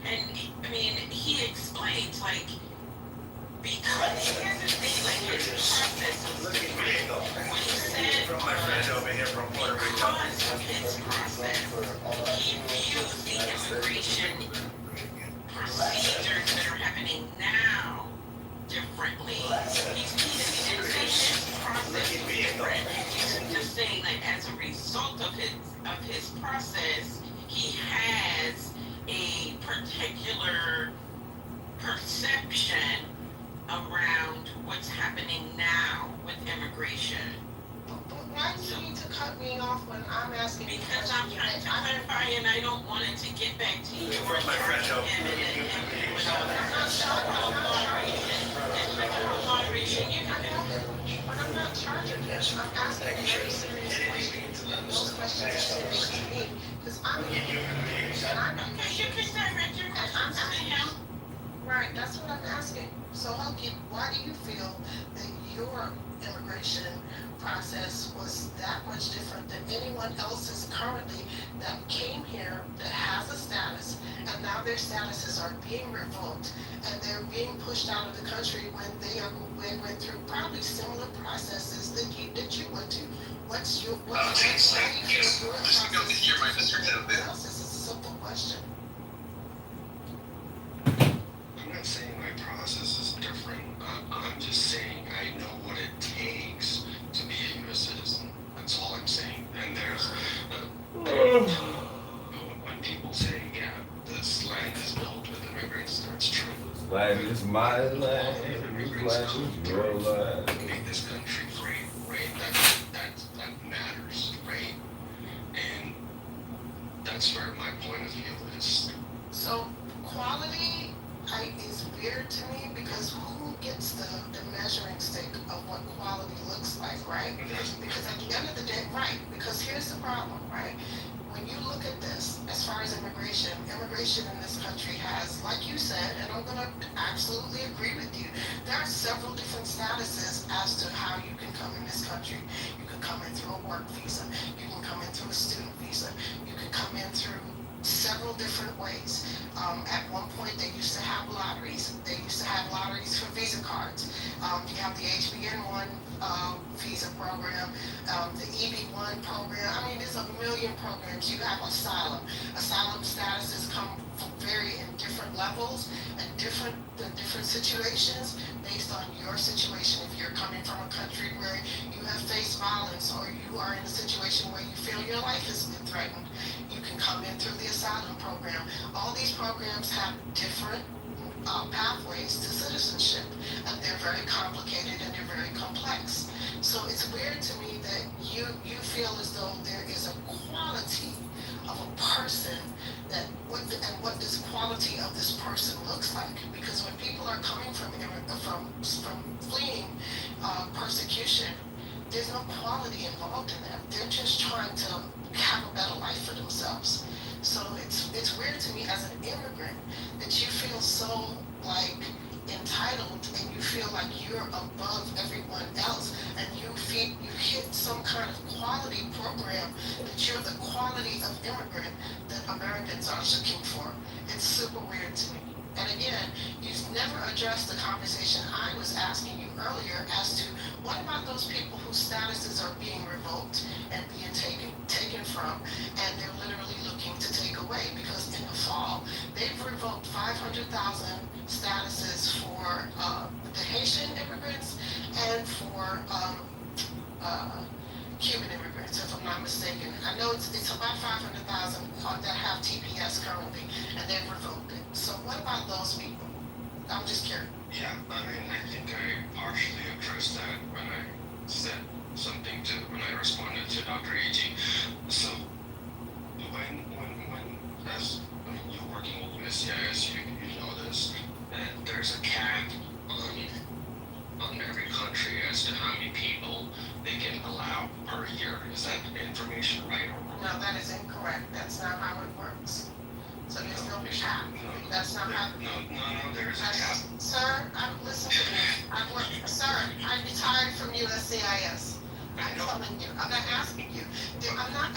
K: And I mean, he explained like because his process was different. What he said
T: From my friend over here from Puerto Rico.
K: because of his process, he views the immigration procedures that are happening now differently. He didn't say his process was different. He's just saying that as a result of his process, he has a particular perception around what's happening now with immigration.
E: But why do you need to cut me off when I'm asking you
K: Because I'm trying to clarify and I don't want it to get back to you.
T: From my friend over
K: Moderation, you can
E: But I'm not charging you. I'm asking you very serious questions. Those questions are serious to me. Because I'm here. And I'm
K: you can direct your questions to him.
E: Right, that's what I'm asking. So, Hunky, why do you feel that your immigration process was that much different than anyone else's currently that came here that has a status, and now their statuses are being revoked, and they're being pushed out of the country when they went through probably similar processes that you went to? What's your
F: It's like, just listening up to hear my district a bit.
E: This is a simple question.
F: I'm not saying my process is different. I'm just saying I know what it takes to be a U.S. citizen. That's all I'm saying. And there's when people say, yeah, this land is built with immigrants, that's true.
M: Land is my land, this land is your land.
F: Make this country free, right? That matters, right? And that's where my point of view is.
E: So quality is weird to me because who gets the measuring stick of what quality looks like, right? Because at the end of the day, right, because here's the problem, right? When you look at this, as far as immigration in this country has, like you said, and I'm going to absolutely agree with you, there are several different statuses as to how you can come in this country. You can come in through a work visa. You can come in through a student visa. You can come in through several different ways. At one point, they used to have lotteries. They used to have lotteries for Visa cards. You have the HBN1 visa program, the EB1 program. I mean, there's a million programs. You have asylum. Asylum statuses come vary in different levels and different situations based on your situation. If you're coming from a country where you have faced violence or you are in a situation where you feel your life has been threatened, you can come in through the asylum program. All these programs have different pathways to citizenship, and they're very complicated and they're very complex. So it's weird to me that you feel as though there is a quality of a person what this quality of this person looks like. Because when people are coming from fleeing persecution, there's no quality involved in that. They're just trying to have a better life for themselves. So it's weird to me as an immigrant that you feel so like entitled and you feel like you're above everyone else, and you hit some kind of quality program that you're the quality of immigrant that Americans are looking for. It's super weird to me. And again, you've never addressed the conversation I was asking you earlier as to what about those people whose statuses are being revoked and being taken from, and they're literally looking to take away, because in the fall, they've revoked 500,000 statuses for the Haitian immigrants and for
I: Cuban immigrants, if I'm not mistaken. I know it's about 500,000 that have TPS currently, and they've revoked it. So what about those people? I'm just curious.
F: Yeah, I mean, I think I partially addressed that when I said something when I responded to Dr. A.G. So, as I mean, you're working with USCIS, you know this, and there's a cap on every country as to how many people they can allow per year. Is that information right or wrong?
I: No, that is incorrect. That's not how it works. So there's no cap. That's not how.
F: No, there is a cap.
I: Sir, listen to me. Sir, I retired from USCIS. I'm telling you. I'm not asking you. I'm not.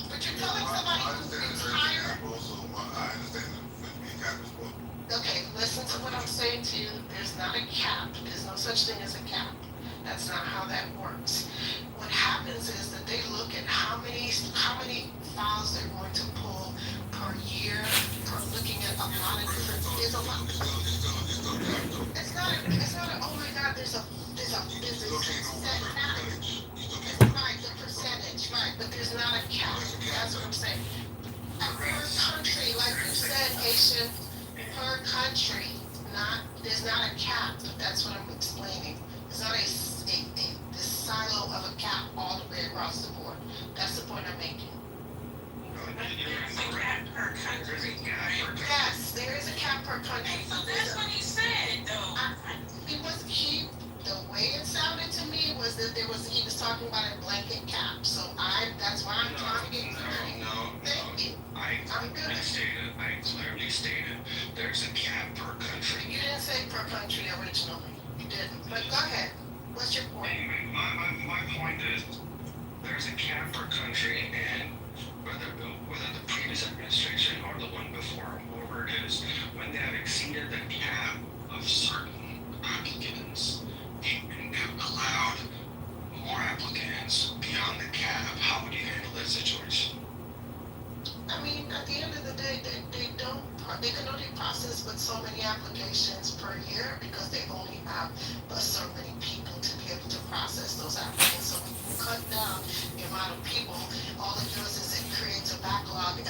I: But you're telling somebody who's retired.
O: I understand the cap as well.
I: Okay, listen to what I'm saying to you. There's not a cap. There's no such thing as a cap. That's not how that works. What happens is that they look at how many files they're going to pull per year, looking at a lot of different. There's a lot. It's not a. Oh my God. There's a set pattern. Right, the percentage. Right, but there's not a cap. That's what I'm saying. Per country, like you said, Haitian. Per country, there's not a cap. That's what I'm explaining. It's not this silo of a cap all the way across the board. That's the point I'm making.
K: There's a cap per country, right?
I: Yes, there is a cap per country.
K: Okay, so that's what he said, though.
I: The way it sounded to me was that he was talking about a blanket cap. So that's why I'm trying to get clear. Thank you.
F: I clearly stated there's a cap per country.
I: You didn't say per country originally. You didn't. But go ahead. What's your point?
F: Anyway, my point is there's a cap per country, and whether the previous administration or the one before, whoever it is, when they have exceeded the cap of certain applicants and have allowed more applicants beyond the cap, how would you handle that situation?
I: I mean, at the end of the day, they can only process with so many applications per year because they only have so many people to be able to process those applicants. So when you cut down the amount of people, all it does is it creates a backlog and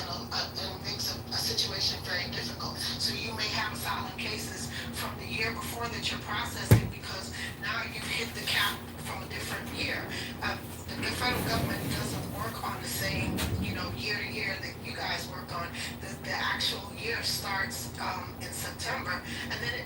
I: makes a situation very difficult. So you may have solid cases from the year before that you're processing because now you've hit the cap from a different year. The federal government doesn't work on the same, year to year that you guys work on. The actual year starts in September, and then it